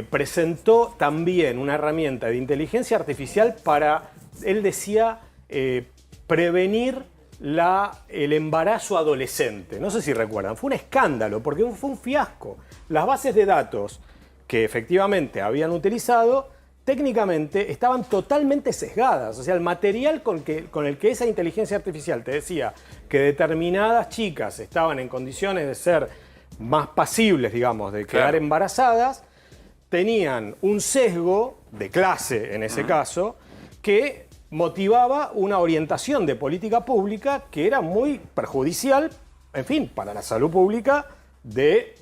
Speaker 3: presentó también una herramienta de inteligencia artificial para, él decía, prevenir el embarazo adolescente. No sé si recuerdan, fue un escándalo porque fue un fiasco. Las bases de datos que efectivamente habían utilizado técnicamente estaban totalmente sesgadas. O sea, el material con el que esa inteligencia artificial te decía que determinadas chicas estaban en condiciones de ser más pasibles, digamos, de quedar embarazadas, tenían un sesgo de clase, en ese caso, que motivaba una orientación de política pública que era muy perjudicial, en fin, para la salud pública de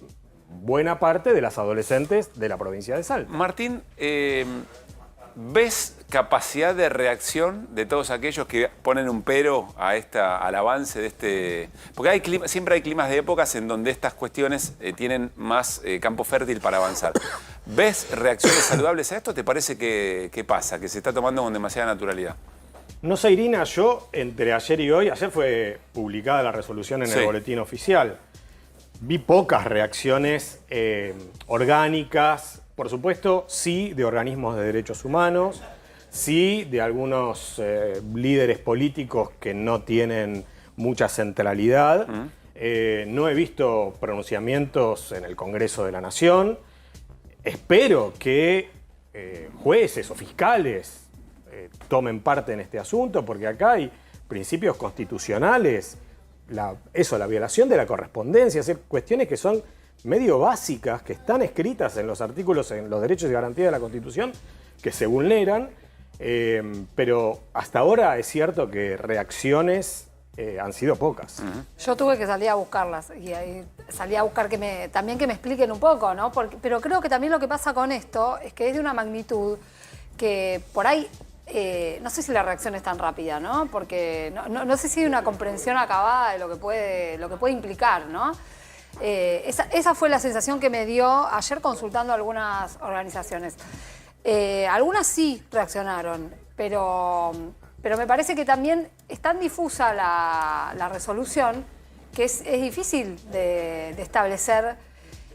Speaker 3: buena parte de las adolescentes de la provincia de Salta.
Speaker 9: Martín, ¿ves capacidad de reacción de todos aquellos que ponen un pero al avance de este...? Porque siempre hay climas de épocas en donde estas cuestiones tienen más campo fértil para avanzar. ¿Ves reacciones saludables a esto? ¿Te parece que pasa, que se está tomando con demasiada naturalidad?
Speaker 3: No sé, Irina, yo entre ayer y hoy, ayer fue publicada la resolución en el boletín oficial, vi pocas reacciones orgánicas, por supuesto, sí, de organismos de derechos humanos, sí, de algunos líderes políticos que no tienen mucha centralidad. No he visto pronunciamientos en el Congreso de la Nación. Espero que jueces o fiscales tomen parte en este asunto, porque acá hay principios constitucionales, la violación de la correspondencia, cuestiones que son medio básicas, que están escritas en los artículos, en los derechos y garantías de la Constitución, que se vulneran, pero hasta ahora es cierto que reacciones han sido pocas.
Speaker 19: Yo tuve que salir a buscarlas y ahí salí a buscar también que me expliquen un poco, ¿no? Pero creo que también lo que pasa con esto es que es de una magnitud que por ahí no sé si la reacción es tan rápida, ¿no? Porque no sé si hay una comprensión acabada de lo que puede implicar, ¿no? Esa fue la sensación que me dio ayer consultando a algunas organizaciones. Algunas sí reaccionaron, pero me parece que también es tan difusa la resolución que es difícil de establecer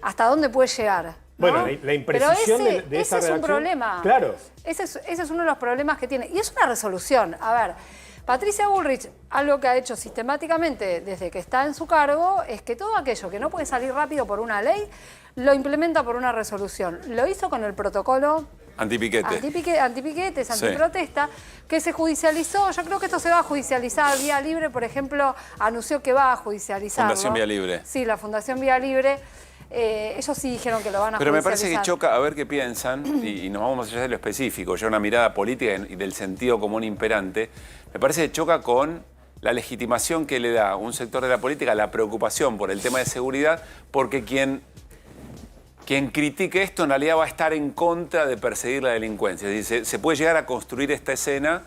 Speaker 19: hasta dónde puede llegar, ¿no?
Speaker 3: Bueno, la imprecisión
Speaker 19: pero
Speaker 3: de esa
Speaker 19: ese es un problema.
Speaker 3: Claro.
Speaker 19: Ese es uno de los problemas que tiene. Y es una resolución. A ver, Patricia Bullrich, algo que ha hecho sistemáticamente desde que está en su cargo, es que todo aquello que no puede salir rápido por una ley, lo implementa por una resolución. Lo hizo con el protocolo
Speaker 9: antipiquete.
Speaker 19: Antipiquetes, antiprotesta, que se judicializó. Yo creo que esto se va a judicializar. Vía Libre, por ejemplo, anunció que va a judicializarlo.
Speaker 9: Fundación Vía Libre.
Speaker 19: Sí, la Fundación Vía Libre. Ellos sí dijeron que lo van a
Speaker 9: Pero
Speaker 19: judicializar.
Speaker 9: me parece que choca, a ver qué piensan, y nos vamos más allá de lo específico, ya una mirada política y del sentido común imperante, me parece que choca con la legitimación que le da un sector de la política, la preocupación por el tema de seguridad, porque quien critique esto en realidad va a estar en contra de perseguir la delincuencia. Es decir, se puede llegar a construir esta escena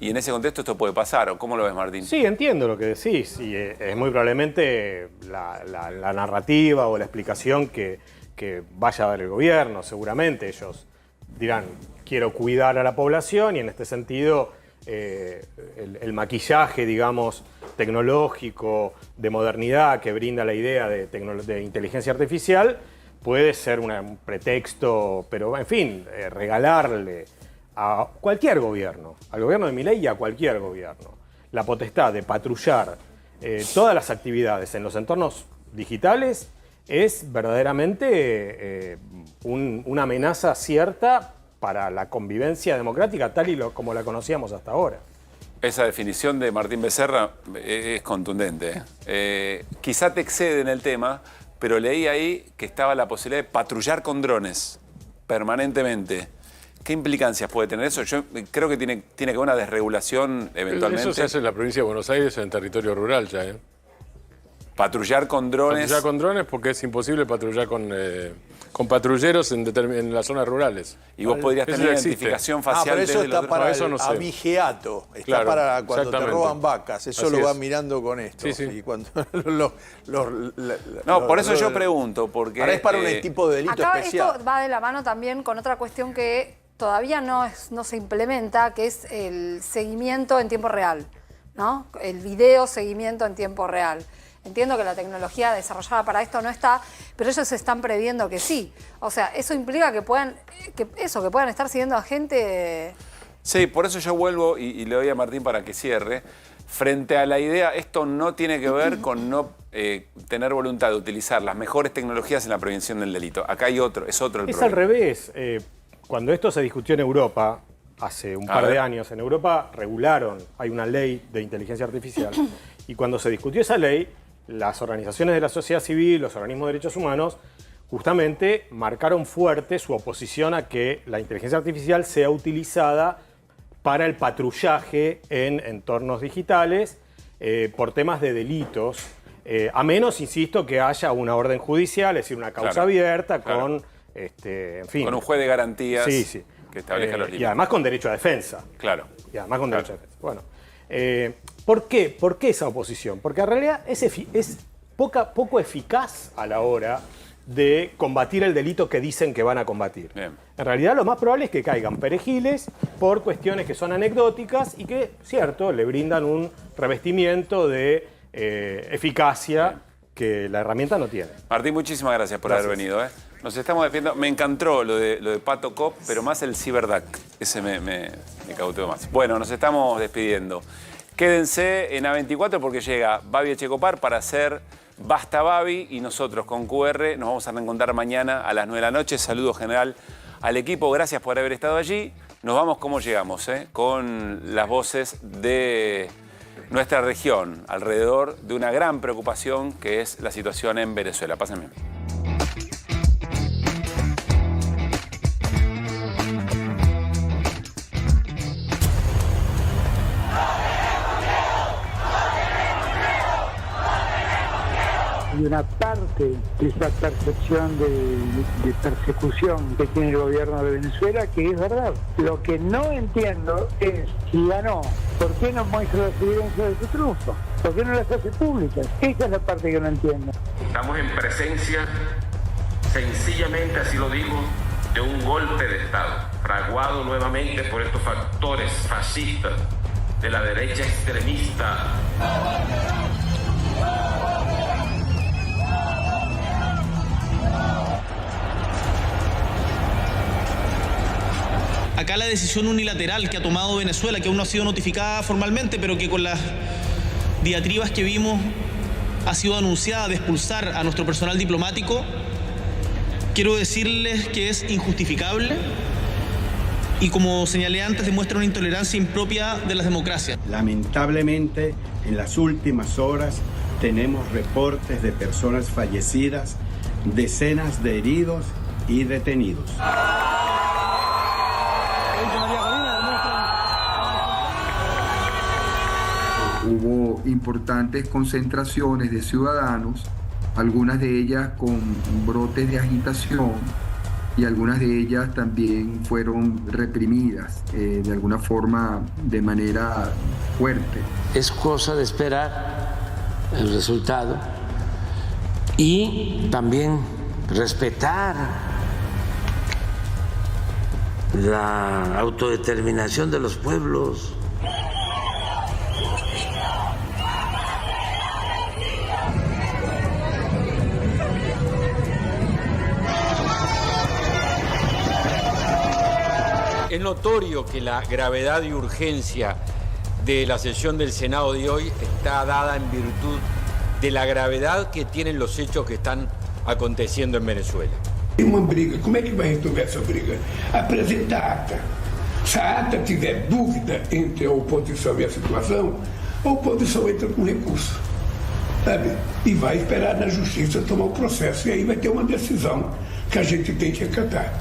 Speaker 9: y en ese contexto esto puede pasar. ¿O cómo lo ves, Martín?
Speaker 3: Sí, entiendo lo que decís. Y es muy probablemente la narrativa o la explicación que vaya a dar el gobierno. Seguramente ellos dirán, quiero cuidar a la población y en este sentido el maquillaje, digamos, tecnológico, de modernidad que brinda la idea de inteligencia artificial puede ser un pretexto, pero en fin, regalarle a cualquier gobierno, al gobierno de Milei y a cualquier gobierno, la potestad de patrullar todas las actividades en los entornos digitales es verdaderamente una amenaza cierta para la convivencia democrática tal y como la conocíamos hasta ahora.
Speaker 9: Esa definición de Martín Becerra es contundente. Quizá te excede en el tema, pero leí ahí que estaba la posibilidad de patrullar con drones permanentemente. ¿Qué implicancias puede tener eso? Yo creo que tiene que haber una desregulación eventualmente.
Speaker 12: Eso se hace en la provincia de Buenos Aires, en territorio rural ya, ¿eh?
Speaker 9: Patrullar con drones.
Speaker 12: Patrullar con drones porque es imposible patrullar con patrulleros en las zonas rurales.
Speaker 9: Y vos podrías tener identificación facial.
Speaker 17: Pero eso está para
Speaker 12: eso no sé.
Speaker 17: abigeato, está
Speaker 12: claro,
Speaker 17: para cuando te roban vacas, eso
Speaker 12: así
Speaker 17: lo van
Speaker 12: es.
Speaker 17: mirando con esto.
Speaker 12: Sí, sí.
Speaker 17: Y cuando
Speaker 9: no, por eso yo pregunto, porque...
Speaker 17: Ahora es para un tipo de delito
Speaker 19: acá
Speaker 17: especial.
Speaker 19: Esto va de la mano también con otra cuestión que todavía no se implementa, que es el seguimiento en tiempo real, ¿no? El video seguimiento en tiempo real. Entiendo que la tecnología desarrollada para esto no está, pero ellos están previendo que sí. O sea, eso implica que puedan estar siguiendo a gente.
Speaker 9: Sí, por eso yo vuelvo y le doy a Martín para que cierre. Frente a la idea, esto no tiene que ver con no tener voluntad de utilizar las mejores tecnologías en la prevención del delito. Acá es otro el problema.
Speaker 3: Es al revés. Cuando esto se discutió en Europa, hace un par de años, en Europa regularon, hay una ley de inteligencia artificial, y cuando se discutió esa ley, las organizaciones de la sociedad civil, los organismos de derechos humanos, justamente marcaron fuerte su oposición a que la inteligencia artificial sea utilizada para el patrullaje en entornos digitales por temas de delitos, a menos, insisto, que haya una orden judicial, es decir, una causa abierta con, en fin.
Speaker 9: Con un juez de garantías
Speaker 3: sí.
Speaker 9: que establezca los límites.
Speaker 3: Y además con derecho a defensa.
Speaker 9: Claro.
Speaker 3: Y además con derecho a defensa. Bueno, ¿por qué? ¿Por qué esa oposición? Porque en realidad es poco eficaz a la hora de combatir el delito que dicen que van a combatir.
Speaker 9: Bien.
Speaker 3: En realidad lo más probable es que caigan perejiles por cuestiones que son anecdóticas y que, cierto, le brindan un revestimiento de eficacia que la herramienta no tiene.
Speaker 9: Martín, muchísimas gracias por haber venido. Nos estamos despidiendo. Me encantó lo de Pato Cop, pero más el Cyberduck. Ese me cautivó más. Bueno, nos estamos despidiendo. Quédense en A24 porque llega Babi Echecopar para hacer Basta Babi y nosotros con QR nos vamos a reencontrar mañana a las 9 de la noche. Saludo general al equipo. Gracias por haber estado allí. Nos vamos como llegamos, con las voces de nuestra región alrededor de una gran preocupación que es la situación en Venezuela. Pásenme.
Speaker 4: Y una parte esa percepción de persecución que tiene el gobierno de Venezuela, que es verdad. Lo que no entiendo es, si ganó, ¿por qué no muestra las evidencias de su triunfo? ¿Por qué no las hace públicas? Esa es la parte que no entiendo.
Speaker 5: Estamos en presencia, sencillamente así lo digo, de un golpe de Estado, fraguado nuevamente por estos factores fascistas de la derecha extremista.
Speaker 6: Acá la decisión unilateral que ha tomado Venezuela, que aún no ha sido notificada formalmente, pero que con las diatribas que vimos ha sido anunciada de expulsar a nuestro personal diplomático, quiero decirles que es injustificable y, como señalé antes, demuestra una intolerancia impropia de las democracias.
Speaker 7: Lamentablemente, en las últimas horas tenemos reportes de personas fallecidas, decenas de heridos y detenidos.
Speaker 8: Hubo importantes concentraciones de ciudadanos, algunas de ellas con brotes de agitación y algunas de ellas también fueron reprimidas de alguna forma de manera fuerte.
Speaker 22: Es cosa de esperar el resultado y también respetar la autodeterminación de los pueblos.
Speaker 23: Es notorio que la gravedad y urgencia de la sesión del Senado de hoy está dada en virtud de la gravedad que tienen los hechos que están aconteciendo en Venezuela.
Speaker 28: Uma briga, como é que vai resolver essa briga? Apresentar a ata. Se a ata tiver dúvida entre a oposição e a situação, a oposição entra com recurso, sabe? E vai esperar na justiça tomar o processo. E aí vai ter uma decisão que a gente tem que acatar.